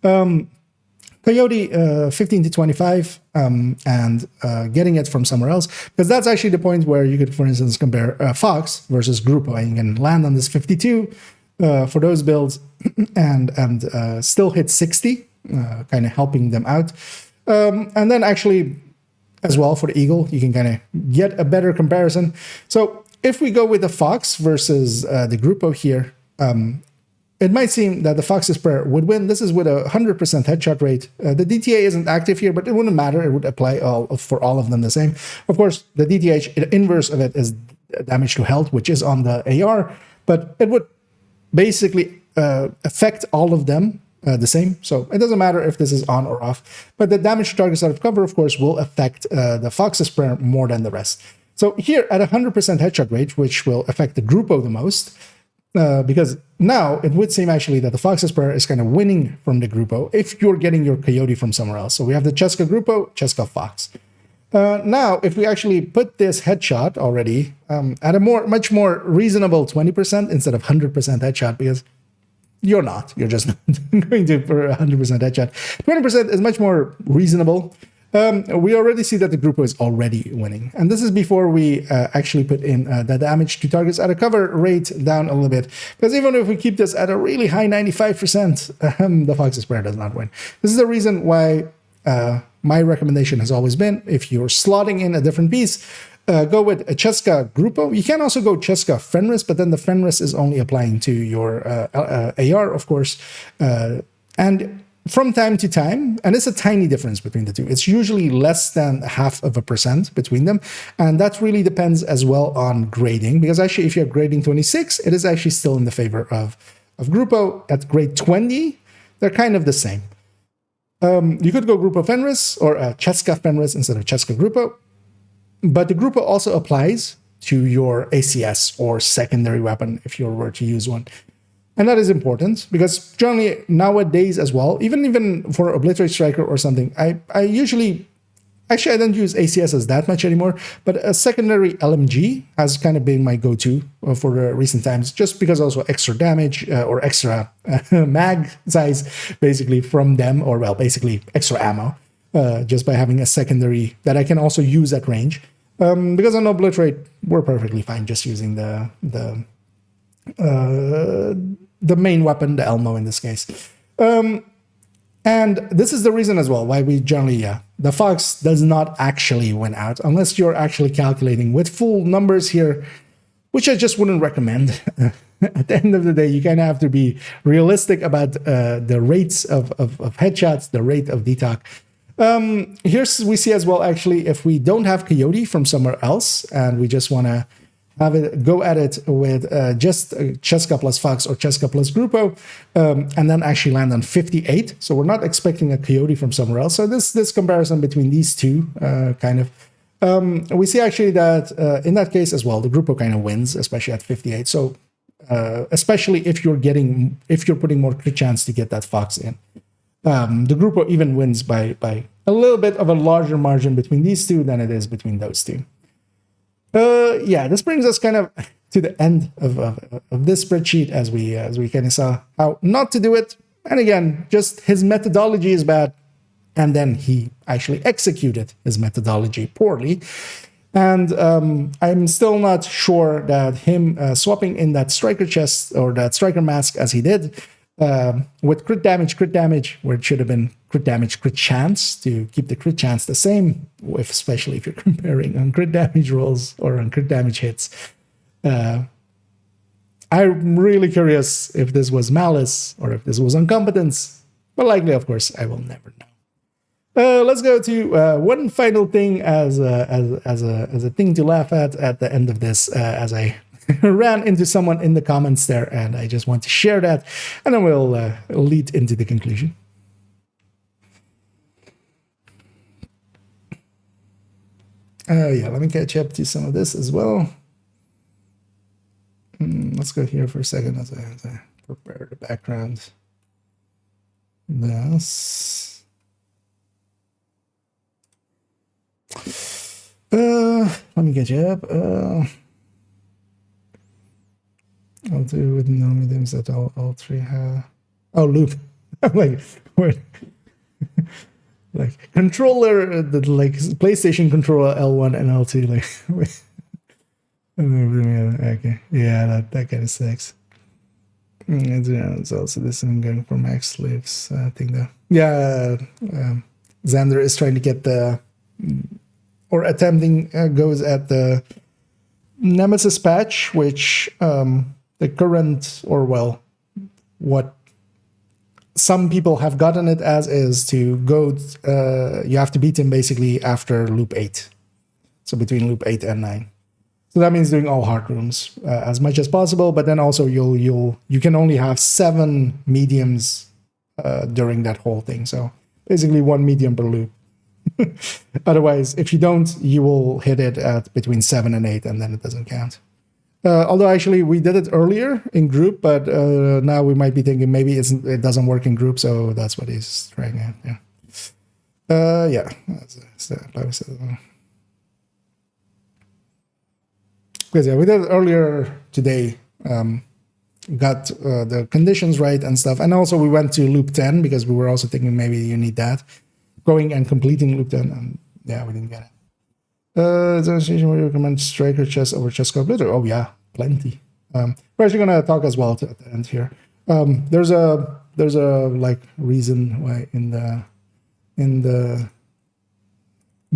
Coyote 15 to 25 and getting it from somewhere else, because that's actually the point where you could, for instance, compare Fox versus Grupo, and you can land on this 52 for those builds and still hit 60. Kind of helping them out. And then actually, as well, for the Eagle, you can kind of get a better comparison. So if we go with the Fox versus the Grupo here, it might seem that the Fox's Prayer would win. This is with a 100% headshot rate. The DTA isn't active here, but it wouldn't matter. It would apply for all of them the same. Of course, the DTH, the inverse of it is damage to health, which is on the AR, but it would basically affect all of them the same. So it doesn't matter if this is on or off, but the damage to targets out of cover, of course, will affect the Fox's Prayer more than the rest. So here at 100% headshot rate, which will affect the Grupo the most, because now it would seem actually that the Fox's Prayer is kind of winning from the Grupo if you're getting your Coyote from somewhere else. So we have the Cheska Grupo, Cheska Fox. Now, if we actually put this headshot already at a much more reasonable 20% instead of 100% headshot, because you're just not going to for 100% headshot. 20% is much more reasonable. We already see that the Grupo is already winning. And this is before we actually put in the damage to targets out of cover rate down a little bit. Because even if we keep this at a really high 95%, the Fox's Prayer does not win. This is the reason why my recommendation has always been, if you're slotting in a different piece, go with a Cheska Grupo. You can also go Cheska Fenris, but then the Fenris is only applying to your AR, of course. And from time to time, and it's a tiny difference between the two. It's usually less than 0.5% between them. And that really depends as well on grading, because actually if you're grading 26, it is actually still in the favor of Grupo. At grade 20, they're kind of the same. You could go Grupo Fenris or Cheska Fenris instead of Cheska Grupo. But the Grupo also applies to your ACS or secondary weapon if you were to use one. And that is important because generally nowadays as well, even for Obliterate Striker or something, I usually, actually I don't use ACSs that much anymore, but a secondary LMG has kind of been my go-to for recent times, just because also extra damage or extra mag size basically from them, or well, basically extra ammo, just by having a secondary that I can also use at range. Because on Obliterate, we're perfectly fine just using the main weapon, the Elmo in this case. And this is the reason as well why we generally, the Fox does not actually win out unless you're actually calculating with full numbers here, which I just wouldn't recommend. At the end of the day, you kind of have to be realistic about the rates of headshots, the rate of detalk. Here we see as well, actually, if we don't have Coyote from somewhere else and we just want to have it go at it with just Cheska plus Fox or Cheska plus Grupo, and then actually land on 58. So we're not expecting a Coyote from somewhere else. So this comparison between these two kind of, we see actually that in that case as well, the Grupo kind of wins, especially at 58. So especially if you're putting more crit chance to get that Fox in. The Grupo even wins by a little bit of a larger margin between these two than it is between those two. Yeah, this brings us kind of to the end of this spreadsheet as we kind of saw how not to do it. And again, just his methodology is bad. And then he actually executed his methodology poorly. And I'm still not sure that him swapping in that striker chest or that striker mask as he did, with crit damage, where it should have been crit damage, crit chance, to keep the crit chance the same, especially if you're comparing on crit damage rolls or on crit damage hits. I'm really curious if this was malice or if this was incompetence, but likely, of course, I will never know. Let's go to one final thing as a thing to laugh at the end of this, as I ran into someone in the comments there, and I just want to share that, and then we'll lead into the conclusion. Yeah, let me catch up to some of this as well. Let's go here for a second as I prepare the background. This. Let me catch up. I'll do with no mediums that all three have. Oh, loop. I'm like, wait. Like controller, the like PlayStation controller L1 and L2. Like, wait. Okay, yeah, that kind of sucks. It's also this one going for max lives. I think that. Yeah, Xander is trying to get or attempting goes at the Nemesis patch, which the current, or well, what some people have gotten it as is to go, you have to beat him basically after loop 8. So between loop 8 and 9. So that means doing all hard rooms as much as possible, but then also you can only have 7 mediums during that whole thing. So basically 1 medium per loop. Otherwise, if you don't, you will hit it at between 7 and 8, and then it doesn't count. Although actually we did it earlier in group, but now we might be thinking maybe it doesn't work in group, so that's what he's trying out. Yeah. Yeah. Because yeah, we did it earlier today. Got the conditions right and stuff, and also we went to loop 10 because we were also thinking maybe you need that. Going and completing loop 10, and yeah, we didn't get it. Is there a situation where you recommend striker chess over chess complete? Oh yeah, plenty. We're actually gonna talk as well at the end here. There's a like reason why in the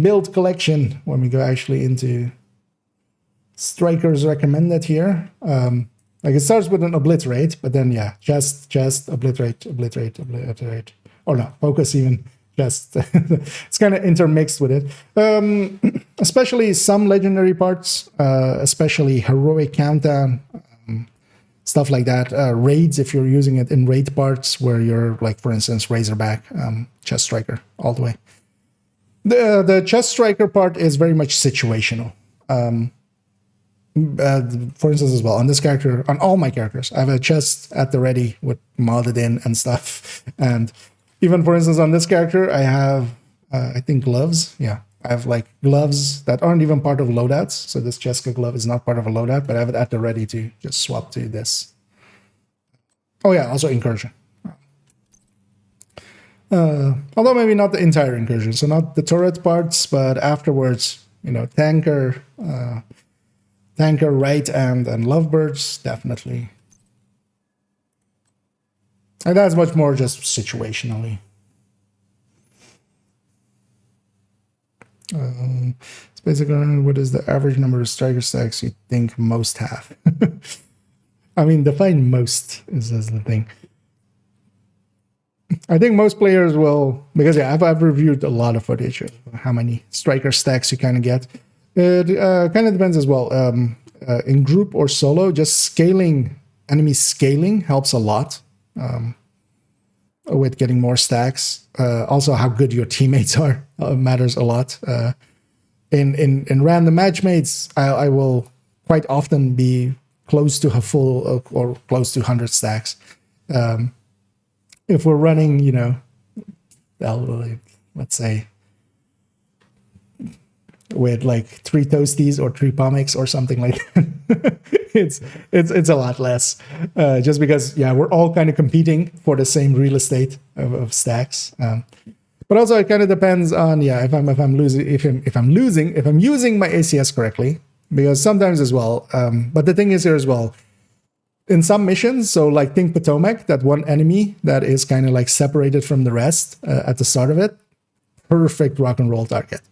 build collection when we go actually into strikers recommended here. Like it starts with an obliterate, but then yeah, just obliterate, or no, focus even. Just it's kind of intermixed with it, especially some legendary parts, especially heroic countdown, stuff like that. Raids, if you're using it in raid parts where you're like, for instance, Razorback, chest striker all the way. The chest striker part is very much situational. For instance, as well on this character, on all my characters, I have a chest at the ready with modded in and stuff, and even, for instance, on this character, I have, I think, gloves. Yeah, I have, like, gloves that aren't even part of loadouts. So this Jessica glove is not part of a loadout, but I have it at the ready to just swap to this. Oh, yeah, also incursion. Although maybe not the entire incursion. So not the turret parts, but afterwards, you know, tanker, right hand, and lovebirds, definitely. And that's much more just situationally. It's basically what is the average number of striker stacks you think most have? I mean, define most is the thing. I think most players will, because yeah, I've reviewed a lot of footage of how many striker stacks you kind of get. It kind of depends as well. In group or solo, just scaling, enemy scaling helps a lot. With getting more stacks. Also, how good your teammates are matters a lot. In random matchmates, I will quite often be close to a full or close to 100 stacks. If we're running, you know, let's say with like 3 toasties or 3 pomics or something like that. it's a lot less, just because yeah, we're all kind of competing for the same real estate of stacks. But also it kind of depends on if I'm using my ACS correctly, because sometimes as well. But the thing is here as well, in some missions, so like think Potomac, that one enemy that is kind of like separated from the rest at the start of it, perfect rock and roll target.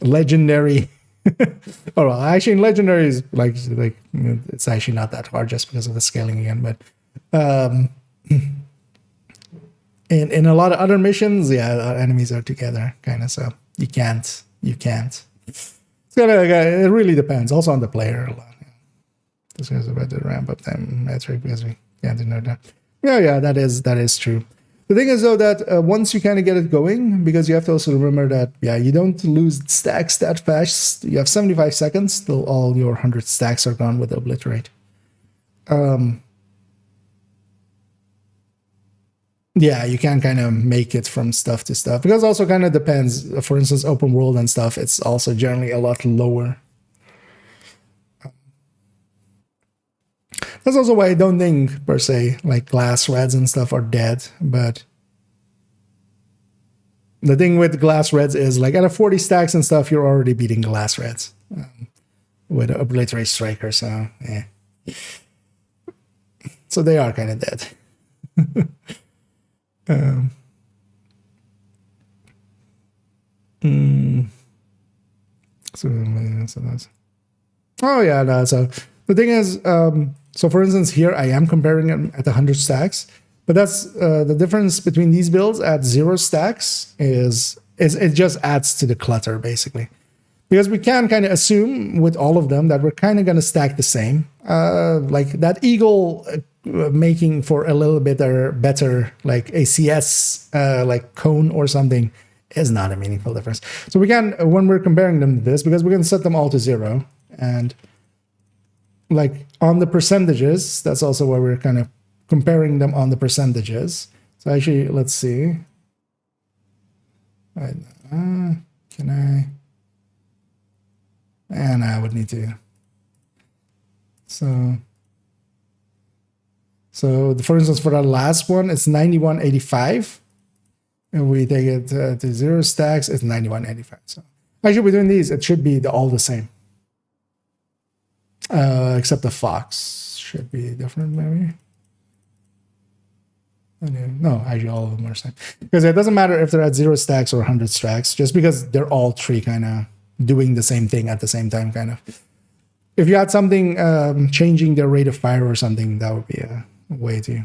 Legendary. Oh well, actually, in legendary is like it's actually not that hard just because of the scaling again. But in a lot of other missions, yeah, enemies are together, kind of. So you can't. It's it really depends. Also on the player a lot. This is about the ramp up time metric because we can't know that. Yeah, that is true. The thing is, though, that once you kind of get it going, because you have to also remember that, yeah, you don't lose stacks that fast. You have 75 seconds till all your 100 stacks are gone with Obliterate. Yeah, you can kind of make it from stuff to stuff. Because also kind of depends. For instance, open world and stuff, it's also generally a lot lower. That's also why I don't think, per se, like glass reds and stuff are dead. But the thing with glass reds is, like, at a 40 stacks and stuff, you're already beating glass reds with an Obliterate Striker. So, yeah. So they are kind of dead. So that's... Oh, yeah, no, so the thing is... So for instance, here I am comparing them at 100 stacks, but that's the difference between these builds at 0 stacks is it just adds to the clutter basically. Because we can kind of assume with all of them that we're kind of going to stack the same. Like that eagle making for a little bit better like a CS like cone or something is not a meaningful difference. So we can, when we're comparing them to this, because we can set them all to 0, and like on the percentages, that's also why we're kind of comparing them on the percentages. So actually, let's see. Can I? And I would need to. So for instance, for the last one, it's 9185. If we take it to 0 stacks, it's 9185. So actually, we're doing these. It should be all the same. Except the fox should be different, maybe. No, actually, all of them are the same. Because it doesn't matter if they're at 0 stacks or 100 stacks, just because they're all 3 kind of doing the same thing at the same time, kind of. If you had something changing their rate of fire or something, that would be a way to.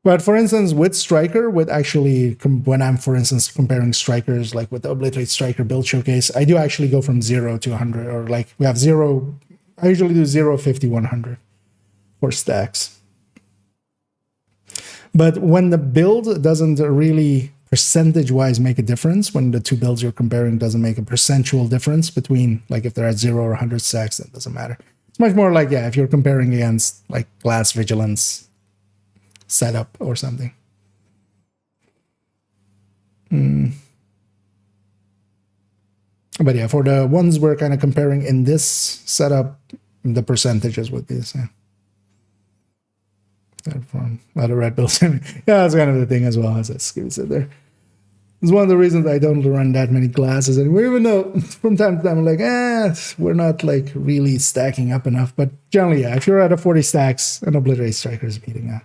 But for instance, with Striker, with actually, when I'm, for instance, comparing Strikers, like with the Obliterate Striker build showcase, I do actually go from 0 to 100, or like we have 0, I usually do 0, 50, 100 for stacks. But when the build doesn't really percentage-wise make a difference, when the 2 builds you're comparing doesn't make a percentual difference between, like if they're at 0 or 100 stacks, that doesn't matter. It's much more like, yeah, if you're comparing against like Glass Vigilance setup or something. But yeah, for the ones we're kind of comparing in this setup, the percentages would be the same. From other red builds. Yeah, that's kind of the thing as well, as Skippy said there. It's one of the reasons I don't run that many classes anymore, even though from time to time I'm like, we're not like really stacking up enough. But generally, yeah, if you're at a 40 stacks, an Obliterate Striker is beating a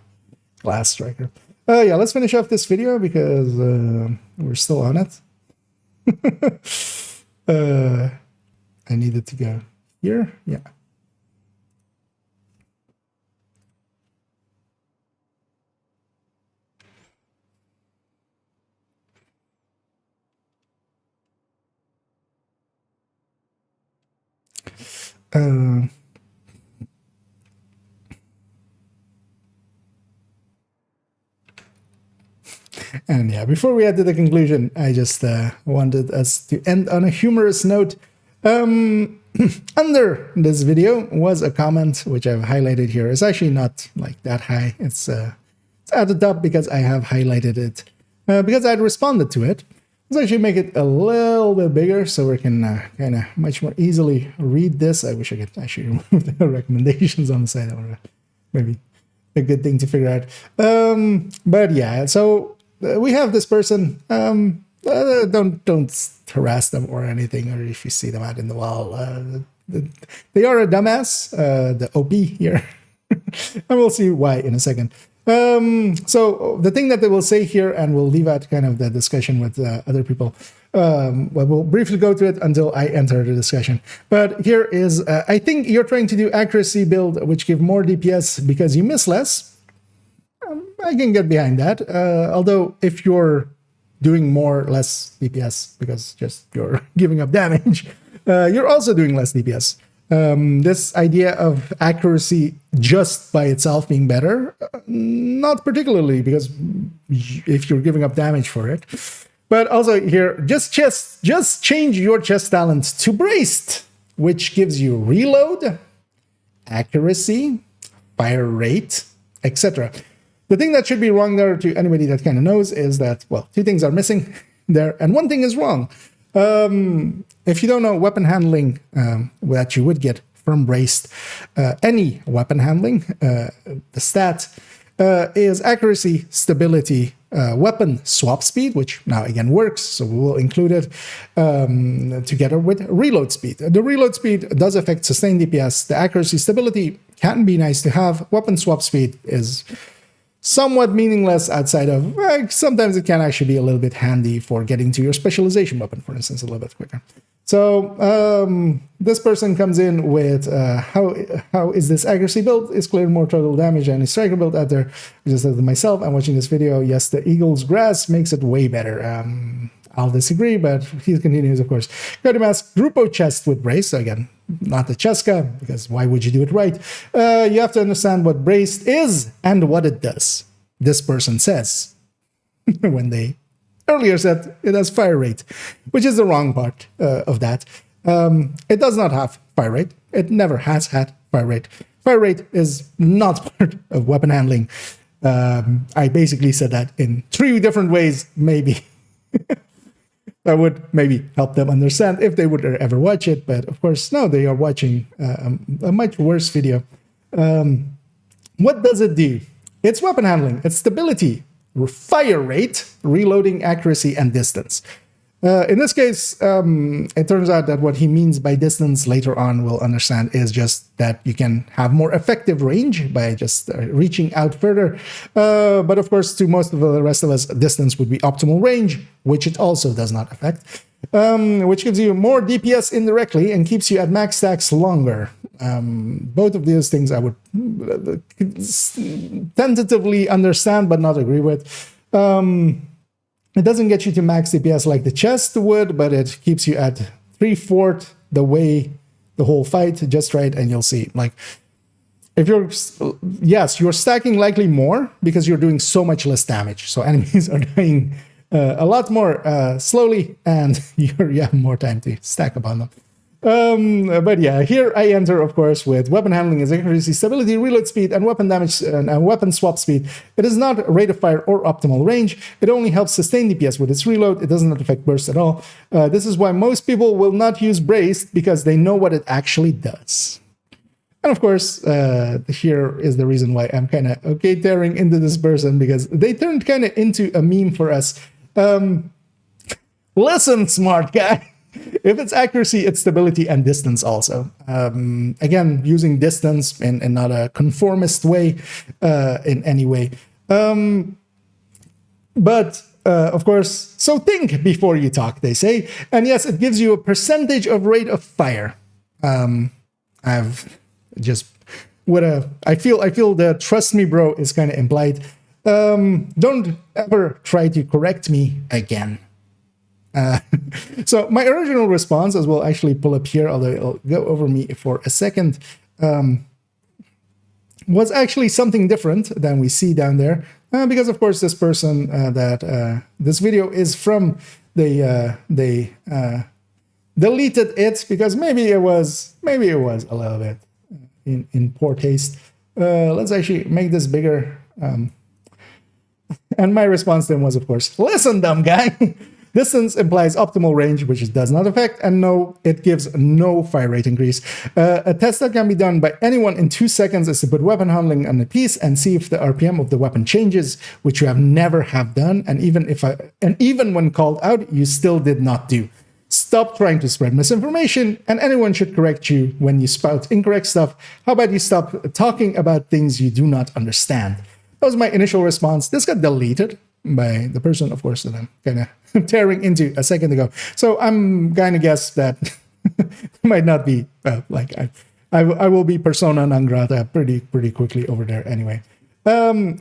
Glass Striker. Yeah, let's finish off this video because we're still on it. I needed to go here. Yeah. And yeah, before we head to the conclusion, I just wanted us to end on a humorous note. Under this video was a comment which I've highlighted here. It's actually not like that high. It's at the top because I have highlighted it because I'd responded to it. Let's actually make it a little bit bigger so we can kind of much more easily read this. I wish I could actually remove the recommendations on the side. Maybe a good thing to figure out. But yeah, so we have this person. Don't harass them or anything, or if you see them out in the wild. They are a dumbass, the OP here. And we'll see why in a second. So the thing that they will say here, and we'll leave out kind of the discussion with other people. We'll briefly go through it until I enter the discussion. But here is, I think you're trying to do accuracy build, which give more DPS because you miss less. I can get behind that. Although if you're doing less DPS because just you're giving up damage, you're also doing less DPS. This idea of accuracy just by itself being better, not particularly, because if you're giving up damage for it. But also here, just change your chest talent to braced, which gives you reload, accuracy, fire rate, etc. The thing that should be wrong there to anybody that kind of knows is that, well, 2 things are missing there, and 1 thing is wrong. If you don't know weapon handling, that you would get from braced, any weapon handling, the stat is accuracy, stability, weapon swap speed, which now again works, so we will include it together with reload speed. The reload speed does affect sustained DPS. The accuracy stability can be nice to have. Weapon swap speed is somewhat meaningless outside of, sometimes it can actually be a little bit handy for getting to your specialization weapon, for instance, a little bit quicker. So this person comes in with how is this accuracy built? Is cleared more total damage than a striker built out there. I just said to myself, I'm watching this video. Yes, the Eagle's Grass makes it way better. I'll disagree, but he continues, of course. Go to mask Grupo chest with brace. So again, not the Cheska, because why would you do it right? You have to understand what braced is and what it does. This person says when they earlier said it has fire rate, which is the wrong part of that. It does not have fire rate. It never has had fire rate. Fire rate is not part of weapon handling. I basically said that in 3 different ways, maybe. That would maybe help them understand if they would ever watch it. But of course, no, they are watching a much worse video. What does it do? It's weapon handling, it's stability, fire rate, reloading accuracy, and distance. In this case, it turns out that what he means by distance later on we'll understand is just that you can have more effective range by just reaching out further. But of course, to most of the rest of us, distance would be optimal range, which it also does not affect, which gives you more DPS indirectly and keeps you at max stacks longer. Both of these things I would tentatively understand but not agree with. It doesn't get you to max DPS like the chest would, but it keeps you at 3/4 the way the whole fight just right, and you'll see. Like, if you're, yes, you're stacking likely more because you're doing so much less damage. So enemies are dying a lot more slowly, and you have more time to stack upon them. But yeah, here I enter, of course, with weapon handling is accuracy, stability, reload speed, and weapon damage and weapon swap speed. It is not rate of fire or optimal range. It only helps sustain DPS with its reload. It does not affect burst at all. This is why most people will not use braced, because they know what it actually does. And of course, here is the reason why I'm kind of okay tearing into this person, because they turned kind of into a meme for us. Listen, smart guy. If it's accuracy, it's stability and distance also. Again, using distance in not a conformist way in any way. But of course, so think before you talk, they say. And yes, it gives you a percentage of rate of fire. I've just I feel the trust me, bro, is kind of implied. Don't ever try to correct me again. So my original response, as we'll actually pull up here, although it'll go over me for a second, was actually something different than we see down there, because of course this person that this video is from, they deleted it because maybe it was a little bit in poor taste. Let's actually make this bigger. And my response then was, of course, listen, dumb guy. Distance implies optimal range, which it does not affect, and no, it gives no fire rate increase. A test that can be done by anyone in 2 seconds is to put weapon handling on a piece and see if the RPM of the weapon changes, which you have never have done, and even when called out, you still did not do. Stop trying to spread misinformation, and anyone should correct you when you spout incorrect stuff. How about you stop talking about things you do not understand? That was my initial response. This got deleted by the person, of course, that I'm kind of tearing into a second ago. So I'm going to guess that might not be like I will be persona non grata pretty quickly over there anyway. Well,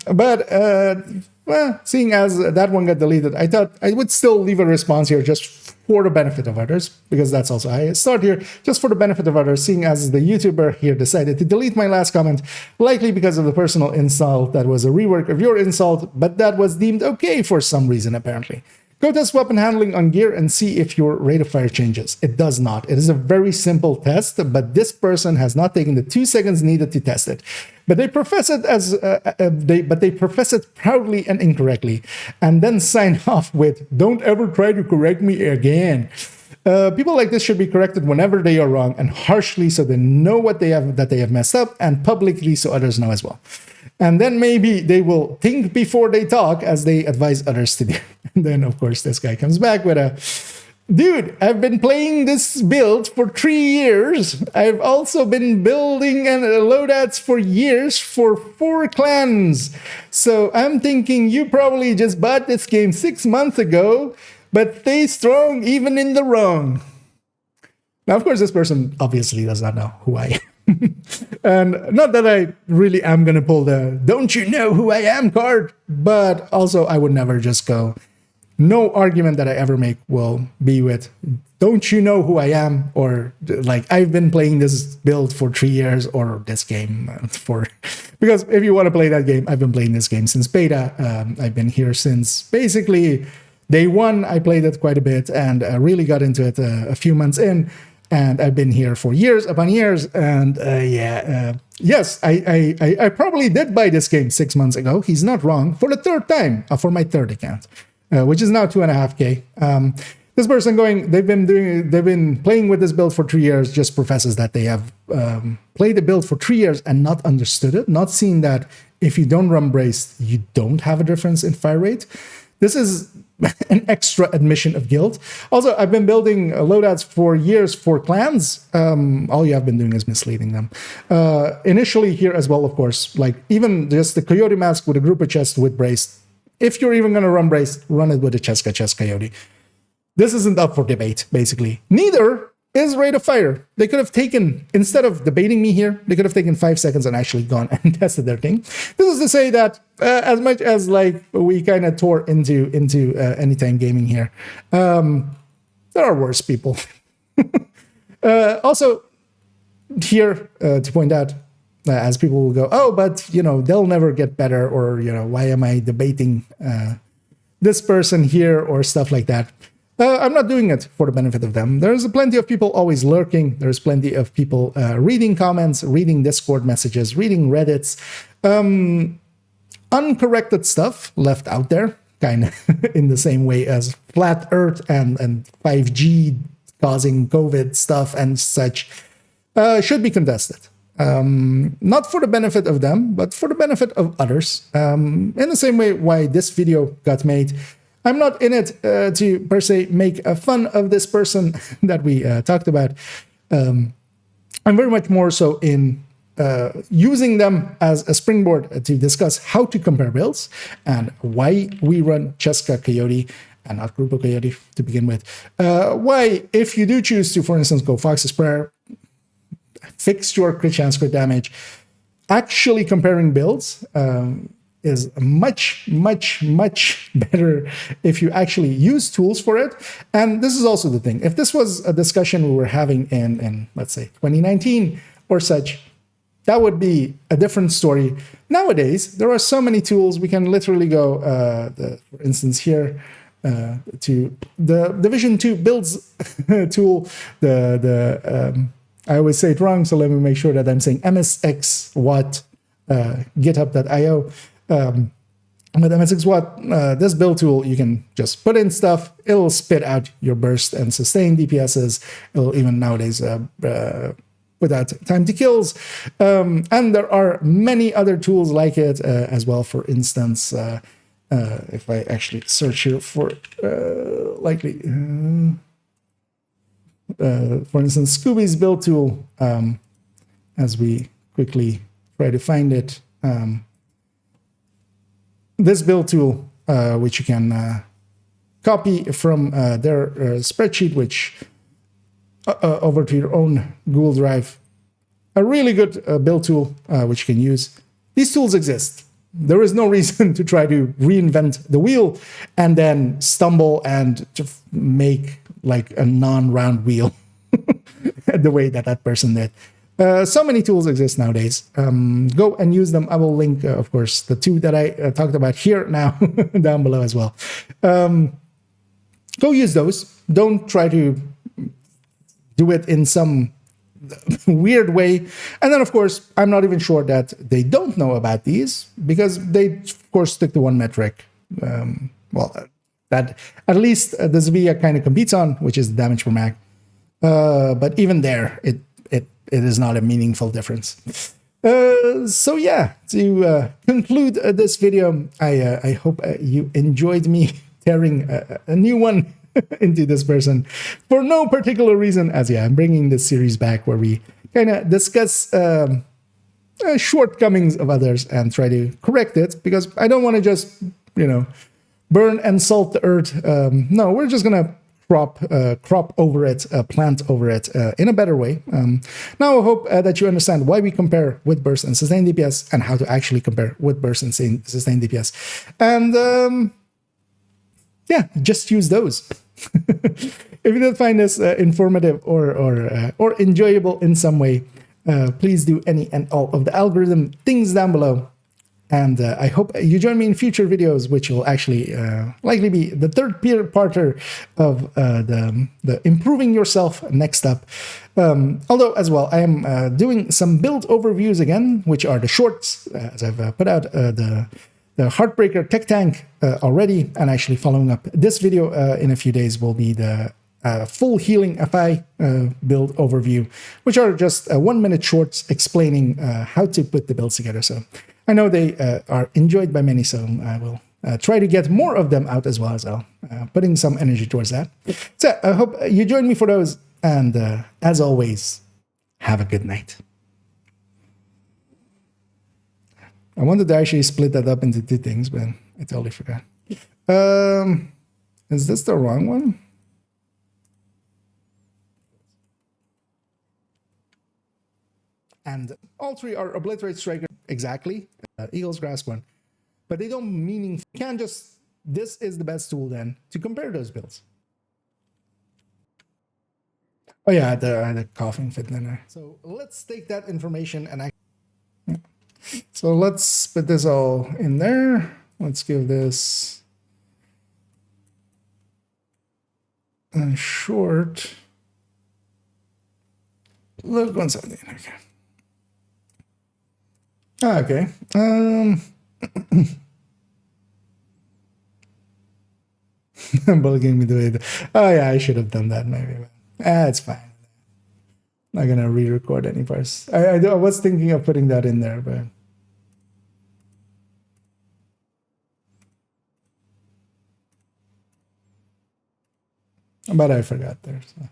seeing as that one got deleted, I thought I would still leave a response here just for the benefit of others, because that's also I start here just for the benefit of others, seeing as the YouTuber here decided to delete my last comment, likely because of the personal insult that was a rework of your insult, but that was deemed okay for some reason apparently. Go test weapon handling on gear and see if your rate of fire changes. It does not. It is a very simple test, but this person has not taken the 2 seconds needed to test it. But they profess it they profess it proudly and incorrectly, and then sign off with "Don't ever try to correct me again." People like this should be corrected whenever they are wrong, and harshly, so they know what they have messed up, and publicly so others know as well. And then maybe they will think before they talk, as they advise others to do. And then, of course, this guy comes back with Dude, I've been playing this build for 3 years. I've also been building loadouts for years for 4 clans. So I'm thinking you probably just bought this game 6 months ago, but stay strong even in the wrong. Now, of course, this person obviously does not know who I am. And not that I really am going to pull the "don't you know who I am" card, but also I would never just go. No argument that I ever make will be with "don't you know who I am," or like "I've been playing this build for 3 years," or "this game for," because if you want to play that game, I've been playing this game since beta. I've been here since basically day one. I played it quite a bit and really got into it a few months in, and I've been here for years upon years. And yes, I probably did buy this game 6 months ago. He's not wrong, for the 3rd time, for my 3rd account. Which is now 2.5K. This person they've been playing with this build for 3 years, just professes that they have played the build for 3 years and not understood it, not seen that if you don't run braced, you don't have a difference in fire rate. This is an extra admission of guilt. Also, I've been building loadouts for years for clans. All you have been doing is misleading them. Initially here as well, of course, like even just the Coyote Mask with a group of chests with braced. If you're even going to run brace, run it with a Cheska Chest Coyote. This isn't up for debate, basically. Neither is Rate of Fire. They could have taken, instead of debating me here, they could have taken 5 seconds and actually gone and tested their thing. This is to say that as much as like we kind of tore into Anytime Gaming here, there are worse people. Also, here to point out, as people will go, oh, but, you know, they'll never get better, or, you know, why am I debating this person here, or stuff like that. I'm not doing it for the benefit of them. There's plenty of people always lurking. There's plenty of people reading comments, reading Discord messages, reading Reddits. Uncorrected stuff left out there, kind of in the same way as Flat Earth and 5G causing COVID stuff and such, should be contested. Not for the benefit of them, but for the benefit of others. In the same way why this video got made. I'm not in it to, per se, make fun of this person that we talked about. I'm very much more so in using them as a springboard to discuss how to compare builds and why we run Cheska Coyote and not Grupo Coyote to begin with. Why, if you do choose to, for instance, go Fox's Prayer, fix your crit chance, crit damage, actually comparing builds is much, much, much better if you actually use tools for it. And this is also the thing. If this was a discussion we were having in let's say, 2019 or such, that would be a different story. Nowadays, there are so many tools. We can literally go, for instance, here, to the Division 2 builds tool, I always say it wrong, so let me make sure that I'm saying MSX Watt GitHub.io. With MSX Watt, this build tool, you can just put in stuff. It'll spit out your burst and sustain DPSs. It'll even nowadays put out time to kills. And there are many other tools like it as well. For instance, if I actually search here for likely... for instance, Scooby's build tool, as we quickly try to find it. This build tool, which you can copy from their spreadsheet, which over to your own Google Drive. A really good build tool, which you can use. These tools exist. There is no reason to try to reinvent the wheel and then stumble and to make like a non-round wheel the way that person did. So many tools exist nowadays. Go and use them. I will link, of course, the 2 that I talked about here now down below as well. Go use those. Don't try to do it in some weird way. And then, of course, I'm not even sure that they don't know about these, because they, of course, stick to one metric. That at least the Zavia kind of competes on, which is the damage per mag. But even there, it is not a meaningful difference. So yeah, to conclude this video, I hope you enjoyed me tearing a new one into this person for no particular reason. As I'm bringing this series back where we kind of discuss shortcomings of others and try to correct it, because I don't want to just, burn and salt the earth. No, we're just gonna crop over it, plant over it in a better way. Now I hope that you understand why we compare with burst and sustained DPS, and how to actually compare with burst and sustained DPS. And yeah, just use those. If you did find this informative or enjoyable in some way, please do any and all of the algorithm things down below. And I hope you join me in future videos, which will actually likely be the third parter of the improving yourself next up. Although as well, I am doing some build overviews again, which are the shorts, as I've put out the Heartbreaker Tech Tank already, and actually following up this video in a few days will be the full healing FI build overview, which are just 1-minute shorts explaining how to put the builds together. So I know they are enjoyed by many, so I will try to get more of them out as well, as well, putting some energy towards that. So I hope you join me for those, and as always, have a good night. I wanted to actually split that up into 2 things, but I totally forgot. Is this the wrong one? And all 3 are Obliterate Striker, exactly, Eagle's Grasp one. But they don't meaning, you can't just, this is the best tool then to compare those builds. Oh yeah, the coughing fit in there. So let's take that information and so let's put this all in there. Let's give this a short. Look, 117. Okay. Okay. Bugging me the way. Oh yeah, I should have done that maybe. It's fine. Not gonna re-record any parts. I was thinking of putting that in there, but I forgot there. So.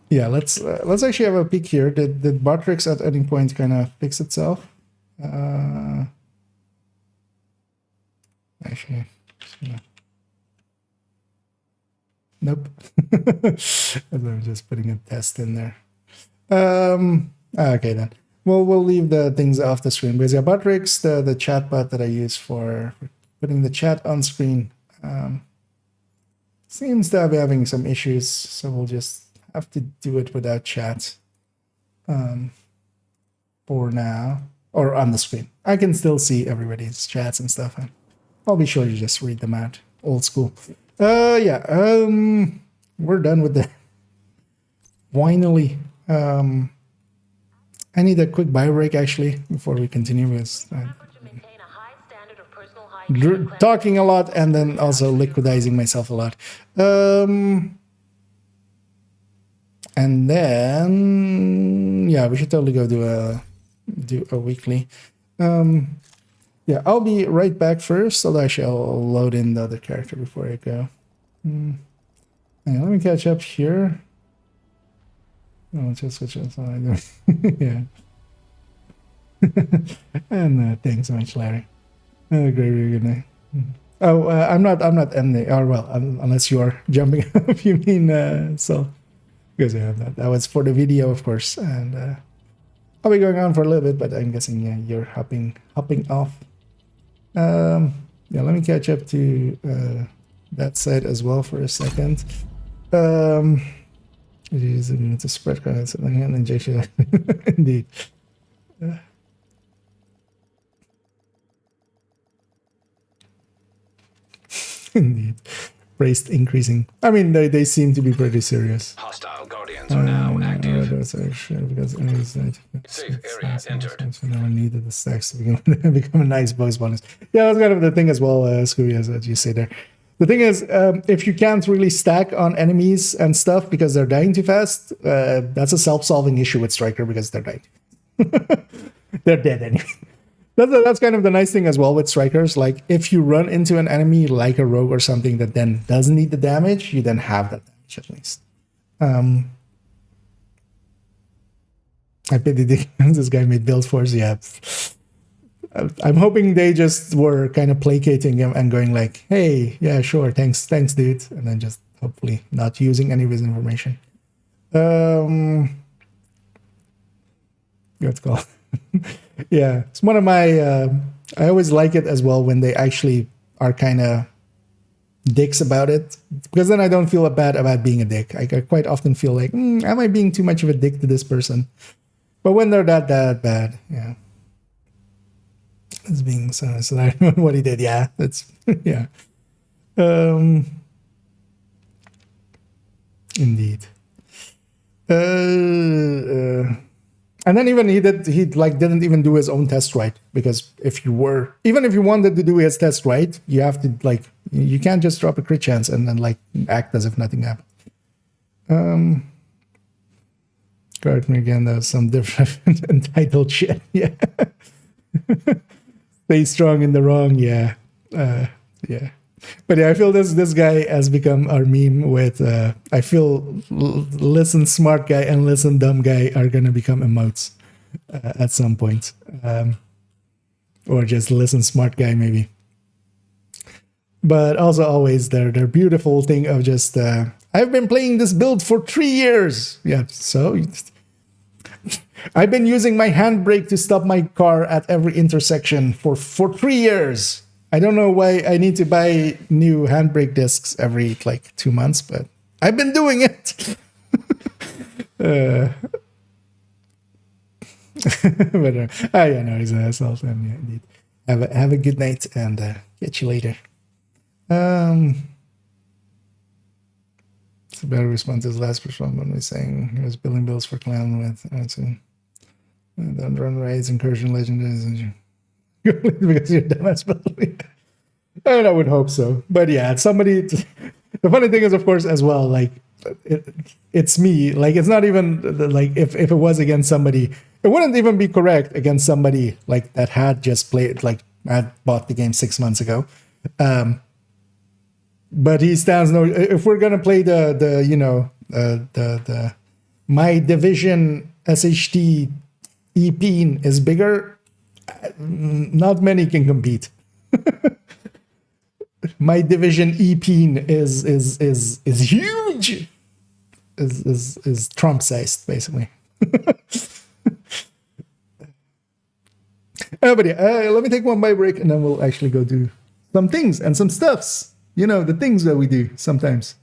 Yeah, let's actually have a peek here. Did Bartrix at any point kind of fix itself? Actually, nope. I'm just putting a test in there. Okay then. Well, we'll leave the things off the screen, because yeah, Bartrix, the chat bot that I use for putting the chat on screen, seems to be having some issues, so we'll just have to do it without chat for now, or on the screen. I can still see everybody's chats and stuff, and I'll be sure to just read them out, old school. Yeah, we're done with the finally. I need a quick bio break actually before we continue with talking a lot and then also liquidizing myself a lot. And then yeah, we should totally go do a weekly. Yeah, I'll be right back first. Although actually I'll load in the other character before I go. Hang on, let me catch up here. Oh, just switch it. Yeah. And thanks so much, Larry. Have a great, good night. Oh, I'm not ending. Or well, unless you are jumping up, you mean so. Because yeah, that was for the video, of course, and I'll be going on for a little bit, but I'm guessing yeah, you're hopping off. Yeah, let me catch up to that side as well for a second. Using to spread cards and injection, indeed. Indeed. Praised increasing. I mean, they seem to be pretty serious. Hostile guardians are now active. Safe area entered. So now I needed the stacks to become a nice bonus. Yeah, that's kind of the thing as well, Scooby, as you say there. The thing is, if you can't really stack on enemies and stuff because they're dying too fast, that's a self-solving issue with Striker because they're dying. They're dead anyway. That's kind of the nice thing as well with Strikers. Like, if you run into an enemy like a rogue or something that then doesn't need the damage, you then have that damage at least. I pity this guy made build force. Yeah. I'm hoping they just were kind of placating him and going like, hey, yeah, sure, thanks, dude. And then just hopefully not using any of his information. What's called? Yeah, it's one of my, I always like it as well when they actually are kind of dicks about it, because then I don't feel bad about being a dick. I quite often feel like, am I being too much of a dick to this person? But when they're that bad, yeah. It's being so I don't know what he did. Yeah, that's yeah. Indeed. And then even he didn't even do his own test right, because even if you wanted to do his test right, you have to you can't just drop a crit chance and then act as if nothing happened. Correct me again, that was some different entitled shit. Yeah. Stay strong in the wrong, yeah. Yeah. But yeah, I feel this guy has become our meme with, I feel listen smart guy and listen dumb guy are going to become emotes at some point. Or just listen smart guy maybe. But also always their beautiful thing of just, I've been playing this build for 3 years. Yeah, so I've been using my handbrake to stop my car at every intersection for 3 years. I don't know why I need to buy new handbrake discs every 2 months, but I've been doing it. But yeah, no, he's an asshole. And yeah, indeed. Have a good night and catch you later. It's a better response to his last response when we saying he was building builds for clan with don't run raids, incursion, legendaries, because you're dumbass building. And I would hope so, but yeah, somebody. The funny thing is, of course, as well, it's me. It's not even if it was against somebody, it wouldn't even be correct against somebody that had just played, had bought the game 6 months ago. But he stands no. If we're gonna play the my division SHT EP is bigger, not many can compete. My division EP is huge. Is Trump sized basically. But yeah, let me take one bite break and then we'll actually go do some things and some stuffs. The things that we do sometimes.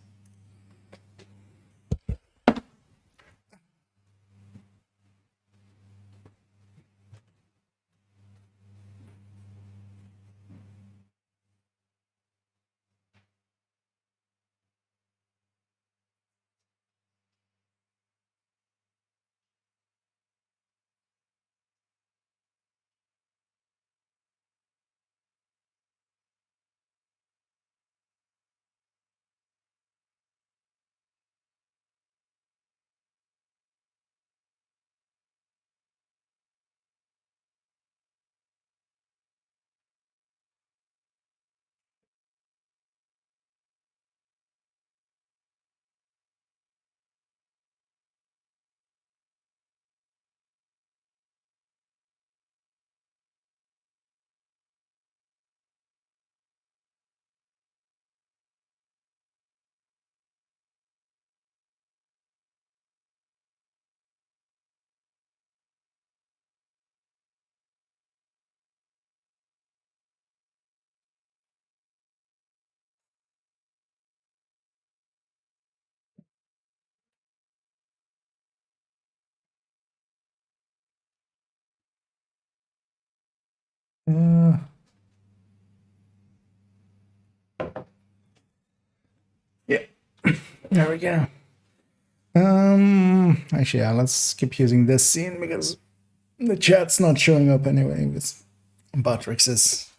Yeah, there we go. Actually, yeah, let's skip using this scene because the chat's not showing up anyway with Batrix's.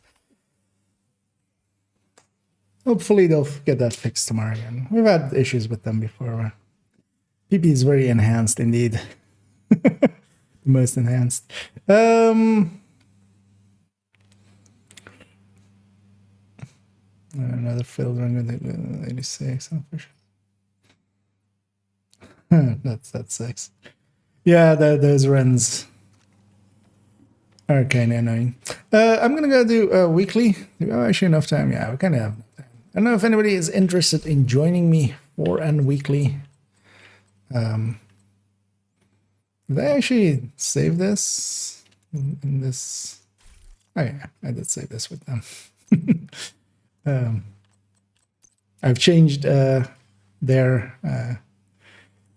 hopefully they'll get that fixed tomorrow again. We've had issues with them before. PP is very enhanced indeed. The most enhanced. Another failed run with 86. That's 6. Yeah, those runs are kind of annoying. I'm gonna go do weekly. Oh, actually enough time. Yeah, we kind of have enough time. I don't know if anybody is interested in joining me for an weekly. Did I actually save this in this? Oh yeah, I did save this with them. I've changed their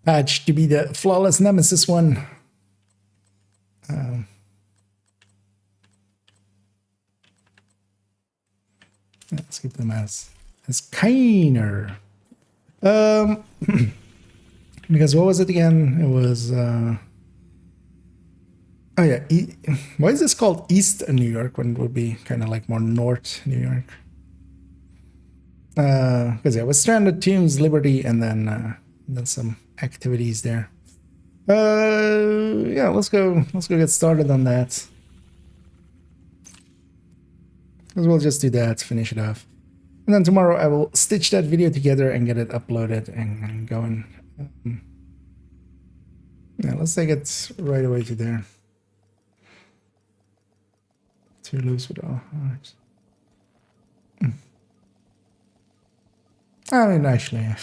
patch to be the flawless nemesis one. Let's keep them as Kiner. Because what was it again? It was oh yeah, why is this called East New York when it would be kind of like more North New York? Because yeah, it was Stranded, Teams, Liberty, and then some activities there. Yeah, let's go get started on that. Because we'll just do that, finish it off. And then tomorrow I will stitch that video together and get it uploaded and going. Yeah, let's take it right away to there. Too loose with all hearts. I mean, actually, yeah.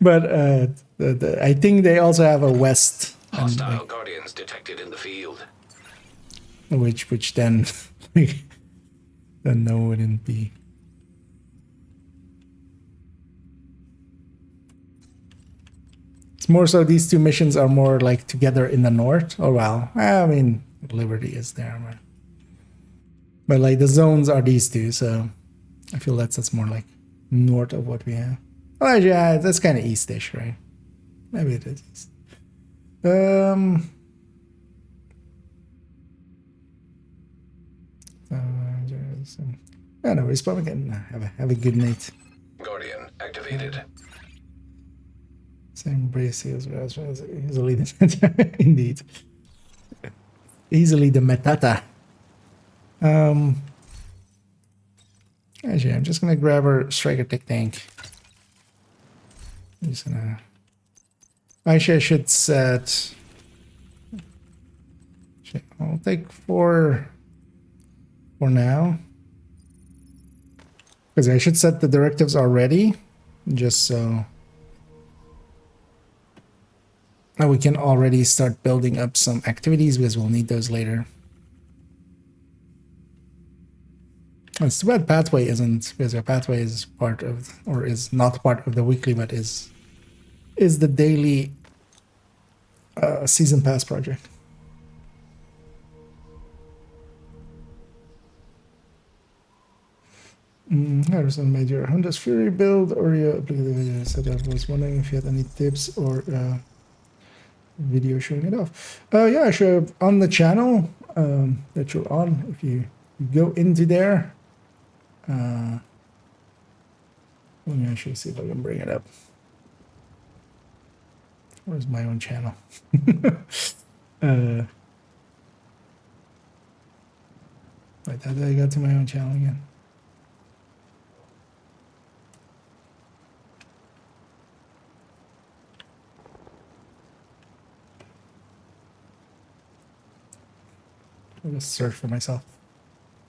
But I think they also have a west. Hostile Guardians detected in the field. Which then, then no, wouldn't be. It's more so these two missions are more like together in the north. Oh well, I mean Liberty is there, but like the zones are these two, so I feel that's more like north of what we have. Well, yeah, that's kind of eastish, right? Maybe it is east. I know, he's probably getting have a good night. Guardian activated. Same brace easily the indeed. Easily the metata. Actually, I'm just gonna grab our striker tech tank. I'm just gonna. Actually, I should set. I'll take 4 for now. Because I should set the directives already, just so now we can already start building up some activities because we'll need those later. It's too bad Pathway isn't, because our Pathway is part of, or is not part of the weekly, but is the daily season pass project. Harrison made your Honda's Fury build or your application setup. I was wondering if you had any tips or video showing it off. Yeah, sure. On the channel that you're on, if you go into there, let me actually see if I can bring it up. Where's my own channel? Wait, how did I go to my own channel again? I'll just search for myself.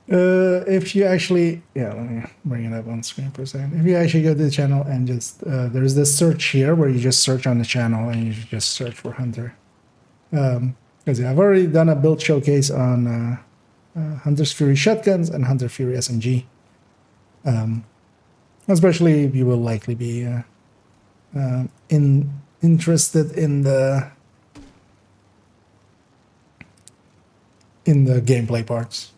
If you actually, yeah, let me bring it up on screen for a second. If you actually go to the channel and just, there's this search here where you just search on the channel and you just search for Hunter. Because I've already done a build showcase on Hunter's Fury shotguns and Hunter Fury SMG. Especially if you will likely be interested in the gameplay parts.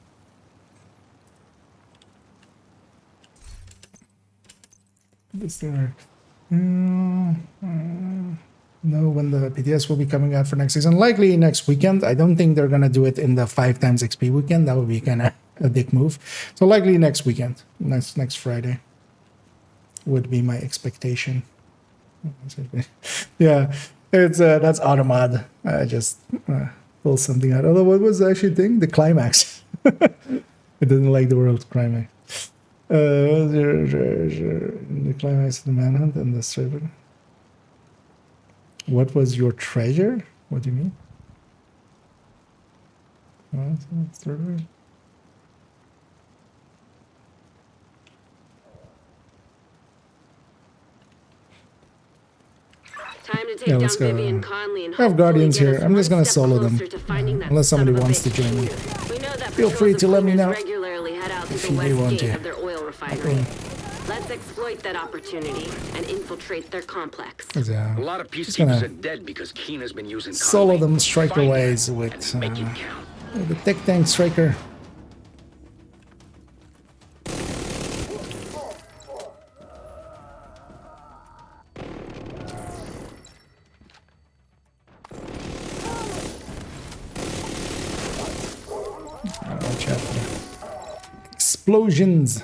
This there. Know when the PTS will be coming out for next season. Likely next weekend. I don't think they're gonna do it in the 5 times XP weekend. That would be kind of a dick move. So likely next weekend, next Friday. would be my expectation. Yeah, it's that's automod. I just pulled something out. Although what was the actual thing? The climax. I didn't like the world climax. The climax of the manhunt and the server. What was your treasure? What do you mean? Server? Time to take Yeah, down let's go. Vivian Conley and I have guardians hopefully get here. us I'm just one gonna step solo them. closer to finding that Unless somebody son of a wants to bitch join me. We know that Feel free patrols to of let me cleaners know regularly head out to if the you may west want gate to. of their oil refinery. Let's exploit that opportunity and infiltrate their complex. A lot of Just peacekeepers gonna are dead because Keener's been using solo Conley. them striker Find ways her with and make it count. the tech tank striker. Watch out for explosions.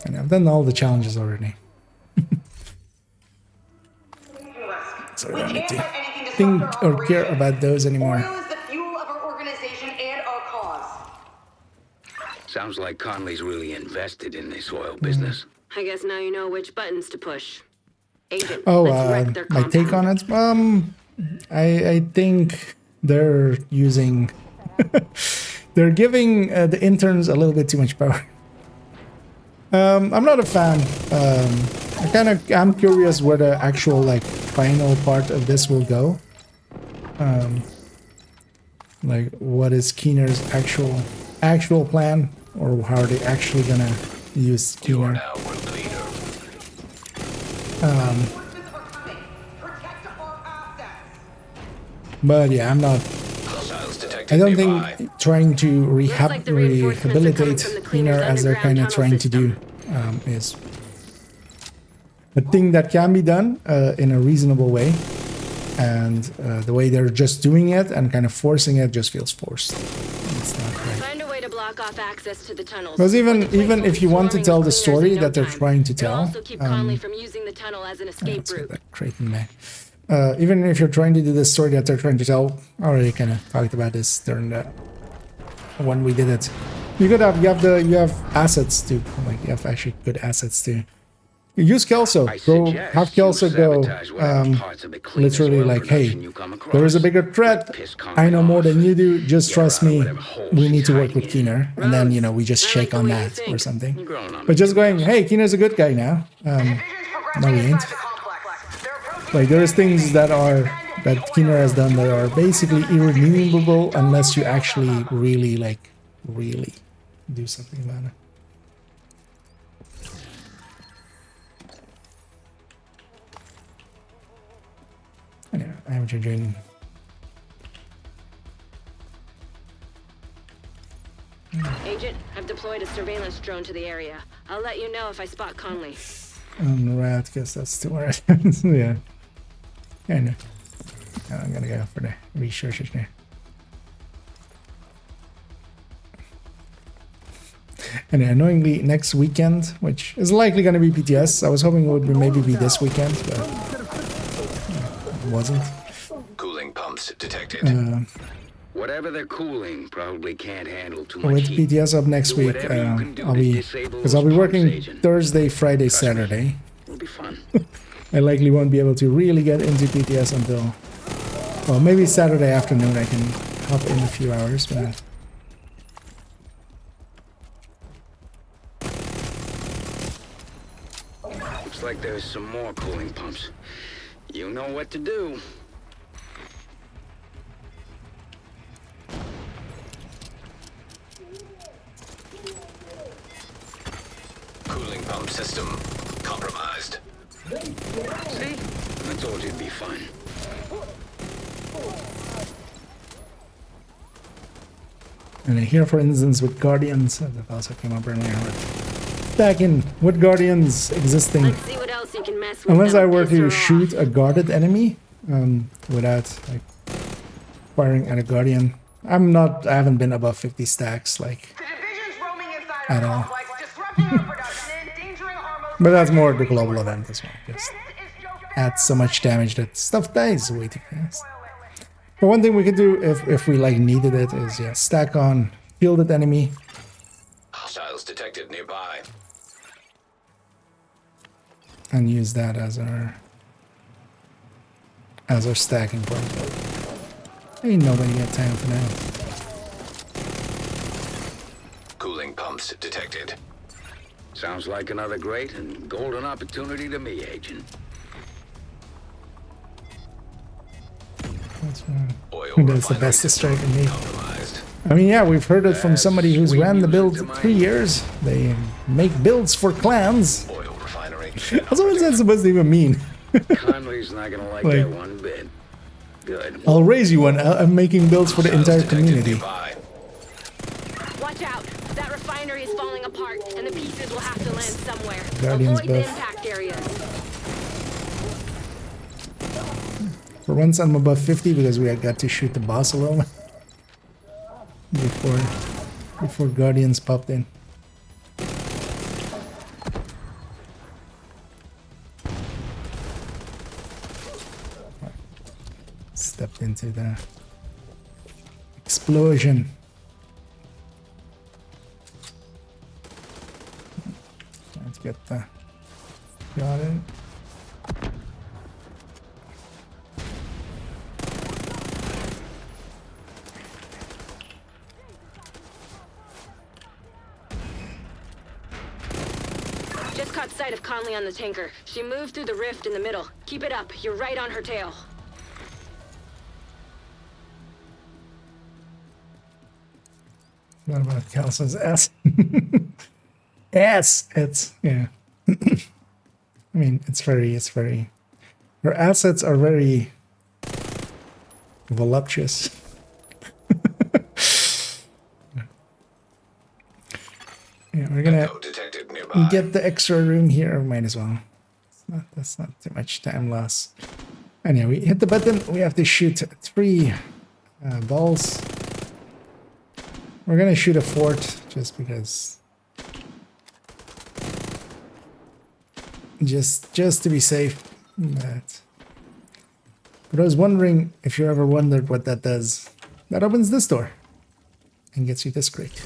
And I've done all the challenges already. So I don't need to think or care about those anymore. Oil is the fuel of our organization and our cause. Sounds like Conley's really invested in this oil business. I guess now you know which buttons to push. Agent, Oh, let's wreck their my take on compound. it. I think they're using, they're giving the interns a little bit too much power. I'm not a fan. I'm curious where the actual like final part of this will go. Like what is Keener's actual plan, or how are they actually gonna use You are Keener? now group leader. Forces are coming. Protect our assets. But yeah, I'm not. Hostiles detected I don't nearby. think trying to like the reinforcements are coming rehabilitate from the Keener cleaner's as they're kind of underground trying to tunnel do is a thing that can be done in a reasonable way. And the way they're just doing it and kind of forcing it just feels forced. It's not right. Find a way to block off access to the tunnels. Because Or the place even will if be you want to swarming tell with the cleaners story in no that they're time. trying to It'll tell, also keep Conley from using the tunnel as an escape let's get route. that Kraken back. Even if you're trying to do the story that they're trying to tell, I already kind of talked about this during the when we did it. You have assets to like you have actually good assets to use Kelso. I Go suggest have you Kelso go. sabotage whatever parts of the cleaners' Literally oil like, hey, production you come across. there is a bigger threat. Piss Conley I know more off. than you do. Just Get trust her out of me. whatever holes We need she's to work hiding with in. Keener, and then we just I like shake the on way you that or think. something. You're growing on But me, just too, going, Kelso. hey, Keener's a good guy now. Division's No, progressing he ain't. inside the complex. They're approaching Like there's the things that Keener has done that are basically irredeemable unless you actually really do something about it. Anyway, I'm joining. Agent, I've deployed a surveillance drone to the area. I'll let you know if I spot Conley. Rat, guess that's too hard. Yeah. I know. I'm gonna go for the researchers now. And annoyingly, next weekend, which is likely gonna be PTS. I was hoping it would maybe be this weekend, but it wasn't. Cooling pumps detected. Whatever they're cooling probably can't handle too much With heat. PTS up next Do week, whatever you can do I'll to be disable because I'll be those working pumps, Agent. Thursday, Friday, Trust me. Saturday. It'll be fun. I likely won't be able to really get into PTS until, well, maybe Saturday afternoon. I can hop in a few hours, but Looks like there's some more cooling pumps. You know what to do. Cooling pump system compromised. See? I told you it'd be fun. and here, for instance, with Guardians, that also came up earlier. Stacking with Guardians existing. Let's see what else you can mess with. Unless I them, were piss her to off. shoot a guarded enemy, without like firing at a Guardian, I haven't been above 50 stacks. Like The division's roaming inside at all. complex, disrupting our production and endangering our most But that's more the global event as well. Just This is Joe adds so much damage that stuff dies way too fast. But one thing we could do if we like needed it is stack on shielded enemy. Hostiles detected nearby. And use that as our stacking point. Ain't nobody got time for that. Cooling pumps detected. Sounds like another great and golden opportunity to me, Agent. That's Oil who does the refinery best to system strike me. compromised. I mean, yeah, we've heard it from somebody who's Sweet ran the build music to my 3 years. They make builds for clans. Oil refinery. That's what is that supposed to even mean? Conley's not gonna like Like- that one bit. Good. I'll raise you one. I'm making builds for the Hostiles entire detected community. nearby. Watch out! That refinery is falling apart, and the pieces will have to land somewhere. Guardians Avoid the buff. impact areas. For once, I'm above 50 because we got to shoot the boss alone before Guardians popped in. Stepped into the explosion. Let's get the got it. Just caught sight of Conley on the tanker. She moved through the rift in the middle. Keep it up. You're right on her tail. What about Kelsey's ass? Ass. It's yeah. I mean, it's very. Her assets are very voluptuous. Yeah, we're gonna Echo detected nearby. get the extra room here. Might as well. That's not too much time loss. Anyway, we hit the button. We have to shoot 3 balls. We're gonna shoot a 4th just because. Just to be safe. But I was wondering if you ever wondered what that does. That opens this door and gets you this crate.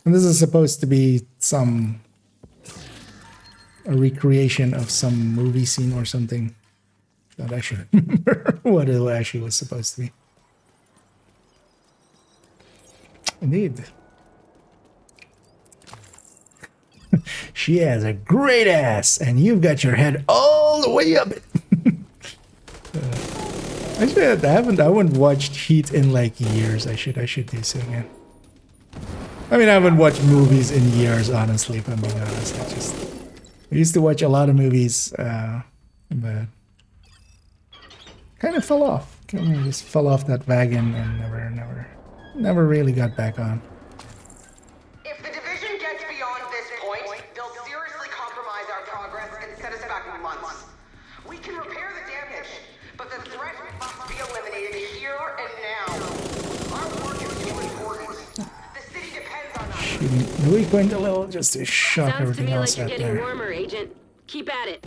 And this is supposed to be a recreation of some movie scene or something. Not actually remember what it actually was supposed to be. Indeed. She has a great ass, and you've got your head all the way up it. Actually, I haven't watched Heat in like years. I should do so again. I mean, I haven't watched movies in years, honestly, if I'm being honest. I used to watch a lot of movies, but kind of fell off. Kind of just fell off that wagon and never really got back on. If the division gets beyond this point, they'll seriously compromise our progress and set us back months. We can repair the damage, but the threat must be eliminated here and now. Our work is too important. The city depends on us. Shooting the weak point a little just to shock Sounds to everything me else like you're out getting there. warmer, Agent. Keep at it.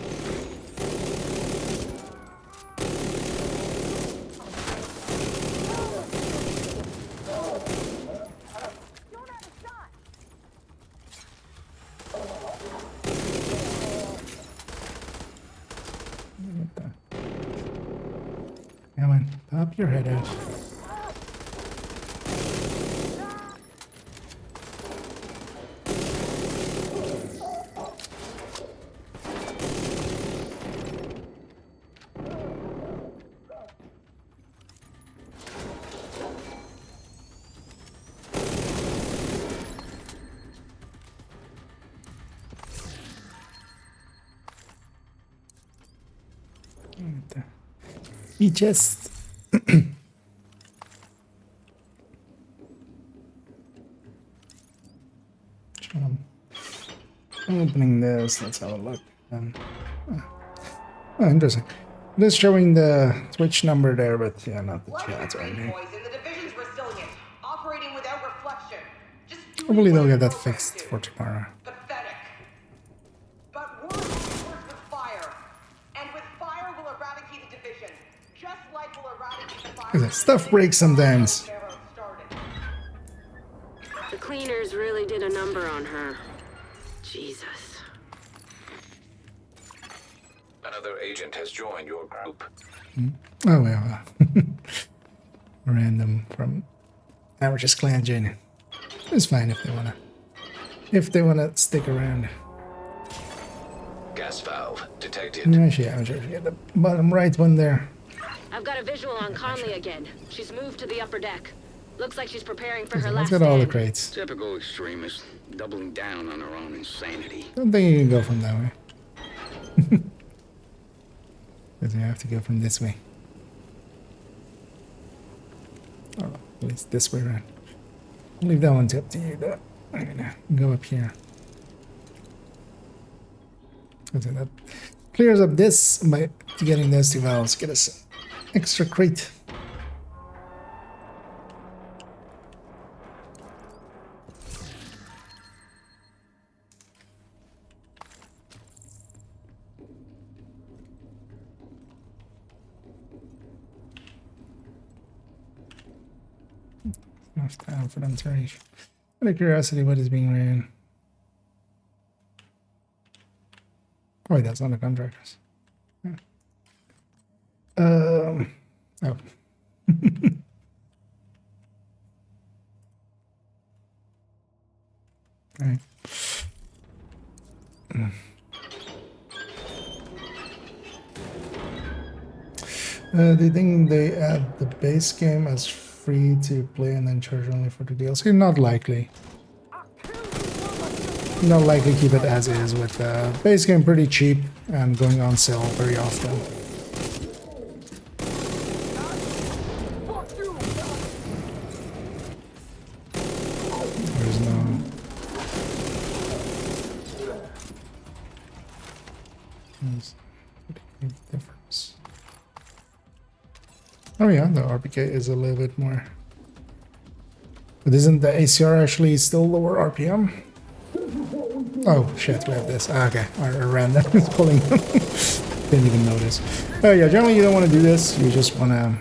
What the? Come on, pop your head out. He just I'm opening this. Let's have a look. Oh, interesting. It is showing the Twitch number there, but yeah, not the chat or anything. Poison, the division's resilient, operating without reflection. Just do Hopefully they'll get that fixed for tomorrow. Pathetic. But worse with fire. And with fire we'll eradicate the division. Just like we'll eradicate the fire. Stuff breaks sometimes. The cleaners really did a number on her. Jesus. Another agent has joined your group. Oh well. Random from Average's clan joining. It's fine if they wanna stick around. Gas valve detected. Actually, I'm sure get the bottom right one there. I've got a visual on Conley again. She's moved to the upper deck. Looks like she's preparing for her Let's last get all the stand. crates. Typical extremist, doubling down on their own insanity. Don't think you can go from that way. Because you have to go from this way. Or at least this way around. I'll leave that one up to you though. I'm gonna go up here. So that clears up this by getting those two valves. Get us an extra crate. Enough time for them to reach. Out of curiosity, what is being ran? Oh, wait, that's not the contractors. Yeah. Oh. Alright. They think they add the base game as free to play and then charge only for the DLC? Not likely. Not likely keep it as is with the base game pretty cheap and going on sale very often. There's no... There's no difference. Oh yeah, the RPK is a little bit more. But isn't the ACR actually still lower RPM? Oh shit, we have this. Ah, okay, our random is pulling them. Didn't even notice. Oh yeah, generally you don't want to do this. You just want to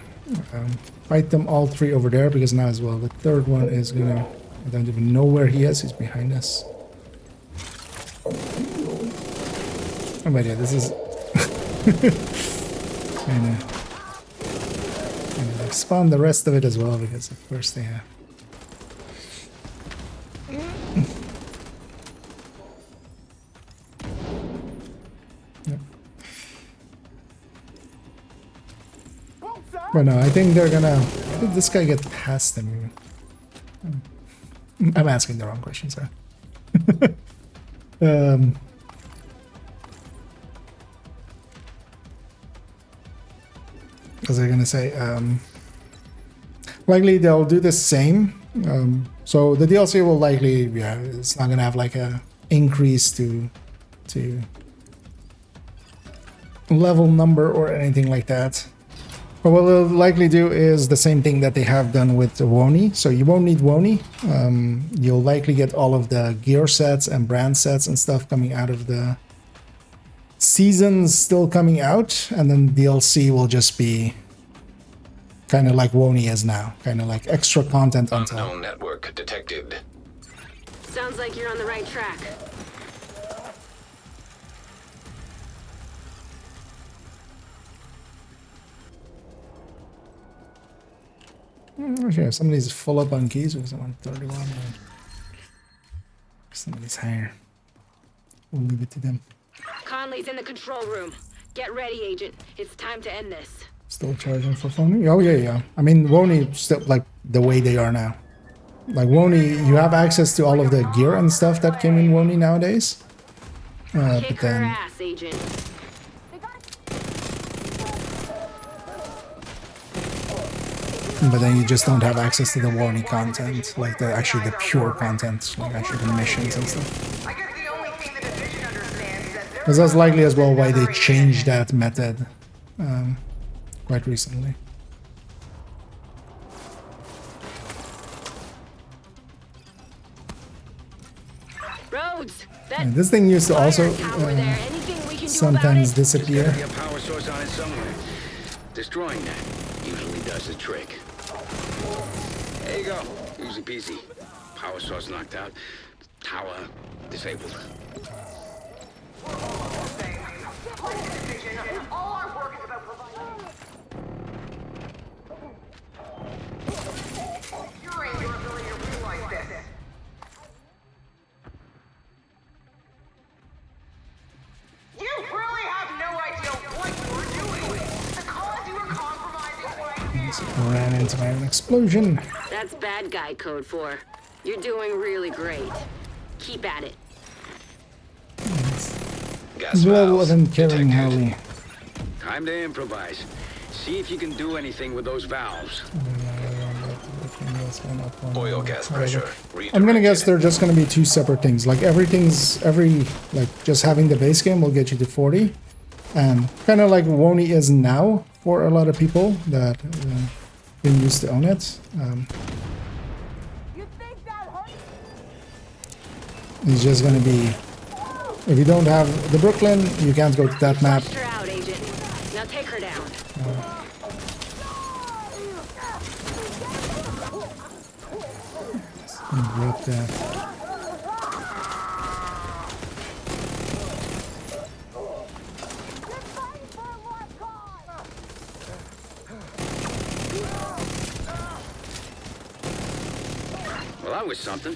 fight them all three over there because now as well the third one is gonna. I don't even know where he is. He's behind us. Oh my god, this is. And spawn the rest of it as well because of course they have. Yep. But no, I think they're gonna. Did this guy get past them? I'm asking the wrong question, sorry. Because they're gonna say likely they'll do the same. So the DLC will likely, yeah, it's not gonna have like a increase to level number or anything like that. But what they'll likely do is the same thing that they have done with the Woni. So you won't need Woni. You'll likely get all of the gear sets and brand sets and stuff coming out of the seasons still coming out, and then DLC will just be kind of like Woni is now, kind of like extra content on top. Unknown network detected. Sounds like you're on the right track. Actually, if somebody's full up on keys, or someone 31, or somebody's higher, we'll leave it to them. Conley's in the control room. Get ready, Agent. It's time to end this. Still charging for Woni? Oh yeah, yeah. I mean, Woni still like the way they are now. Like Woni, you have access to all of the gear and stuff that came in Woni nowadays. Kick But her then, ass, Agent. you just don't have access to the Woni content, like the actually the pure content, like actually the missions and stuff. I guess the only thing the division understands is that they're Because that's likely as well why they changed that method quite recently. And this thing used to also tower there. Anything we can do sometimes about it? disappear. There's gotta be a power source on it somewhere. Destroying that usually does the trick. There you go. Easy peasy. Power source knocked out. Tower disabled. All our work is about providing. You're in your ability to realize this. You really have no idea what you're doing. The cause you were compromising right Just ran into my own explosion. That's bad guy code 4. You're doing really great. Keep at it. Gas Well, valves wasn't caring detected. how we. Time to improvise. See if you can do anything with those valves. Oil gas pressure. I'm gonna guess redirected. they're just gonna be two separate things. Like like just having the base game will get you to 40, and kind of like Wony is now for a lot of people that been used to own it. It's just gonna be, if you don't have the Brooklyn, you can't go to that map. Flushed her out, Agent. Now take her down. Drop that. Well, that was something.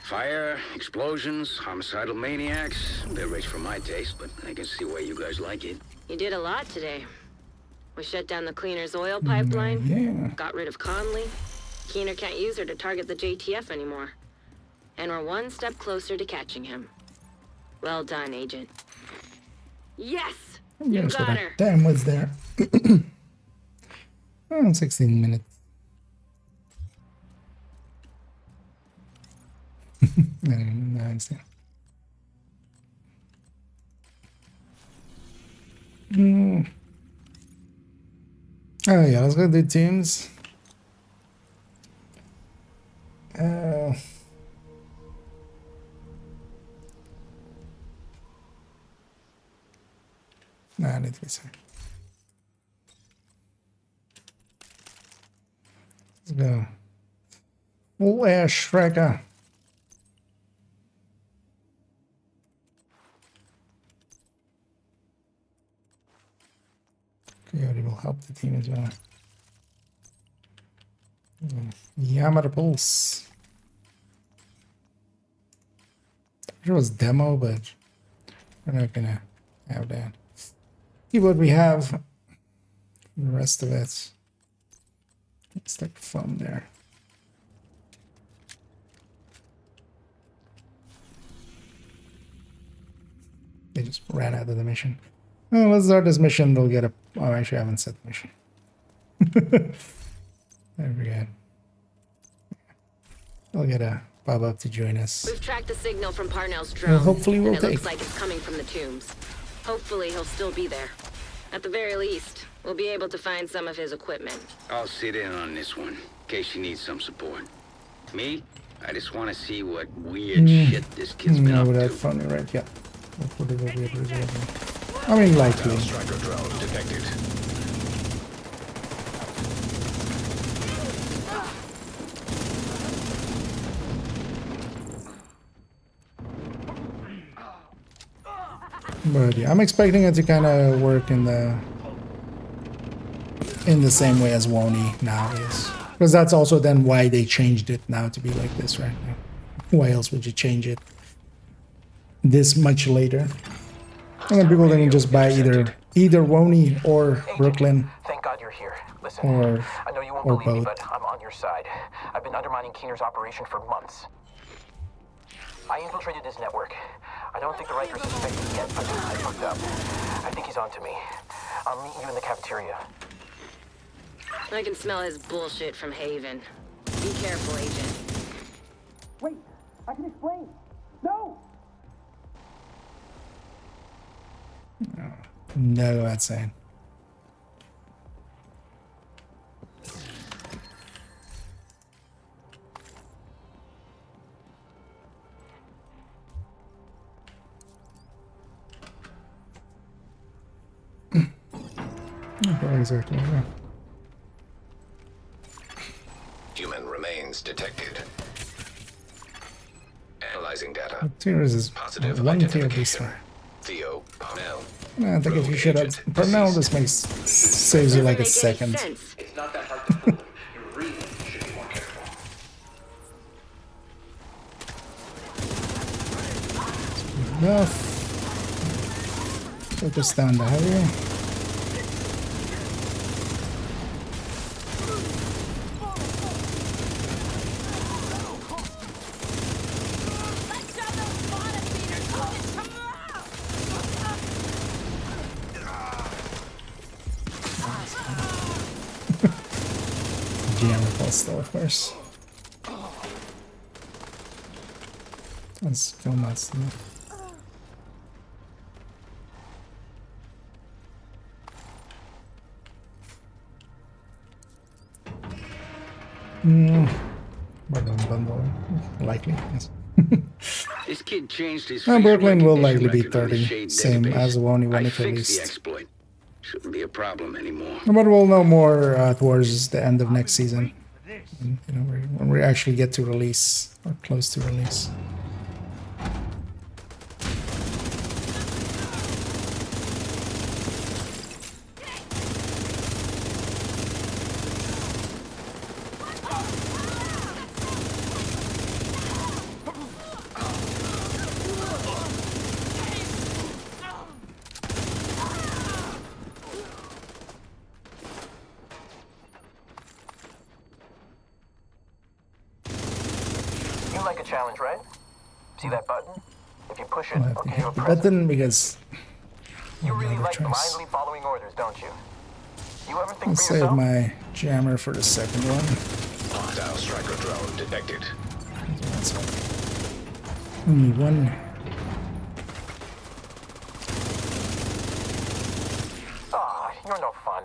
Fire, explosions, homicidal maniacs. A bit rich for my taste, but I can see why you guys like it. You did a lot today. We shut down the cleaner's oil pipeline. Yeah. Got rid of Conley. Keener can't use her to target the JTF anymore. And we're one step closer to catching him. Well done, Agent. Yes! You Yes, got her. damn, what's there? 16 minutes. Nice. Oh yeah, let's go do teams. Nah, I need to be sorry. Let's go. Full air Shrekker. Coyote will help the team as well. Yammer Pulse. It was demo, but we're not gonna have that. See what we have. The rest of it. Let's take fun there. They just ran out of the mission. Oh, let's start this mission. They'll get a. Oh, actually, I haven't set the mission. There we go. They'll get a pop up to join us. We've tracked the signal from Parnell's drone. Well, hopefully we'll and it looks take. like it's coming from the tombs. Hopefully he'll still be there. At the very least, we'll be able to find some of his equipment. I'll sit in on this one, in case you need some support. Me? I just want to see what weird shit this kid's been No, up but to. that's funny, right? Yeah. That's what it will be resolved. I mean, likely. Striker drone detected. But yeah, I'm expecting it to kind of work in the same way as Wony now is, because that's also then why they changed it now to be like this right now. Why else would you change it this much later? And then people can just buy either Wony or Brooklyn. Thank God you're here. Listen, Or- I know you won't or believe me, both. but I'm on your side. I've been undermining Keener's operation for months. I infiltrated his network. I don't think the Rikers suspect me yet, but I fucked up. I think he's onto me. I'll meet you in the cafeteria. I can smell his bullshit from Haven. Be careful, Agent. Wait, I can explain. No! No, that's saying. Not exactly. Yeah. Human remains detected. Analyzing data. Tears is Positive one tier identification. this time. Theo Parnell. I think if you Rogue should have agent Parnell, deceased. this makes saves you Doesn't like a make any second. sense. It's not that hard to fool. You really should be more careful. Enough. Focus down the heavy. GM repulse though, of course. Let's go nuts. Bundle, likely, yes. This kid changed his Brooklyn face will recognition likely be record on the 30, Shade same database. as the one when I it fixed the released. exploit. Shouldn't be a problem anymore. But we'll know more towards the end of next season. You know, when we actually get to release, or close to release. You like a challenge, right? See that button? If you push it, I'll have I'll to give you a hit the present. button because You really another like choice. blindly following orders, don't you? You ever think I'll for save yourself? my jammer for the second one. Hostile striker drone detected. That's only one. Ah, you're no fun.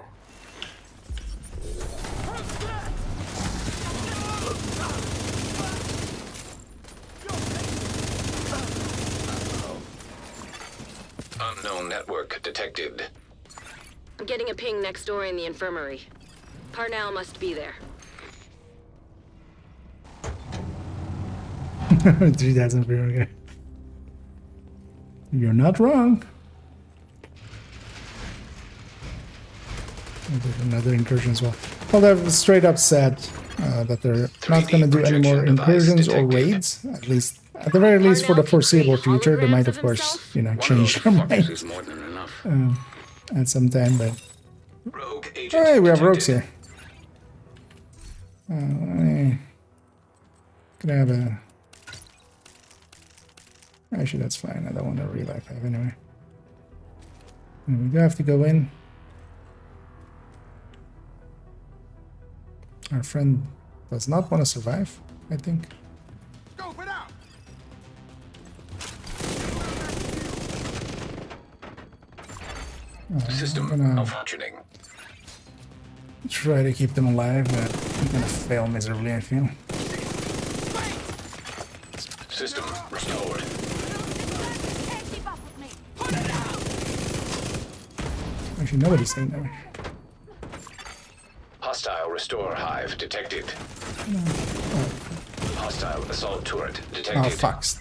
Unknown network detected. I'm getting a ping next door in the infirmary. Parnell must be there. 3000 per okay. You're not wrong. There's another incursion as well. Well, they've straight up said that they're not going to do any more projection device incursions or detected. raids. At the very least, for the Parnell can foreseeable create future. They might, holograms of of course, himself? you know, One change of their those fuckers mind is more than enough. at some time. But Rogue agent hey, we have detected. rogues here. Can I have a? Actually, that's fine. I don't want to revive have anyway. And we do have to go in. Our friend does not want to survive, I think. System I'm gonna malfunctioning. try to keep them alive, but I'm gonna fail miserably, I feel. System restored. Actually, nobody's saying that. Hostile restore hive detected. Hostile assault turret Oh, detected. fucks.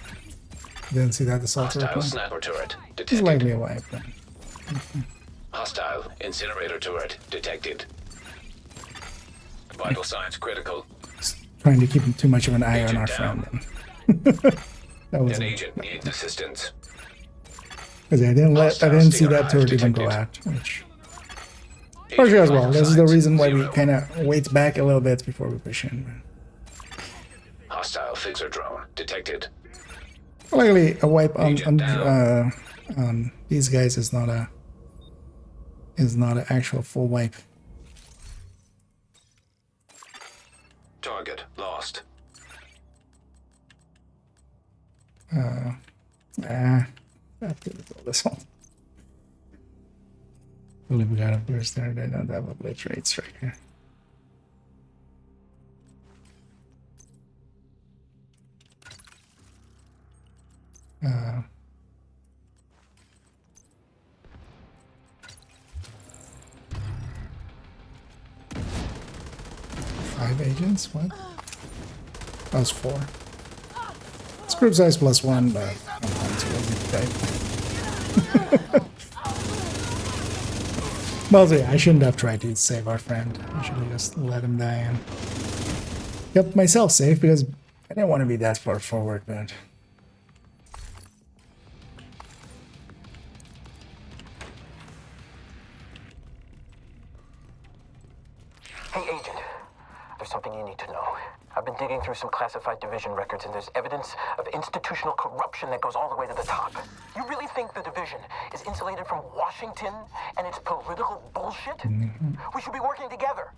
Didn't see that assault Hostile reply. sniper turret It's detected. likely a wipe then. Hostile incinerator turret detected. Vital signs critical. Trying to keep too much of an eye on Agent our down. friend. That was An agent needs assistance. because I didn't see Stinger that hive turret even go detected. out, which partially as well. Agent This is the signs reason why we 0. kind of wait back a little bit before we push in. Hostile fixer drone detected. Likely a wipe Agent on these guys is not an actual full wipe. Target lost. After this one. I believe we got a burst there. They don't have a blitz rate striker. 5 agents? What? That was 4. It's group size +1, but I'm too lazy to type. Well, yeah, I shouldn't have tried to save our friend. I should have just let him die and kept myself safe because I didn't want to be that far forward, but... Hey, Agent. There's something you need to know. I've been digging through some classified division records, and there's evidence of institutional corruption that goes all the way to the top. You really think the division is insulated from Washington and its political bullshit? We should be working together.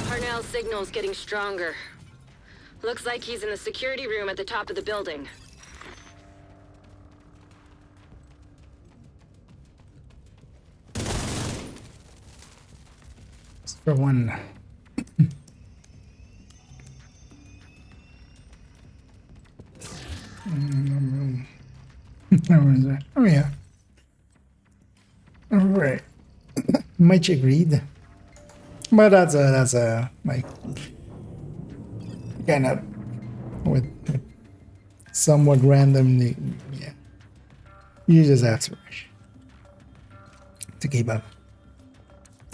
Parnell's signal's getting stronger. Looks like he's in the security room at the top of the building. Just for one. Where is that? Oh yeah. All right. Much agreed. But that's a like kind of with somewhat randomly, yeah. You just have to rush to keep up.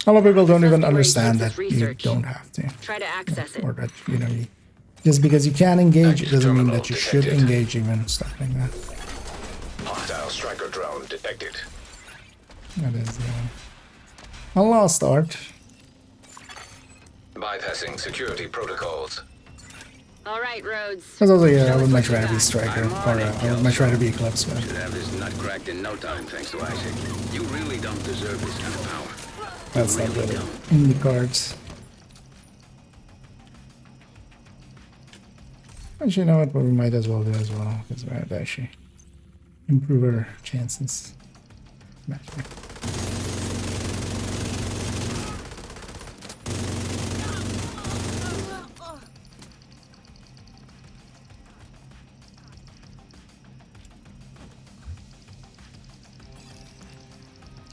A lot of people don't even understand that you don't have to. Try to access it. Or that, you know, just because you can engage, it doesn't mean that you should engage even, stuff like that. Hostile striker drone detected. That is a lost art. Bypassing security protocols. All right, Rhodes. Because also, yeah, I would much rather be Striker, or I would much rather be Eclipse. But... Should have this nut cracked in no time, thanks to Isaac. You really don't deserve this kind of power. That's not really in the cards. Actually, you know what? But we might as well do as well, because we have to actually improve our chances.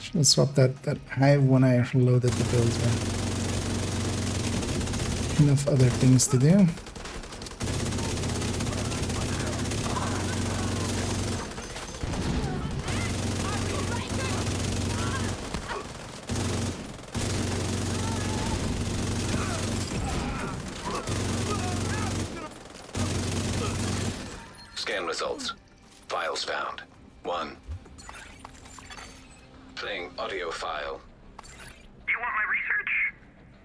Should swap that hive when I loaded the build. Enough other things to do. Scan results. Files found. 1. Playing audio file. You want my research?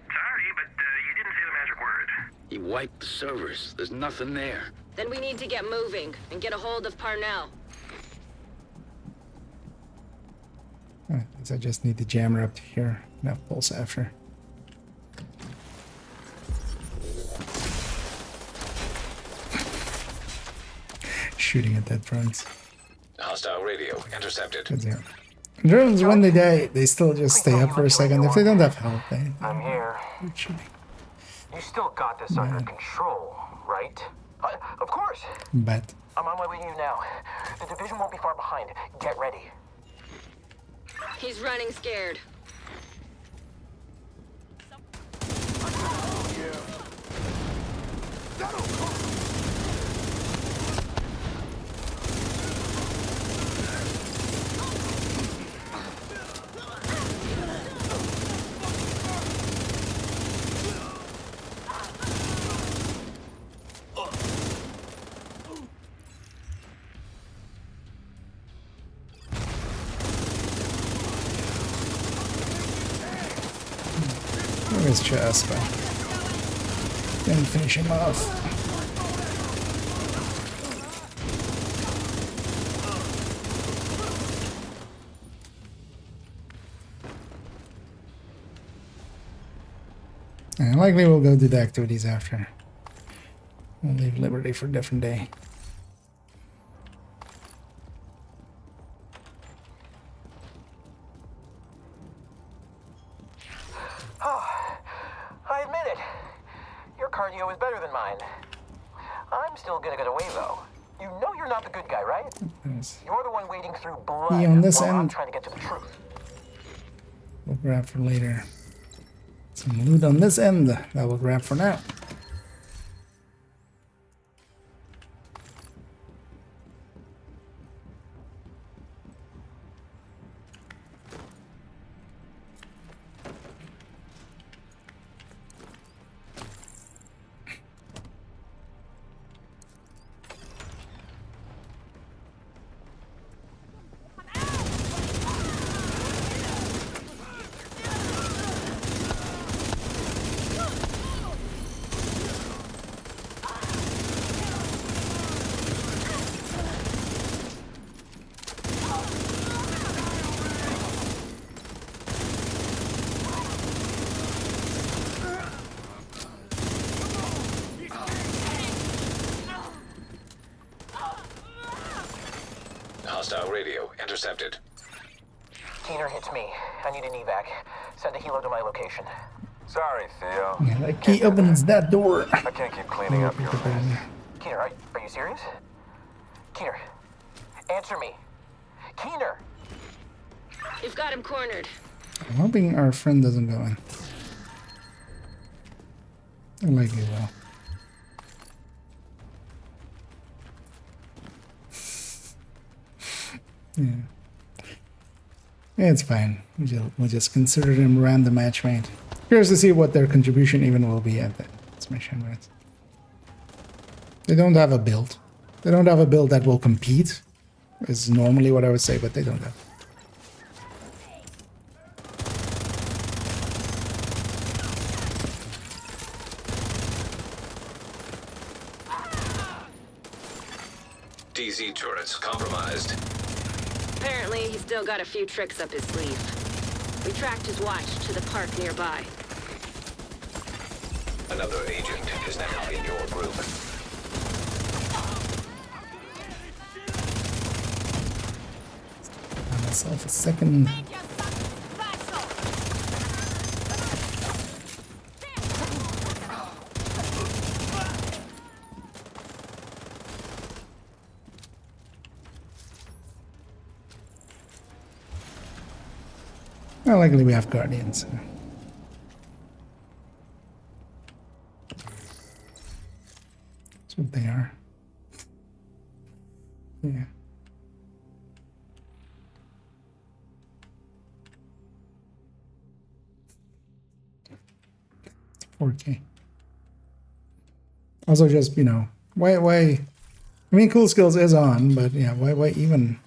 Sorry, but you didn't say the magic word. He wiped the servers. There's nothing there. Then we need to get moving and get a hold of Parnell. I guess I just need the jammer up to here. Enough pulse after. Shooting at that front. Hostile radio intercepted. Drones, when they die, they still just stay up for a second. If they don't have help, I'm here. Shooting. You still got this under control, right? Of course. Bet. I'm on my way to you now. The division won't be far behind. Get ready. He's running scared. His chest, but then finish him off. And likely we'll go do the activities after. We'll leave Liberty for a different day. I'm still gonna get away, though. You know you're not the good guy, right? Yes. You're the one wading through blood Be on this while I'm end. trying to get to the truth. We'll grab for later. Some loot on this end that we'll grab for now. Hostile radio intercepted. Keener hits me. I need an evac. Send a helo to my location. Sorry, Theo. Yeah, that key opens that door. I can't keep cleaning up your mess. Keener, are you serious? Keener, answer me. Keener! You've got him cornered. I'm hoping our friend doesn't go in. I like it well. Yeah. Yeah, it's fine. We'll just consider them random matchmate. Curious to see what their contribution even will be at this mission, right? They don't have a build. They don't have a build that will compete, is normally what I would say, but they don't have. DZ turrets compromised. Apparently, he's still got a few tricks up his sleeve. We tracked his watch to the park nearby. Another agent is now in your group. Got myself a second. Well, likely we have guardians. So. That's what they are. Yeah. It's 4K. Also, just, you know, why? I mean, Cool Skills is on, but yeah, why even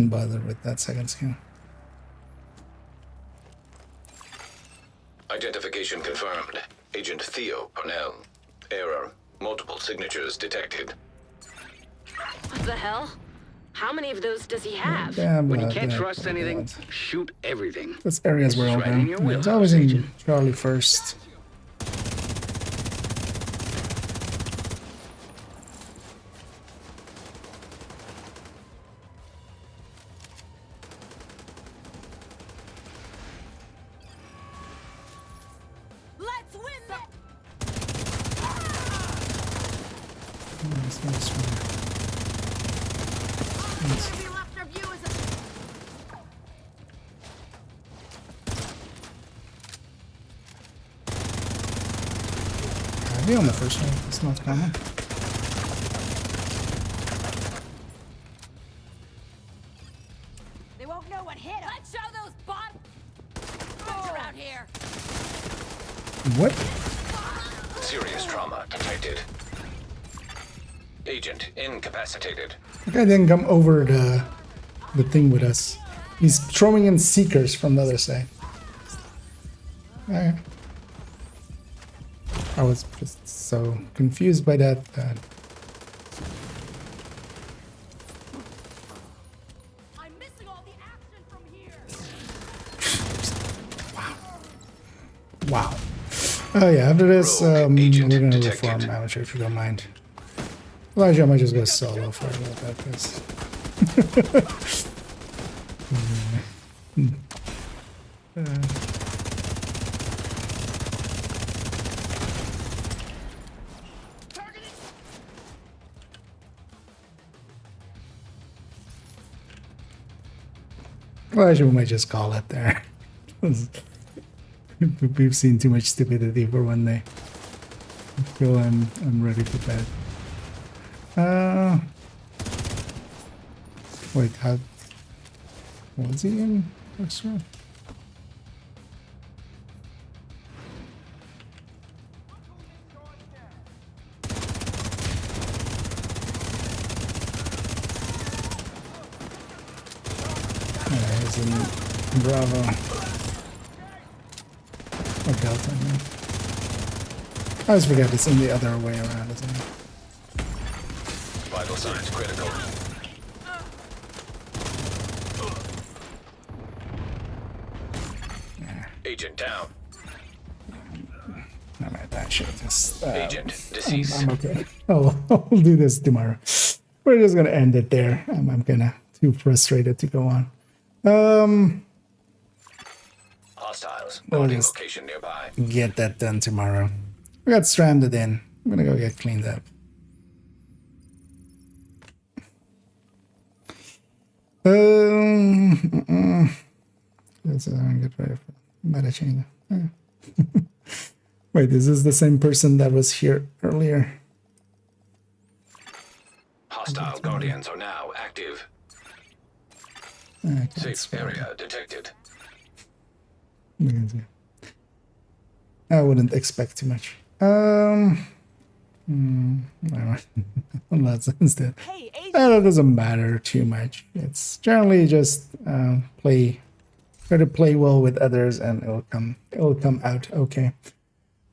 bother with that second skill? Identification confirmed. Agent Theo Parnell. Error. Multiple signatures detected. What the hell? How many of those does he have? Yeah, When you but, can't yeah, trust anything, but shoot everything. this area's where all Right in done. your It's wheelhouse, always in Agent. Charlie first. Let's win that! Nice, nice one. Nice. I'll be on the first one. It's not common. They won't know what hit 'em. Let's show those bots around here. What? Serious trauma detected. Agent incapacitated. That guy didn't come over the thing with us. He's throwing in seekers from the other side. Okay. I was just so confused by that. I'm missing all the action from here. Wow. Oh yeah, after this, we're agent gonna detected. reform manager if you don't mind. Elijah, I might just go solo for a little bit, because... Well, actually, we might just call it there. We've seen too much stupidity for one day. I feel I'm ready for bed. Wait, how was he in restaurant? He's in Bravo. Or Delta, I mean. I always forget it's in the other way around, isn't it? Vital signs critical. Agent down. Alright, that shit just... Agent deceased. I'm okay. I'll do this tomorrow. We're just gonna end it there. I'm kinda too frustrated to go on. Hostiles. We'll Guarding just location nearby. get that done tomorrow. We got stranded in. I'm gonna go get cleaned up. Let's get ready for meta chain. Wait, this is the same person that was here earlier. Hostile guardians are now active. Safe area detected. I wouldn't expect too much. That's instead. That doesn't matter too much. It's generally just try to play well with others, and it'll come out okay.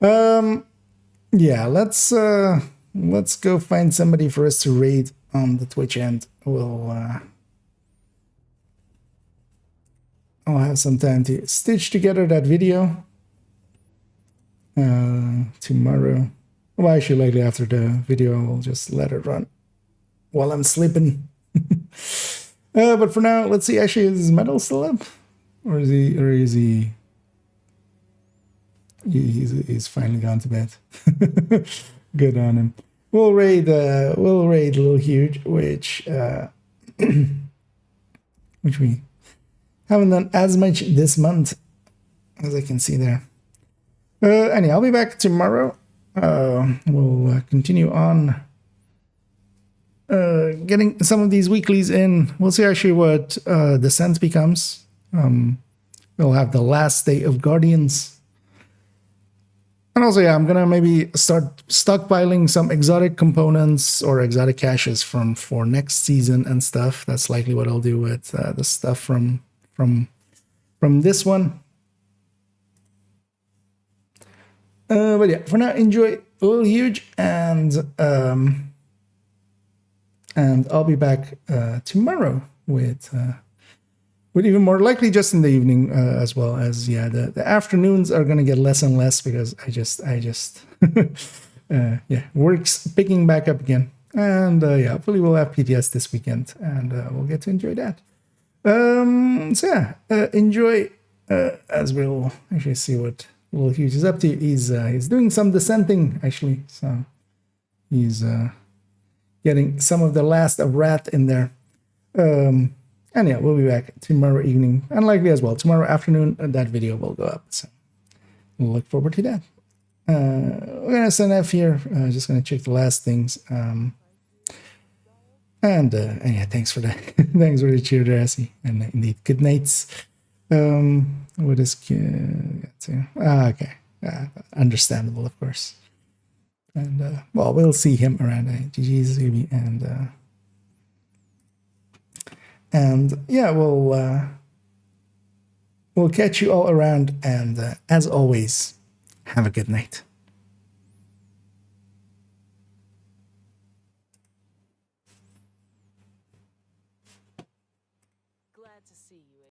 Yeah, let's go find somebody for us to raid on the Twitch end. I'll have some time to stitch together that video tomorrow. Well, actually, likely after the video, I'll just let it run while I'm sleeping. But for now, let's see. Actually, is Metal still up, or is he? He's finally gone to bed. Good on him. We'll raid Little Huge, which we haven't done as much this month, as I can see there. Anyway, I'll be back tomorrow. We'll continue on getting some of these weeklies in. We'll see actually what Descent becomes. We'll have the last day of Guardians. And also, yeah, I'm gonna maybe start stockpiling some exotic components or exotic caches for next season and stuff. That's likely what I'll do with the stuff from this one. But yeah, for now, enjoy Little Huge, and I'll be back tomorrow with even more, likely just in the evening, as well as, yeah, the afternoons are gonna get less and less because I just yeah, work's picking back up again, and yeah, hopefully we'll have PTS this weekend, and we'll get to enjoy that. So yeah, enjoy as we'll actually see what Little Huge is up to. He's doing some dissenting actually, so he's getting some of the last of Rat in there. And yeah, we'll be back tomorrow evening, and likely as well tomorrow afternoon that video will go up, so we'll look forward to that. We're gonna sign off here. Just gonna check the last things. And yeah, thanks for the thanks for the cheer, Darcy, and indeed good nights. What is okay, understandable, of course. And well, we'll see him around GG's Zuby, and yeah, we'll catch you all around, and as always, have a good night.